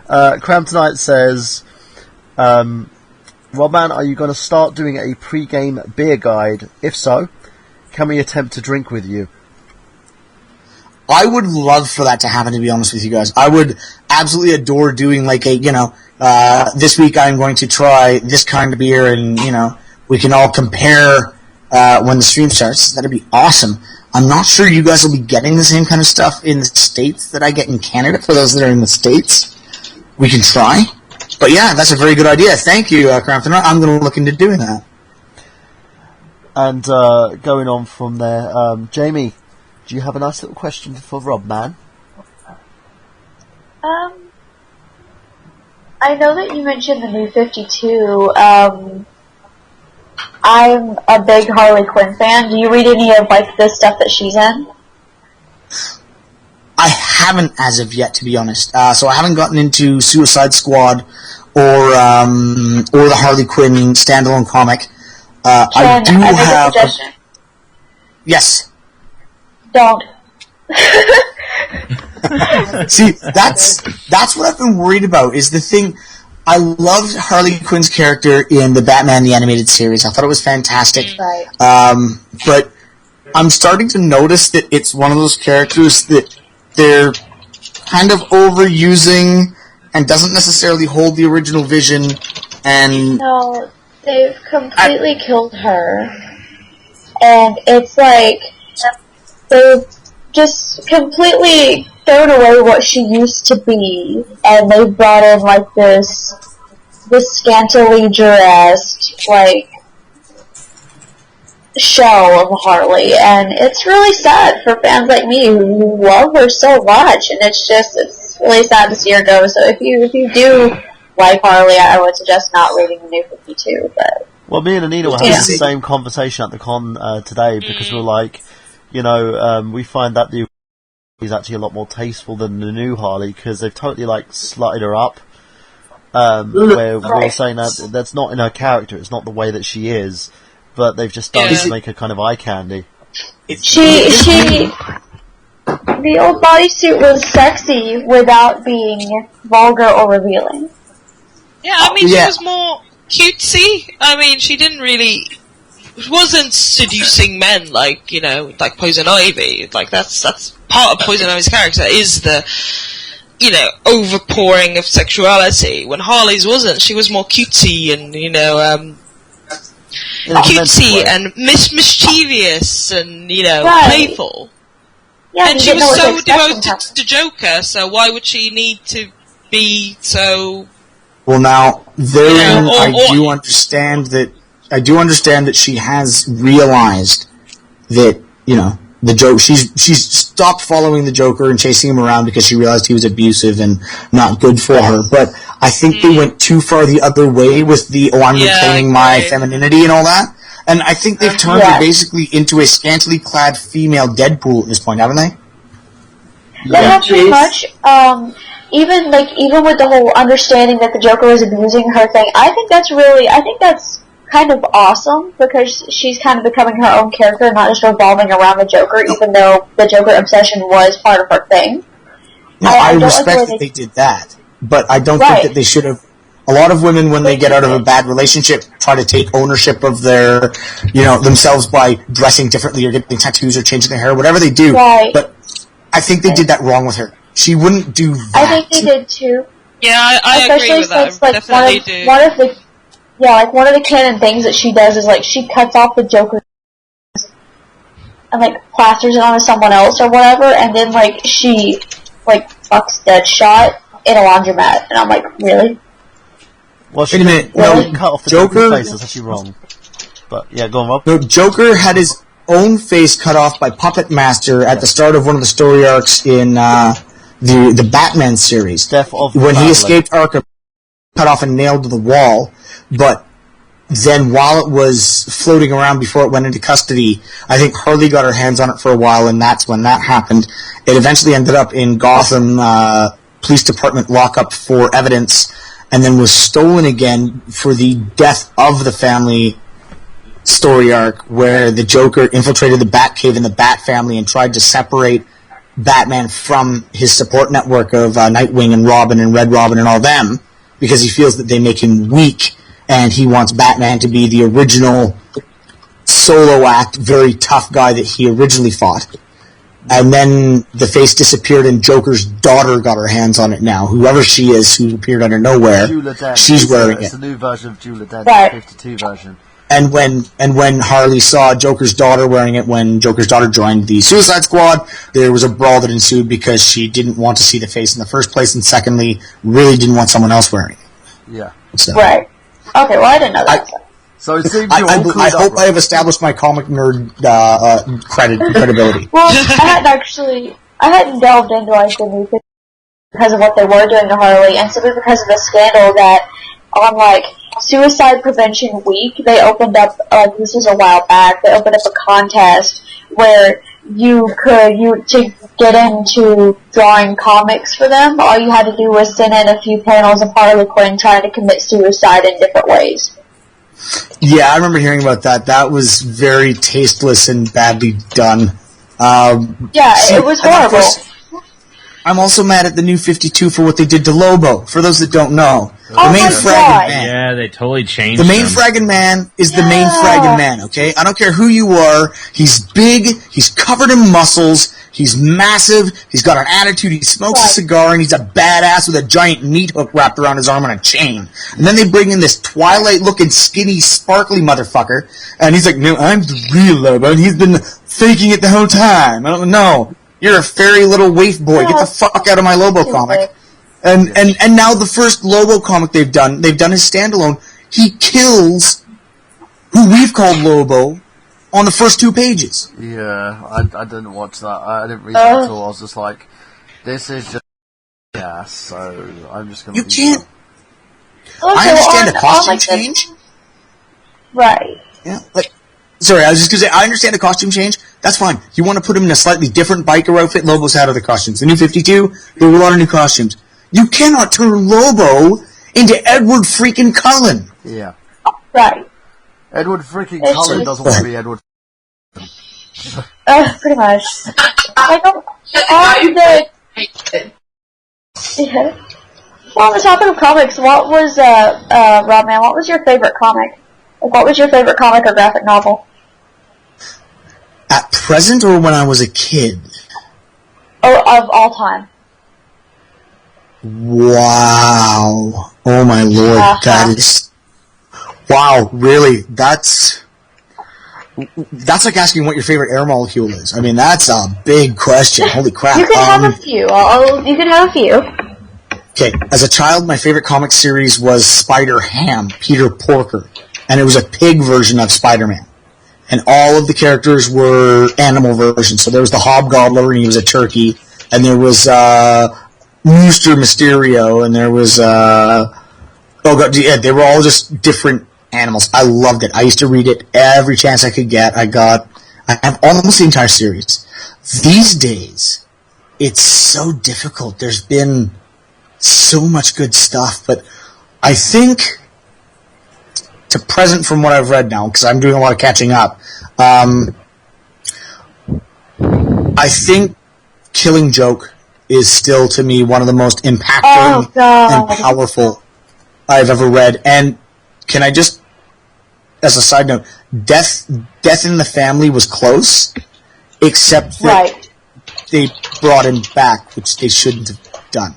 Cram Tonight says, Robman, are you going to start doing a pre-game beer guide? If so, can we attempt to drink with you? I would love for that to happen, to be honest with you guys. I would absolutely adore doing like a, this week I'm going to try this kind of beer and, we can all compare when the stream starts. That'd be awesome. I'm not sure you guys will be getting the same kind of stuff in the States that I get in Canada. For those that are in the States, we can try. But yeah, that's a very good idea. Thank you, Crampton. I'm going to look into doing that. And going on from there, Jamie, do you have a nice little question for Rob, man? I know that you mentioned the new 52. I'm a big Harley Quinn fan. Do you read any of the stuff that she's in? I haven't as of yet, to be honest. So I haven't gotten into Suicide Squad or the Harley Quinn standalone comic. I do have. A suggestion? Yes. Don't. See, that's what I've been worried about. Is the thing. I loved Harley Quinn's character in the Batman the Animated Series. I thought it was fantastic. Right. But I'm starting to notice that it's one of those characters that they're kind of overusing and doesn't necessarily hold the original vision. And no, they've completely killed her, and it's like they've just completely thrown away what she used to be, and they've brought in this scantily dressed show of Harley, and it's really sad for fans like me who love her so much, and it's really sad to see her go. So if you do like Harley, I would suggest not reading the new 52. But well, me and Anita were having the same conversation at the con today, because we were like, we find that the is actually a lot more tasteful than the new Harley, because they've totally, like, slutted her up. Where we're saying that that's not in her character, it's not the way that she is, but they've just started to make her kind of eye candy. The old bodysuit was sexy without being vulgar or revealing. Yeah, I mean, she was more cutesy. I mean, she didn't really... She wasn't seducing men like, you know, like Poison Ivy. Like, that's part of Poison Ivy's character, is the, you know, overpouring of sexuality. When Harley's wasn't. She was more cutesy and, you know, cutesy and mischievous and, you know, playful. Yeah, and she was so devoted to Joker, so why would she need to be so... Well, now, I do understand that she has realized that, you know, the Joker, she's stopped following the Joker and chasing him around because she realized he was abusive and not good for her, but I think they went too far the other way with the, I'm reclaiming my femininity and all that. And I think they've turned her basically into a scantily clad female Deadpool at this point, haven't they? They have pretty much. Even with the whole understanding that the Joker was abusing her thing, I think that's kind of awesome, because she's kind of becoming her own character, not just revolving around the Joker, even though the Joker obsession was part of her thing. No, I respect that they did that, but I don't think that they should have. A lot of women, when they get out of a bad relationship, try to take ownership of their, you know, themselves by dressing differently or getting tattoos or changing their hair, whatever they do. Right. But I think they did that wrong with her. She wouldn't do that. I think they did too. Yeah, I agree with that. Like, Definitely do. One of the canon things that she does is, like, she cuts off the Joker and, like, plasters it onto someone else or whatever, and then, like, she, like, fucks Deadshot in a laundromat. And I'm like, really? Well, she didn't cut off the Joker's face, that's actually wrong. But, yeah, go on, Rob. No, Joker had his own face cut off by Puppet Master at the start of one of the story arcs in the Batman series. When he escaped Arkham, cut off and nailed to the wall, but then while it was floating around before it went into custody, I think Harley got her hands on it for a while, and that's when that happened. It eventually ended up in Gotham Police Department lockup for evidence, and then was stolen again for the death of the family story arc, where the Joker infiltrated the Batcave and the Bat family and tried to separate Batman from his support network of Nightwing and Robin and Red Robin and all them, because he feels that they make him weak, and he wants Batman to be the original solo act, very tough guy that he originally fought. And then the face disappeared, and Joker's daughter got her hands on it now. Whoever she is, who appeared out of nowhere, she's wearing it. It's a new version of Jula Den, the 52 version. And when Harley saw Joker's daughter wearing it, when Joker's daughter joined the Suicide Squad, there was a brawl that ensued because she didn't want to see the face in the first place, and secondly, really didn't want someone else wearing it. Yeah. So. Right. Okay, well, I didn't know that. So it seems I hope I have established my comic nerd credibility. Well, I hadn't delved into, like, the new thing because of what they were doing to Harley, and simply because of the scandal that on, like, Suicide Prevention Week, they opened up, this was a while back, they opened up a contest where to get into drawing comics for them, all you had to do was send in a few panels of Harley Quinn trying to commit suicide in different ways. Yeah, I remember hearing about that. That was very tasteless and badly done. It was horrible. I'm also mad at the New 52 for what they did to Lobo. For those that don't know, the main fragging man. Yeah, they totally changed the main fragging man is the main fragging man, okay? I don't care who you are. He's big, he's covered in muscles, he's massive, he's got an attitude, he smokes a cigar, and he's a badass with a giant meat hook wrapped around his arm on a chain. And then they bring in this Twilight-looking, skinny, sparkly motherfucker, and he's like, no, I'm the real Lobo, and he's been faking it the whole time. I don't know. You're a fairy little waif boy. Get the fuck out of my Lobo comic. And now the first Lobo comic they've done his standalone, he kills who we've called Lobo on the first 2 pages. Yeah, I didn't watch that. I didn't read that at all. I was just like, this is just so I'm just gonna... You can't... I understand a costume change. Right. Yeah, like... Sorry, I was just going to say, I understand a costume change. That's fine. You want to put him in a slightly different biker outfit, Lobo's had other costumes. The New 52, there were a lot of new costumes. You cannot turn Lobo into Edward freaking Cullen. Yeah. Right. Edward freaking It's Cullen just- doesn't want to be Edward. Pretty much. I don't. On the yeah. Well, on the topic of comics, what was Rob Man? What was your favorite comic? Like, what was your favorite comic or graphic novel? At present or when I was a kid? Or of all time? Wow. Oh my lord, that is... Wow, really? That's like asking what your favorite air molecule is. I mean, that's a big question. Holy crap. You can have a few. You can have a few. Okay, as a child, my favorite comic series was Spider-Ham, Peter Porker. And it was a pig version of Spider-Man. And all of the characters were animal versions. So there was the Hobgoblin, and he was a turkey. And there was Mr. Mysterio, and there was... they were all just different animals. I loved it. I used to read it every chance I could get. I have almost the entire series. These days, it's so difficult. There's been so much good stuff, but I think, to present from what I've read now, because I'm doing a lot of catching up, I think Killing Joke is still, to me, one of the most impactful and powerful I've ever read. And can I just, as a side note, Death in the Family was close, except that they brought him back, which they shouldn't have done.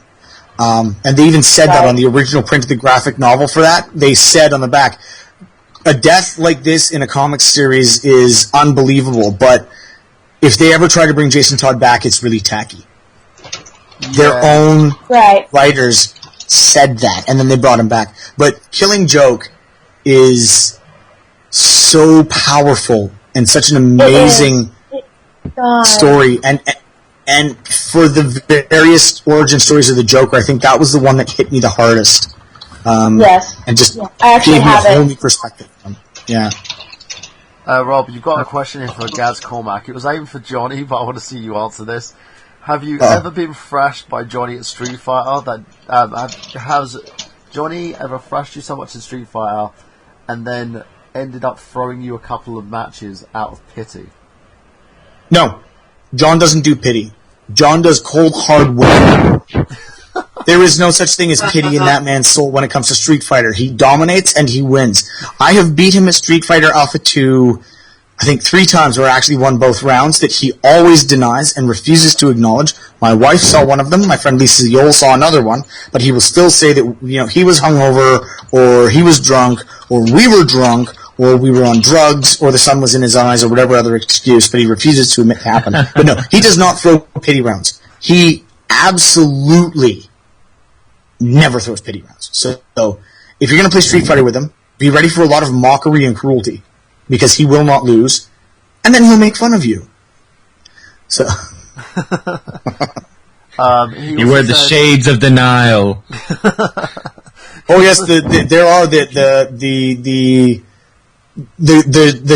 And they even said that on the original print of the graphic novel for that. They said on the back, a death like this in a comic series is unbelievable, but if they ever try to bring Jason Todd back, it's really tacky. Their own writers said that, and then they brought him back. But Killing Joke is so powerful and such an amazing story. And for the various origin stories of the Joker, I think that was the one that hit me the hardest. Yes. And just I actually gave me a have whole it. new perspective. Yeah. Rob, you've got a question here for Gaz Cormac. It was aimed for Johnny, but I want to see you answer this. Have you ever been thrashed by Johnny at Street Fighter? Has Johnny ever thrashed you so much in Street Fighter and then ended up throwing you a couple of matches out of pity? No. John doesn't do pity. John does cold, hard work. There is no such thing as pity in that man's soul when it comes to Street Fighter. He dominates and he wins. I have beat him at Street Fighter Alpha 2, I think 3 times, where I actually won both rounds, that he always denies and refuses to acknowledge. My wife saw one of them. My friend Lisa Yole saw another one. But he will still say that, he was hungover, or he was drunk, or we were drunk, or we were on drugs, or the sun was in his eyes, or whatever other excuse, but he refuses to admit it happened. But no, he does not throw pity rounds. He absolutely never throws pity rounds. So if you're going to play Street Fighter with him, be ready for a lot of mockery and cruelty, because he will not lose, and then he'll make fun of you. So... you wear the shades of denial. Oh yes, there are the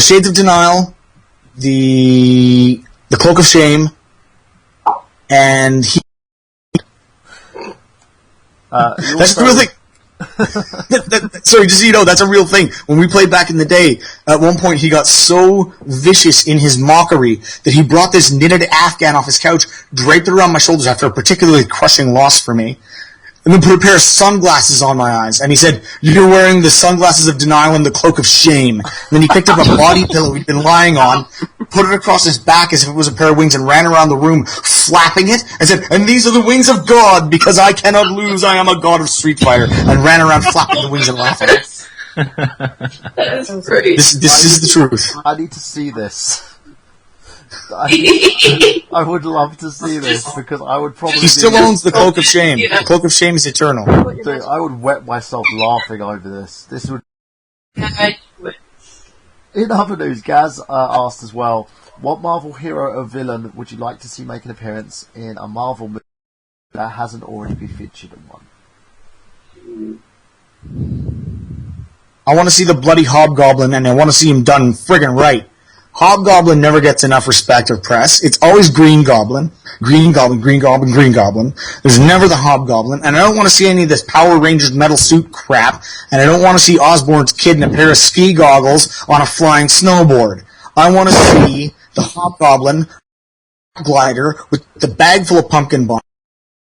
shades of denial, the cloak of shame, and he. That's the real thing. Sorry, just so you know, that's a real thing. When we played back in the day, at one point he got so vicious in his mockery that he brought this knitted Afghan off his couch, draped it around my shoulders after a particularly crushing loss for me, and then put a pair of sunglasses on my eyes. And he said, "You're wearing the sunglasses of denial and the cloak of shame." And then he picked up a body pillow he'd been lying on, put it across his back as if it was a pair of wings, and ran around the room flapping it, and said, "And these are the wings of God, because I cannot lose, I am a god of Street Fighter," and ran around flapping the wings and laughing. That is great. This is the truth. I need to see this. I would love to see this, because I would probably... He still owns the Cloak of Shame. The Cloak of Shame is eternal. Dude, I would wet myself laughing over this. This would... In other news, Gaz asked as well, what Marvel hero or villain would you like to see make an appearance in a Marvel movie that hasn't already been featured in one? I want to see the bloody Hobgoblin, and I want to see him done friggin' right. Hobgoblin never gets enough respect or press. It's always Green Goblin. Green Goblin, Green Goblin, Green Goblin. There's never the Hobgoblin. And I don't want to see any of this Power Rangers metal suit crap. And I don't want to see Osborn's kid in a pair of ski goggles on a flying snowboard. I want to see the Hobgoblin glider with the bag full of pumpkin bomb,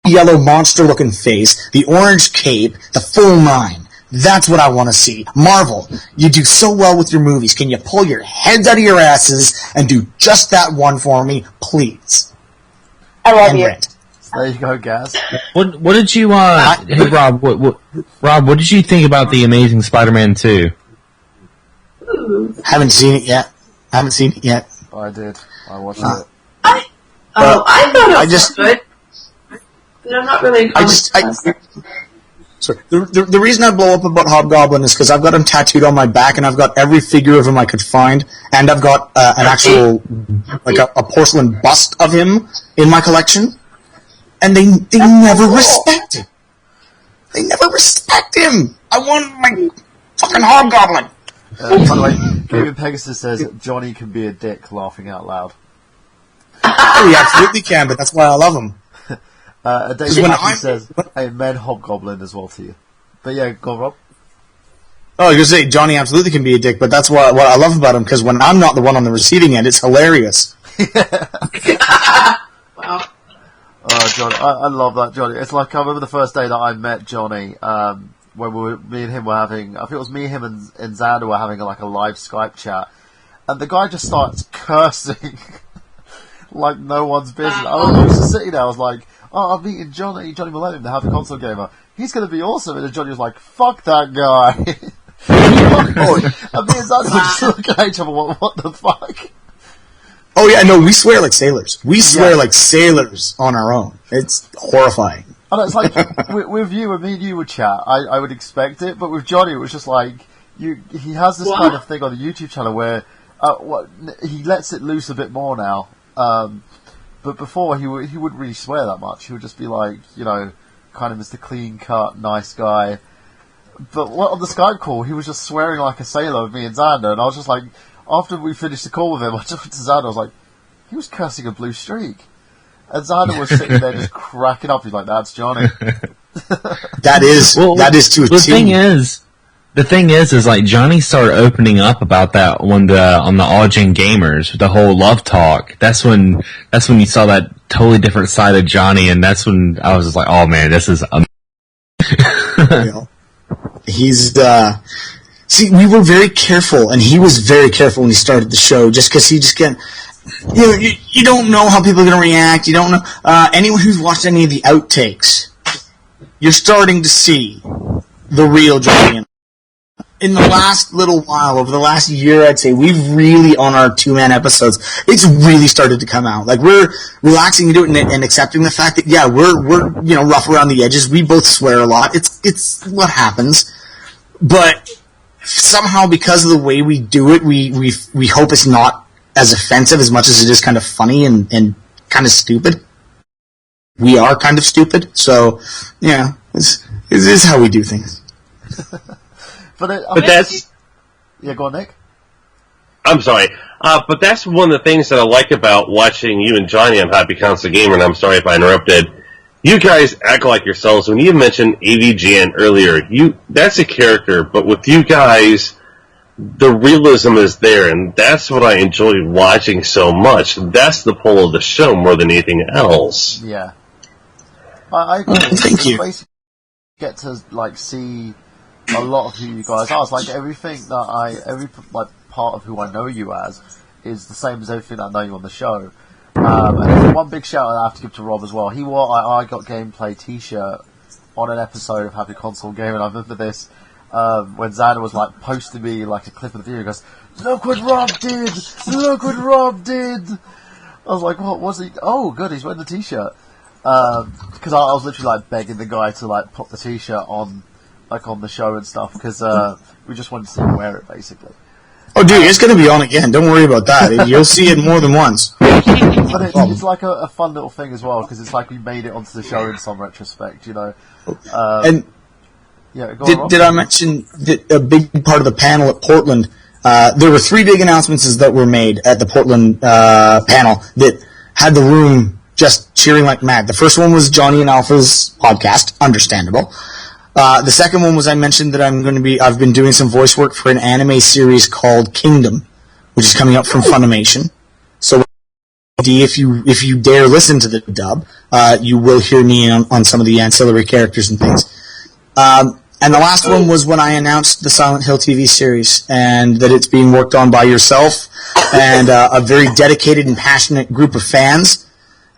yellow monster-looking face, the orange cape, the full nine. That's what I want to see. Marvel, you do so well with your movies. Can you pull your heads out of your asses and do just that one for me, please? I love And you. Brent. There you go, Gaz. What did you hey Rob, what did you think about the Amazing Spider-Man 2? Haven't seen it yet. I did. I watched it. I thought it was just- good. But I'm not really a comics person. Sorry. The reason I blow up about Hobgoblin is because I've got him tattooed on my back, and I've got every figure of him I could find, and I've got an actual, like a porcelain bust of him in my collection, and they never respect him. They never respect him. I want my fucking Hobgoblin. By the way, Gaming Pegasus says Johnny can be a dick, laughing out loud. Oh, he absolutely can, but that's why I love him. David when Matthews I'm- says, amen Hobgoblin as well to you. But yeah, go on, Rob. Oh, you're saying Johnny absolutely can be a dick, but that's what I love about him, because when I'm not the one on the receiving end, it's hilarious. Wow. Oh, Johnny, I love that, Johnny. It's like, I remember the first day that I met Johnny, when me and him were having, I think it was me, him, and Xander were having like a live Skype chat, and the guy just starts cursing like no one's business. I was just sitting there, I was like, oh, I'm meeting Johnny Millennium, the Happy Console Gamer. He's going to be awesome. And then Johnny was like, fuck that guy. And me and Xander were just looking at each other, what the fuck? Oh yeah, no, we swear like sailors. We swear like sailors on our own. It's horrifying. I know, it's like, with you, when me and you would chat, I would expect it, but with Johnny, it was just like, he has this kind of thing on the YouTube channel where, he lets it loose a bit more now, but before he wouldn't really swear that much. He would just be like, kind of Mr. Clean Cut, nice guy. But on the Skype call, he was just swearing like a sailor with me and Xander, and I was just like, after we finished the call with him, I just went to Xander, I was like, he was cursing a blue streak. And Xander was sitting there just cracking up. He's like, that's Johnny. That is to a The T. thing is like Johnny started opening up about that on the All Gen Gamers, the whole love talk. That's when you saw that totally different side of Johnny, and that's when I was just like, oh man, this is He's see, we were very careful, and he was very careful when he started the show, just because he just can't. You don't know how people are going to react. You don't know. Anyone who's watched any of the outtakes, you're starting to see the real Johnny. In the last little while, over the last year, I'd say, we've really, on our 2-man episodes, it's really started to come out. Like, we're relaxing into it and accepting the fact that, yeah, we're rough around the edges. We both swear a lot. It's what happens. But somehow, because of the way we do it, we hope it's not as offensive as much as it is kind of funny and kind of stupid. We are kind of stupid, so yeah, this is how we do things. But that's... Yeah, go on, Nick. I'm sorry. But that's one of the things that I like about watching you and Johnny on Happy Console Gamer, and I'm sorry if I interrupted. You guys act like yourselves. When you mentioned AVGN earlier, that's a character, but with you guys, the realism is there, and that's what I enjoy watching so much. That's the pull of the show more than anything else. Yeah. I agree. Thank you. Basically get to, see a lot of who you guys are. It's like everything that every part of who I know you as is the same as everything I know you on the show. And there's one big shout out I have to give to Rob as well. He wore I Got Gameplay t-shirt on an episode of Happy Console Game, and I remember this when Xander was posting me a clip of the video. He goes, "Look what Rob did! Look what Rob did!" I was like, "What was he? Oh, good, he's wearing the t-shirt." Because I was literally begging the guy to put the t-shirt on on the show and stuff, because we just wanted to see him wear it, basically. Oh, dude, it's going to be on again. Don't worry about that. You'll see it more than once. But it's a fun little thing as well, because it's we made it onto the show in some retrospect, And yeah, go on, Rob. did I mention that a big part of the panel at Portland, there were 3 big announcements that were made at the Portland panel that had the room just cheering like mad. The first one was Johnny and Alpha's podcast, understandable. The second one was I mentioned that I've been doing some voice work for an anime series called Kingdom, which is coming up from Funimation. So if you dare listen to the dub, you will hear me on some of the ancillary characters and things. And the last one was when I announced the Silent Hill TV series, and that it's being worked on by yourself and a very dedicated and passionate group of fans,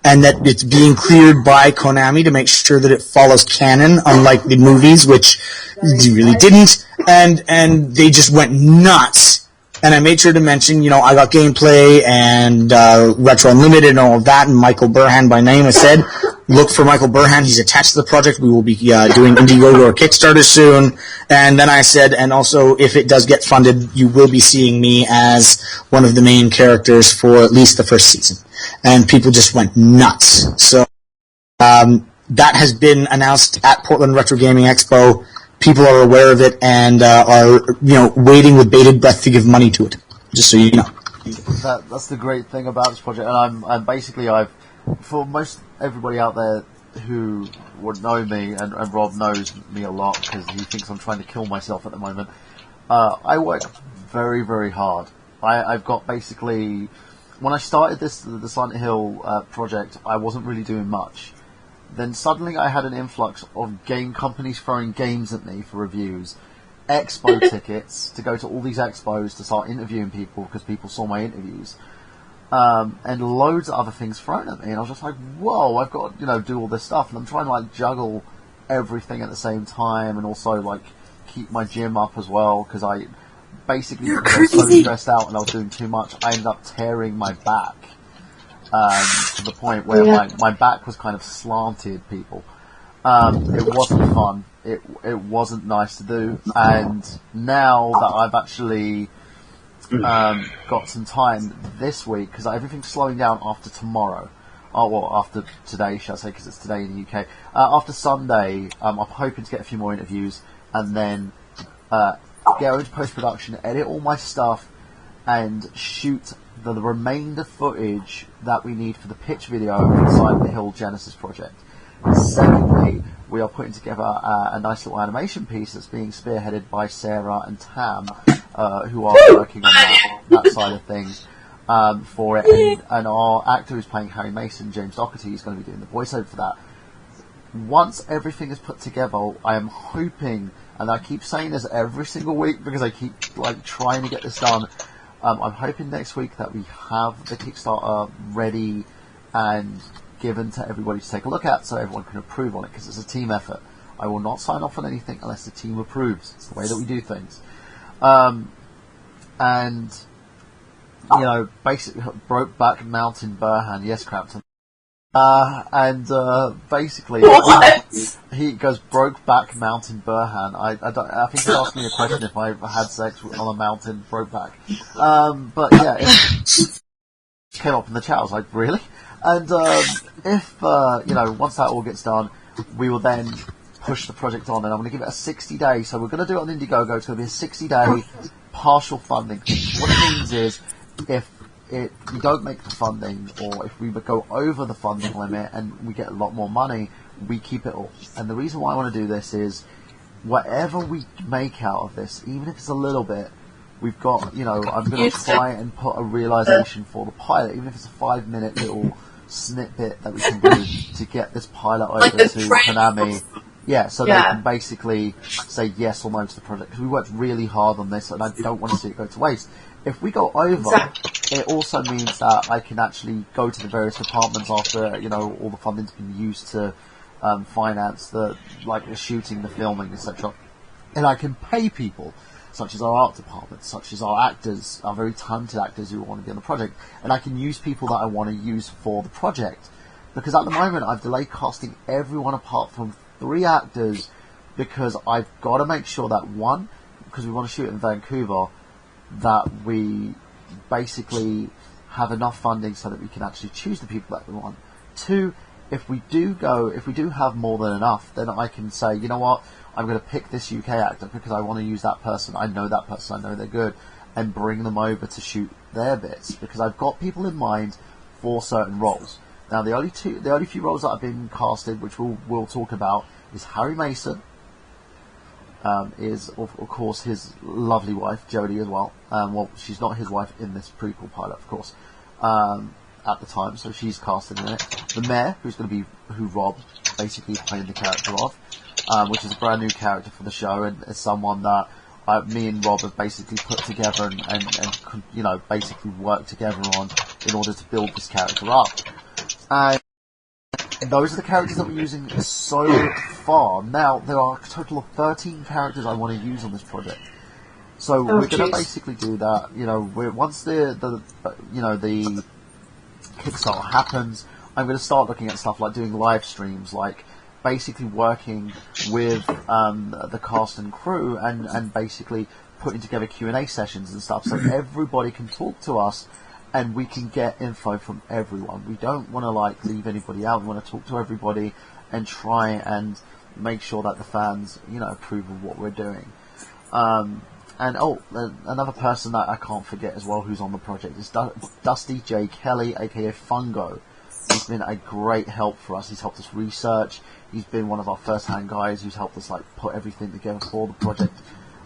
and that it's being cleared by Konami to make sure that it follows canon, unlike the movies, which really didn't, and they just went nuts. And I made sure to mention, I got gameplay and Retro Unlimited and all of that, and Michael Burhan by name. I said, look for Michael Burhan. He's attached to the project. We will be doing Indiegogo or Kickstarter soon. And then I said, and also, if it does get funded, you will be seeing me as one of the main characters for at least the first season. And people just went nuts. So that has been announced at Portland Retro Gaming Expo. People are aware of it and are waiting with bated breath to give money to it. Just so you know. That's the great thing about this project, and I'm basically for most everybody out there who would know me, and Rob knows me a lot because he thinks I'm trying to kill myself at the moment. I work very, very hard. I've got basically, when I started the Silent Hill project, I wasn't really doing much. Then suddenly I had an influx of game companies throwing games at me for reviews, expo tickets to go to all these expos to start interviewing people because people saw my interviews, and loads of other things thrown at me. And I was just like, whoa, I've got to do all this stuff, and I'm trying to juggle everything at the same time, and also keep my gym up as well, because I basically was so stressed out and I was doing too much. I ended up tearing my back. To the point where my back was kind of slanted, people. It wasn't fun. It wasn't nice to do. And now that I've actually got some time this week, because everything's slowing down after tomorrow. After today, shall I say, because it's today in the UK. After Sunday, I'm hoping to get a few more interviews, and then go into post-production, edit all my stuff, and shoot the remainder footage that we need for the pitch video for the Silent Hill Genesis project. Secondly, we are putting together a nice little animation piece that's being spearheaded by Sarah and Tam, who are working on that side of things for it. And our actor who's playing Harry Mason, James Doherty, is going to be doing the voiceover for that. Once everything is put together, I am hoping, and I keep saying this every single week because I keep trying to get this done, I'm hoping next week that we have the Kickstarter ready and given to everybody to take a look at so everyone can approve on it, because it's a team effort. I will not sign off on anything unless the team approves. It's the way that we do things. And, basically, Brokeback Mountain Burhan, yes, Crampton. Basically, he goes Brokeback Mountain Burhan. I think he's asking me a question if I had sex on a mountain, Brokeback. But yeah, it came up in the chat. I was like, really? And if once that all gets done, we will then push the project on, and I'm going to give it a 60-day. So we're going to do it on Indiegogo. It's going to be a 60-day partial funding. What it means is, if we don't make the funding, or if we go over the funding limit and we get a lot more money, we keep it all. And the reason why I want to do this is, whatever we make out of this, even if it's a little bit, we've got, I'm going to try and put a realization for the pilot, even if it's a 5-minute little snippet that we can do to get this pilot over to Konami. Yeah, so they can basically say yes or no to the project, because we worked really hard on this and I don't want to see it go to waste. If we go over, it also means that I can actually go to the various departments after, all the funding's been used to finance the shooting, the filming, etc. And I can pay people, such as our art department, such as our actors, our very talented actors who want to be on the project. And I can use people that I want to use for the project. Because at the moment, I've delayed casting everyone apart from 3 actors, because I've got to make sure that, 1, because we want to shoot in Vancouver, that we basically have enough funding so that we can actually choose the people that we want. 2, if we do have more than enough, then I can say, you know what, I'm going to pick this UK actor because I want to use that person. I know that person. I know they're good. and bring them over to shoot their bits, because I've got people in mind for certain roles. Now, the only few roles that I've been casted, which we'll talk about, is Harry Mason, is of course his lovely wife Jodie as well. Well, she's not his wife in this prequel pilot, of course, at the time, so she's casted in it. The Mayor, who Rob basically playing the character of, which is a brand new character for the show, and is someone that me and Rob have basically put together and basically worked together on in order to build this character up. And those are the characters that we're using so far. Now, there are a total of 13 characters I want to use on this project. So we're going to basically do that. Once the Kickstarter happens, I'm going to start looking at stuff like doing live streams, like basically working with the cast and crew and basically putting together Q&A sessions and stuff, so everybody can talk to us and we can get info from everyone. We don't want to leave anybody out. We want to talk to everybody and try and make sure that the fans approve of what we're doing. Another person that I can't forget as well who's on the project is Dusty J. Kelly, aka Fungo. He's been a great help for us. He's helped us research. He's been one of our first-hand guys who's helped us put everything together for the project,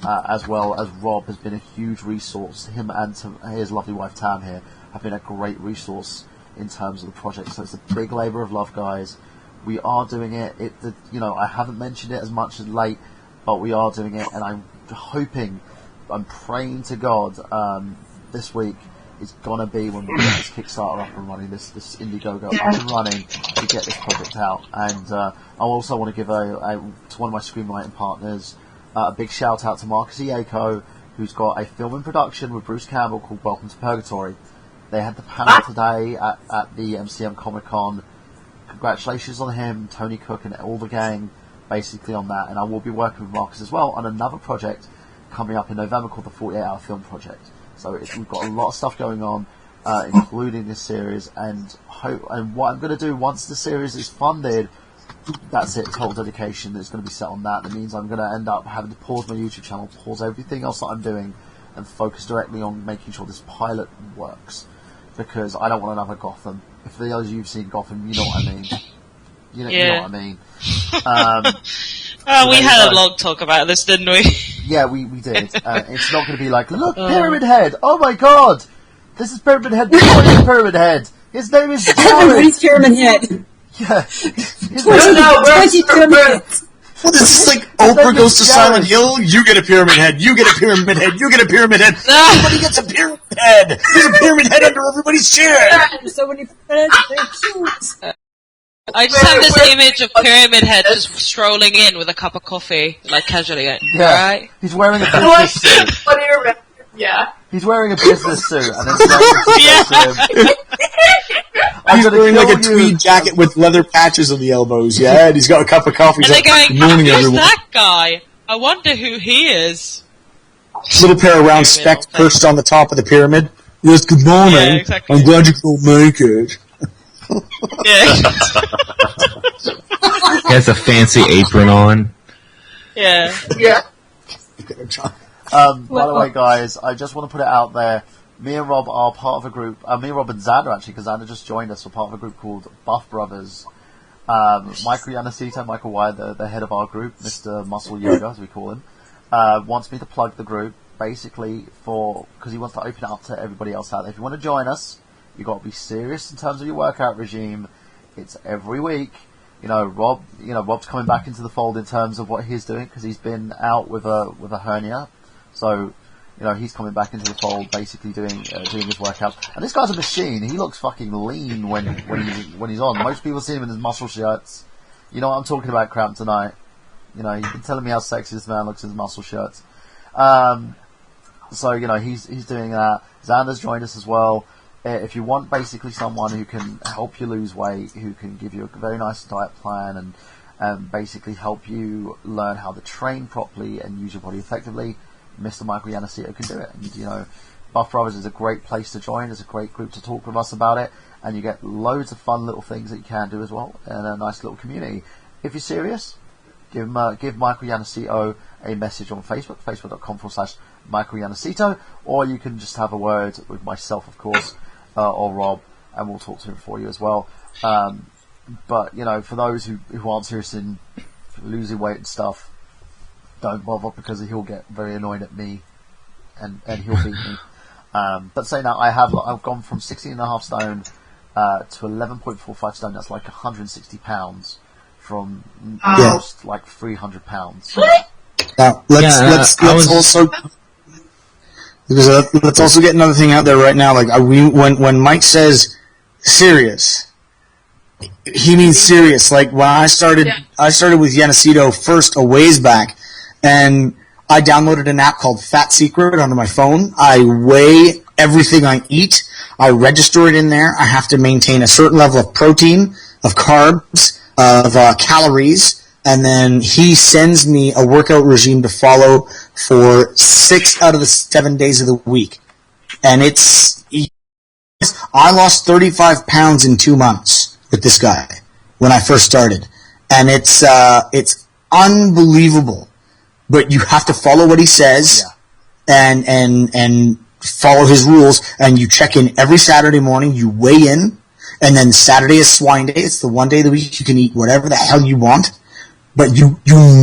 as well as Rob has been a huge resource. Him and his lovely wife Tam here have been a great resource in terms of the project. So it's a big labour of love, guys. We are doing it. I haven't mentioned it as much as late, but we are doing it, and I'm praying to God this week is gonna be when we get this Kickstarter up and running, this Indiegogo up and running to get this project out. And I also want to give to one of my screenwriting partners a big shout out to Marcus Ieko, who's got a film in production with Bruce Campbell called Welcome to Purgatory. They had the panel today at the MCM Comic Con. Congratulations on him, Tony Cook, and all the gang basically on that. And I will be working with Marcus as well on another project coming up in November called the 48-Hour Film Project. So we've got a lot of stuff going on, including this series, and what I'm going to do once the series is funded, that's it, total dedication is going to be set on that. That means I'm going to end up having to pause my YouTube channel, pause everything else that I'm doing, and focus directly on making sure this pilot works, because I don't want another Gotham. If for those of you who've seen Gotham, you know what I mean. You know what I mean. We had a long talk about this, didn't we? Yeah, we did. It's not going to be like, look, Pyramid Head! Oh my god! This is Pyramid Head before he's Pyramid Head! His name is Everybody's Pyramid Head! Yeah. Well, this is like Oprah goes to Silent Hill, you get a Pyramid Head, you get a Pyramid Head, you get a Pyramid Head, everybody gets a Pyramid Head! There's a Pyramid Head under everybody's chair! So many heads, they're cute! I just have this image of Pyramid Head just strolling in with a cup of coffee, casually. Right? He's wearing a business suit. Yeah. He's wearing a business suit, and then He's wearing a tweed jacket with leather patches on the elbows, yeah, and he's got a cup of coffee. And they're going, good morning, who's everyone. that guy? I wonder who he is. Little pair of round specs perched on the top of the pyramid. Yes, good morning. Yeah, exactly. I'm glad you could all make it. Yeah. He has a fancy apron on. Yeah. Yeah. By the way, guys, I just want to put it out there. Me and Rob are part of a group. Me and Rob and Xander, actually, because Xander just joined us, we're part of a group called Buff Brothers. Michael Yanacito, Michael Wyatt, the head of our group, Mr. Muscle Yoga, as we call him, wants me to plug the group, basically, because he wants to open it up to everybody else out there. If you want to join us, you've got to be serious in terms of your workout regime. It's every week. Rob's coming back into the fold in terms of what he's doing, because he's been out with a hernia. So, he's coming back into the fold, basically doing his workout. And this guy's a machine. He looks fucking lean when he's on. Most people see him in his muscle shirts. You know what I'm talking about, Cramp, tonight. You've been telling me how sexy this man looks in his muscle shirts. So he's doing that. Xander's joined us as well. If you want basically someone who can help you lose weight, who can give you a very nice diet plan and basically help you learn how to train properly and use your body effectively, Mr. Michael Yanacito can do it. And, Buff Brothers is a great place to join. It's a great group to talk with us about it, and you get loads of fun little things that you can do as well, and a nice little community. If you're serious, give Michael Yanacito a message on Facebook, facebook.com/ Michael Yanacito, or you can just have a word with myself, of course, or Rob, and we'll talk to him for you as well. But, you know, for those who aren't serious in losing weight and stuff, don't bother, because he'll get very annoyed at me, and he'll beat me. But saying that, I've gone from 16.5 stone to 11.45 stone. That's like 160 pounds from almost like 300 pounds. Now, let's also get another thing out there right now. Like when Mike says serious, he means serious. Like when I started with Yanacito first a ways back, and I downloaded an app called Fat Secret onto my phone. I weigh everything I eat. I register it in there. I have to maintain a certain level of protein, of carbs, of calories, and then he sends me a workout regime to follow for 6 out of the 7 days of the week. And I lost 35 pounds in 2 months with this guy when I first started. And it's unbelievable. But you have to follow what he says, and follow his rules, and you check in every Saturday morning, you weigh in, and then Saturday is swine day. It's the one day of the week you can eat whatever the hell you want, but you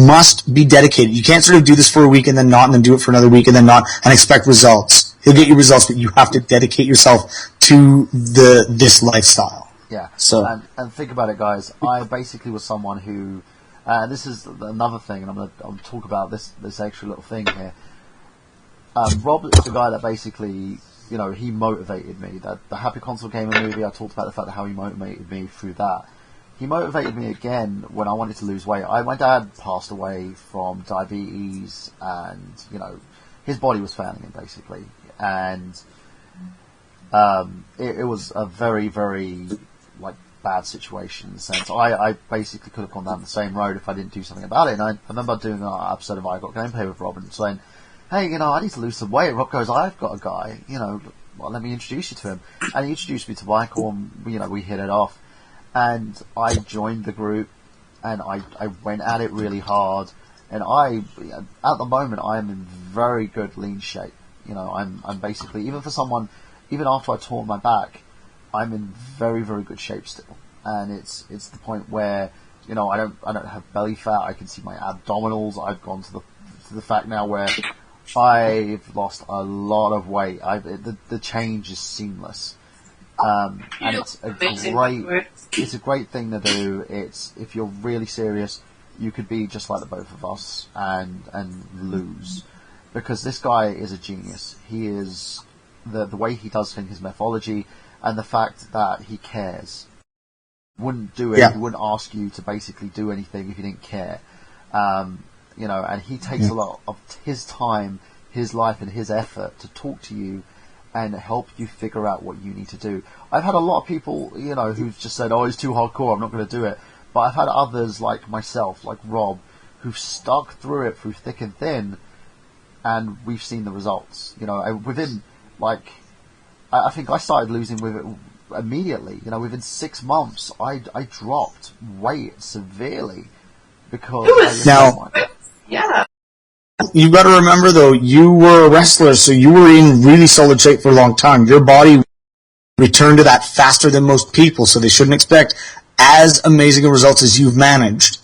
must be dedicated. You can't sort of do this for a week and then not, and then do it for another week and then not, and expect results. He'll get you results, but you have to dedicate yourself to this lifestyle. Yeah. So and think about it, guys. I basically was someone who, this is another thing, and I'm going to talk about this extra little thing here. Rob is the guy that basically, you know, he motivated me. That the Happy Console Gamer movie, I talked about the fact that how he motivated me through that. He motivated me again when I wanted to lose weight. My dad passed away from diabetes, and, you know, his body was failing him, basically. And it was a very, very, like, bad situation in the sense I basically could have gone down the same road if I didn't do something about it. And I remember doing an episode of I Got Gameplay with Rob and saying, hey, you know, I need to lose some weight. Rob goes, I've got a guy, you know, well, let me introduce you to him. And he introduced me to Michael, and, you know, we hit it off. And I joined the group, and I went at it really hard. And at the moment, I am in very good lean shape. You know, I'm basically, even for someone, even after I tore my back, I'm in very, very good shape still. And it's the point where, you know, I don't have belly fat. I can see my abdominals. I've gone to the fact now where I've lost a lot of weight. The change is seamless, and it's a great thing to do. It's, if you're really serious, you could be just like the both of us and lose, because this guy is a genius. He is the way he does things, his methodology, and the fact that he cares. Wouldn't do it. Yeah. He wouldn't ask you to basically do anything if you didn't care. You know, and he takes a lot of his time, his life, and his effort to talk to you and help you figure out what you need to do. I've had a lot of people, you know, who've just said, oh, it's too hardcore, I'm not going to do it. But I've had others like myself, like Rob, who've stuck through it through thick and thin, and we've seen the results. You know, within, like, I think I started losing with it immediately. You know, within 6 months, I dropped weight severely because yeah. You've got to remember, though, you were a wrestler, so you were in really solid shape for a long time. Your body returned to that faster than most people, so they shouldn't expect as amazing a results as you've managed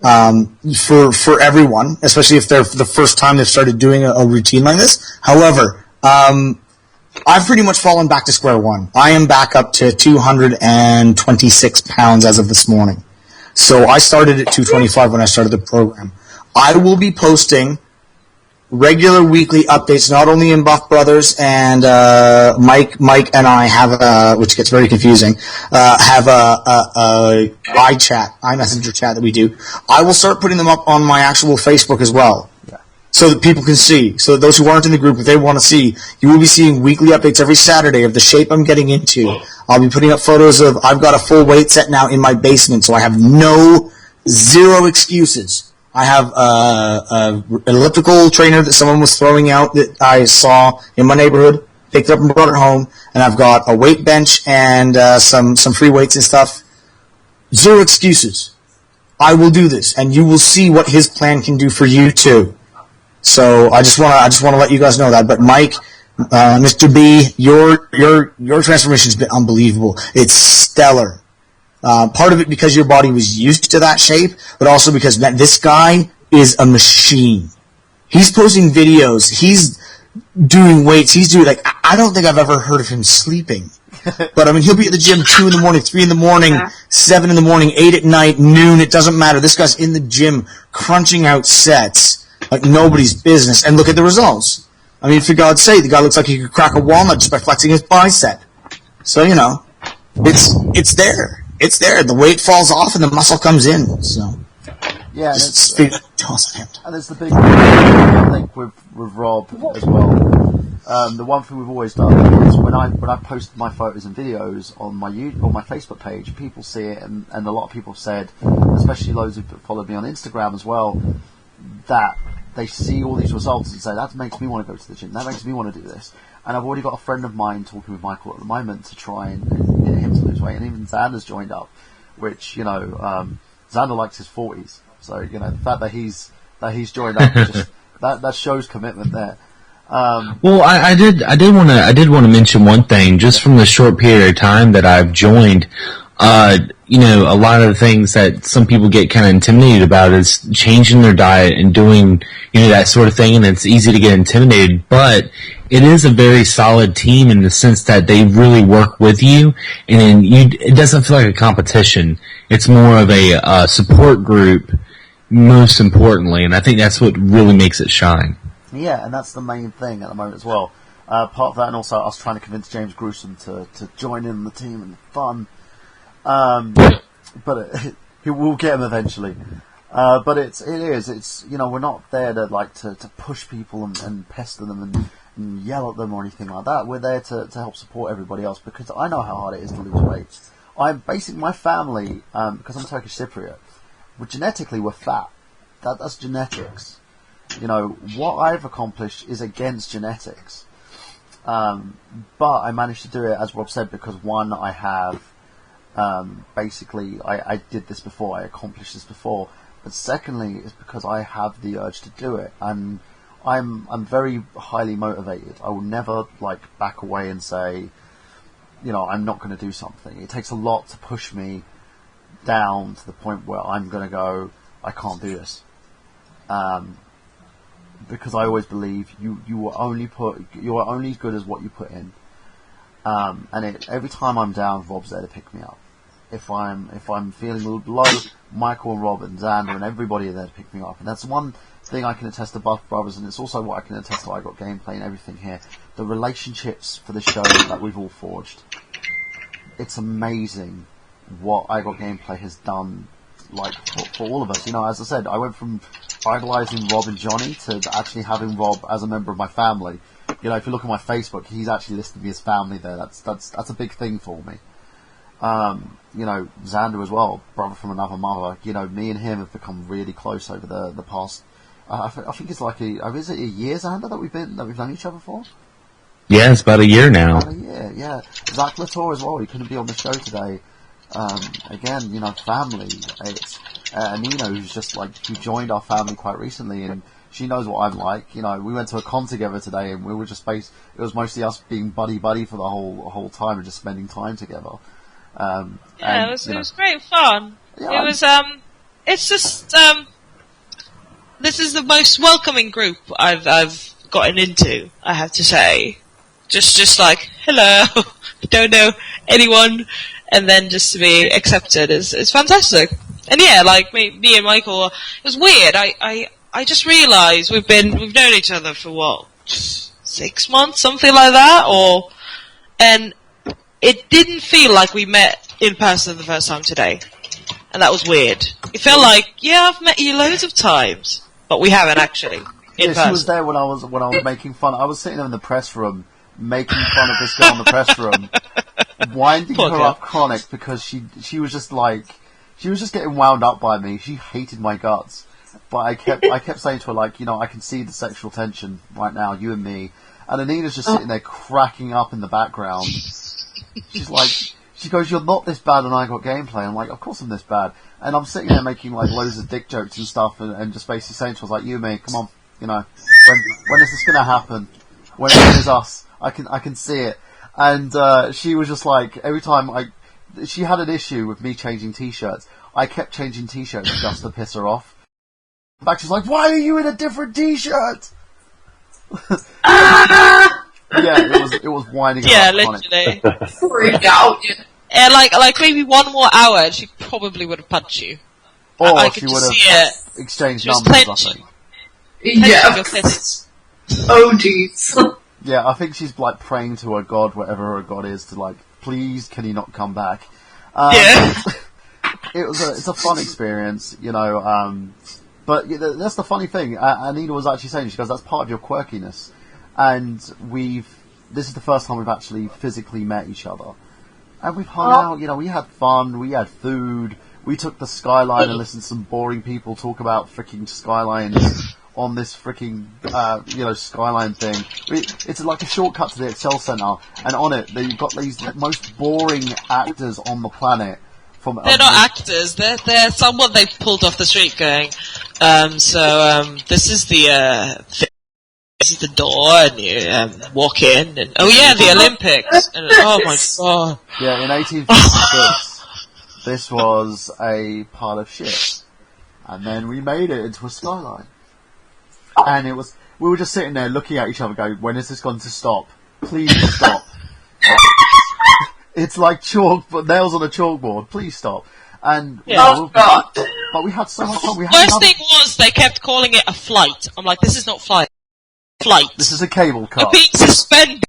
for everyone, especially if they're the first time they've started doing a routine like this. However, I've pretty much fallen back to square one. I am back up to 226 pounds as of this morning. So I started at 225 when I started the program. I will be posting regular weekly updates, not only in Buff Brothers, and Mike and I have, which gets very confusing, have a iMessenger chat that we do. I will start putting them up on my actual Facebook as well, so that people can see. So that those who aren't in the group, if they want to see, you will be seeing weekly updates every Saturday of the shape I'm getting into. I'll be putting up photos of, I've got a full weight set now in my basement, so I have zero excuses. I have an elliptical trainer that someone was throwing out that I saw in my neighborhood, picked up and brought it home, and I've got a weight bench and some free weights and stuff. Zero excuses. I will do this, and you will see what his plan can do for you too. So I just want to let you guys know that. But Mike, Mr. B, your transformation has been unbelievable. It's stellar. Part of it because your body was used to that shape, but also because, man, this guy is a machine. He's posting videos. He's doing weights. He's doing, like, I don't think I've ever heard of him sleeping. But, I mean, he'll be at the gym 2 in the morning, 3 in the morning, 7 in the morning, 8 at night, noon. It doesn't matter. This guy's in the gym crunching out sets like nobody's business. And look at the results. I mean, for God's sake, the guy looks like he could crack a walnut just by flexing his bicep. So, you know, it's there. It's there. The weight falls off and the muscle comes in. So, yeah, and it's the big thing, I think, with Rob as well. The one thing we've always done is when I post my photos and videos on my Facebook page, people see it, and a lot of people have said, especially those who followed me on Instagram as well, that they see all these results and say, that makes me want to go to the gym, that makes me want to do this. And I've already got a friend of mine talking with Michael at the moment to try and get him to lose weight, and even Xander's joined up, which, you know, Xander likes his 40s, so, you know, the fact that he's joined up, just, that shows commitment there. Well, I did want to mention one thing, just from the short period of time that I've joined. You know, a lot of the things that some people get kind of intimidated about is changing their diet and doing, you know, that sort of thing, and it's easy to get intimidated, but it is a very solid team in the sense that they really work with you, and it doesn't feel like a competition. It's more of a support group, most importantly, and I think that's what really makes it shine. Yeah, and that's the main thing at the moment as well. Part of that, and also us trying to convince James Gruesome to join in the team and the fun. But we'll get him eventually. But it's you know, we're not there to push people and pester them and yell at them or anything like that. We're there to help support everybody else, because I know how hard it is to lose weight. My family, because I'm Turkish Cypriot, genetically we're fat. That's genetics. You know, what I've accomplished is against genetics. But I managed to do it, as Rob said, because one, I have, basically, I did this before, I accomplished this before. But secondly, it's because I have the urge to do it. And I'm very highly motivated. I will never, back away and say, you know, I'm not going to do something. It takes a lot to push me down to the point where I'm going to go, I can't do this. Because I always believe you are only as good as what you put in. And every time I'm down, Rob's there to pick me up. If I'm feeling low, Michael and Rob and Xander and everybody are there to pick me up. And that's one thing I can attest to Buff Brothers, and it's also what I can attest to I Got Gameplay and everything here. The relationships for the show that we've all forged. It's amazing what I Got Gameplay has done, for all of us. You know, as I said, I went from idolizing Rob and Johnny to actually having Rob as a member of my family. You know, if you look at my Facebook, he's actually listed me as family there. That's a big thing for me. You know, Xander as well, brother from another mother. You know, me and him have become really close over the past. I think it's is it a year, Xander, that we've known each other for? Yeah, it's about a year now. About a year, yeah. Zach Latour as well. He couldn't be on the show today. Again, you know, family. It's Nina, who's just who joined our family quite recently, and she knows what I'm like. You know, we went to a con together today, and we were just it was mostly us being buddy for the whole time and just spending time together. It was great fun. Yeah, it was it's just this is the most welcoming group I've gotten into, I have to say. Just like, hello, don't know anyone, and then just to be accepted is fantastic. And yeah, me and Michael, it was weird. I just realised we've known each other for what, 6 months, something like that, and it didn't feel like we met in person the first time today, and that was weird. It felt like, yeah, I've met you loads of times, but we haven't actually in person. She was there when I was making fun. I was sitting in the press room making fun of this girl in the press room, winding her up chronic because she was just she was just getting wound up by me. She hated my guts. But I kept saying to her, you know, I can see the sexual tension right now, you and me. And Anita's just sitting there cracking up in the background. She goes, you're not this bad, and I Got Gameplay. I'm like, of course I'm this bad. And I'm sitting there making loads of dick jokes and stuff, and just basically saying to her, you and me, come on, You know, when is this going to happen? When is us? I can see it. And she was just like, every time she had an issue with me changing t-shirts. I kept changing t-shirts just to piss her off. In fact, she's like, "Why are you in a different t-shirt?" Yeah, it was whining. Yeah, literally. Freak out. And like maybe one more hour, and she probably would have punched you. Or I she could would just see have it. exchanged Just numbers, I clench- think. Yeah. Your fists. Oh, jeez. Yeah, I think she's like praying to her god, whatever her god is, to like, please, can he not come back? Yeah. It's a fun experience, you know. But that's the funny thing. Anita was actually saying, she goes, that's part of your quirkiness, and this is the first time we've actually physically met each other, and we've hung out. You know, we had fun, we had food, we took the skyline and listened to some boring people talk about freaking skylines on this freaking skyline thing. It's like a shortcut to the Excel Center, and on it you've got these most boring actors on the planet. They're not actors. They're someone they pulled off the street going. This is the door, and you walk in, and the Olympics. And, oh my god! Yeah, in 1856, this was a pile of shit, and then we made it into a skyline. And we were just sitting there looking at each other, going, "When is this going to stop? Please stop." It's like chalk, but nails on a chalkboard. Please stop. And God! But we had so much fun. Worst thing was they kept calling it a flight. I'm like, this is not flight. This is a cable car. We're being suspended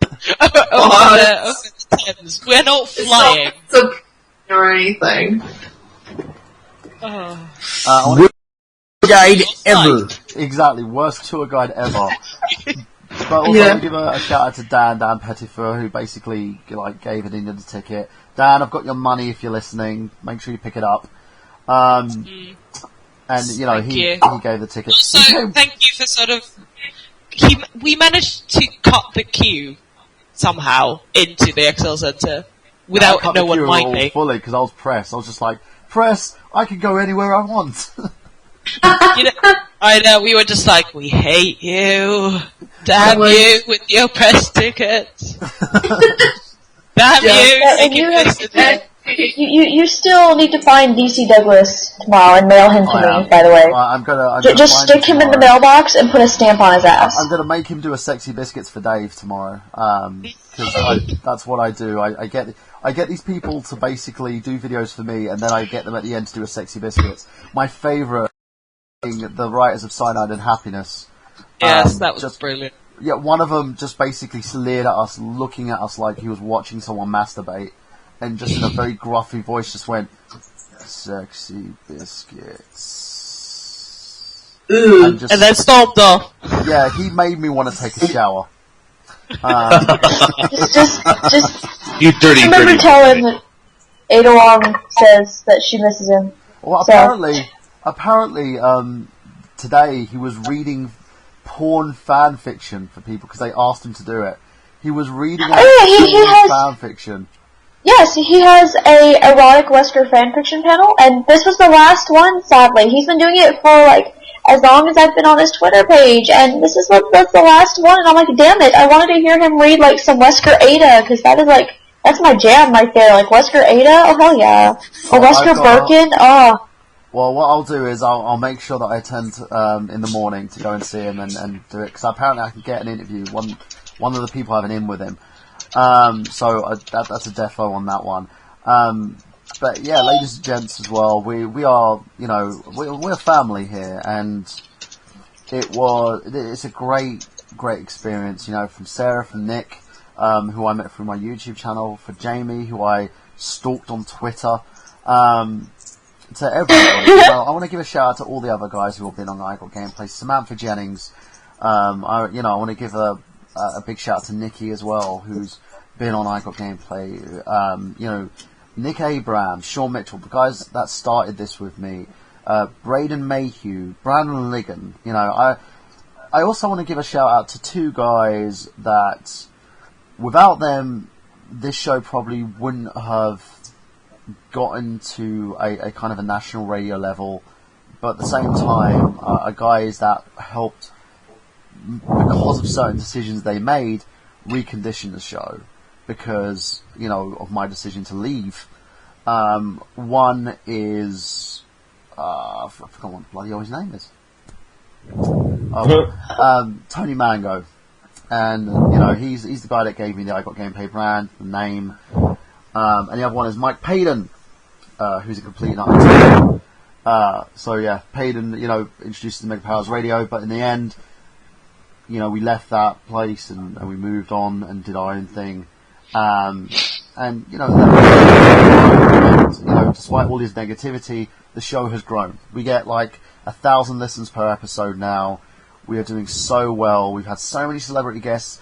over the Thames. We're not flying. It's not or anything. Worst guide ever. Exactly, worst tour guide ever. But also, I give a shout out to Dan Pettifer, who basically gave Anita the ticket. Dan, I've got your money if you're listening. Make sure you pick it up. And you know, he gave the ticket. Also, thank you for sort of. We managed to cut the queue somehow into the Excel Center without no one minding. Fully, because I was press. I was just like, press. I can go anywhere I want. I know, we were just like, we hate you. Damn you with your press tickets. Damn you still need to find DC Douglas tomorrow and mail him to me, by the way. I'm gonna just stick him in the mailbox and put a stamp on his ass. I'm gonna make him do a sexy biscuits for Dave tomorrow. Because that's what I do. I get these people to basically do videos for me, and then I get them at the end to do a sexy biscuits. My favourite the writers of Cyanide and Happiness. Yes, that was brilliant. Yeah, one of them just basically leered at us, looking at us like he was watching someone masturbate, and just in a very gruffy voice just went, "Sexy biscuits." And then stormed off. Yeah, he made me want to take a shower. Just you dirty. Remember telling him that Ada Wong says that she misses him. Well, apparently, today he was reading porn fan fiction for people because they asked him to do it. He was reading fan fiction. Yes, he has a erotic Wesker fan fiction panel, and this was the last one. Sadly, he's been doing it for as long as I've been on his Twitter page, and that's the last one. And I'm like, damn it! I wanted to hear him read some Wesker Ada, because that's my jam right there. Wesker Ada, oh hell yeah, or Wesker Birkin, oh. Well, what I'll do is I'll make sure that I attend in the morning to go and see him and do it, because apparently I can get an interview. One of the people have an in with him. That's a defo on that one. But yeah, ladies and gents as well, we are, we're family here, and it's a great experience, from Sarah, from Nick, who I met through my YouTube channel, for Jamie, who I stalked on Twitter, to everybody. I want to give a shout out to all the other guys who have been on I Got Gameplay. Samantha Jennings, I want to give a big shout out to Nikki as well, who's been on I Got Gameplay. Nick Abraham, Sean Mitchell, the guys that started this with me, Braden Mayhew, Brandon Ligon. I also want to give a shout out to two guys that, without them, this show probably wouldn't have gotten to a kind of a national radio level, but at the same time, are guys that helped, because of certain decisions they made, recondition the show because, you know, of my decision to leave. One is, I forgot what bloody hell his name is. Tony Mango. And, you know, he's the guy that gave me the I Got Gameplay brand, the name. And the other one is Mike Payden, who's a complete nut. So yeah, Payden, you know, introduced us to Mega Powers Radio, but in the end, you know, we left that place and we moved on and did our own thing. And, you know, despite all this negativity, the show has grown. We get like 1,000 listens per episode now. We are doing so well. We've had so many celebrity guests.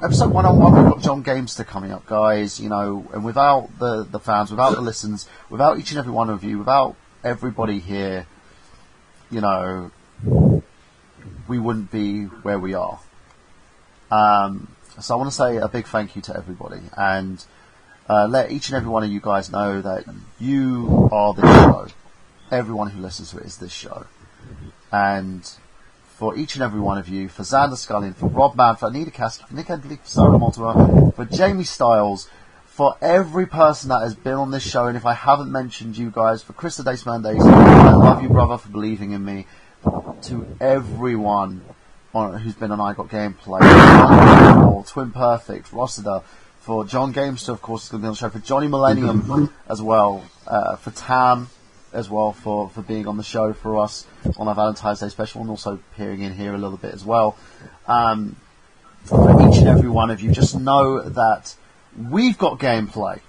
Episode 101, we've got John Gamester coming up, guys, you know, and without the fans, without the listens, without each and every one of you, without everybody here, you know, we wouldn't be where we are. So I want to say a big thank you to everybody, and let each and every one of you guys know that you are this show. Everyone who listens to it is this show. And for each and every one of you, for Xander Scullion, for Rob Mann, for Anita Cassidy, for Nick Endley, for Sarah Mortimer, for Jamie Styles, for every person that has been on this show, and if I haven't mentioned you guys, for Chris Dace Mendes, I love you, brother, for believing in me, to everyone who's been on I Got Gameplay, for Twin Perfect, Rossida, for John Gamester, of course, is going to be on the show, for Johnny Millennium as well, for Tam as well, for being on the show for us on our Valentine's Day special, and also appearing in here a little bit as well. For each and every one of you, just know that we've got gameplay.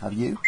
Have you?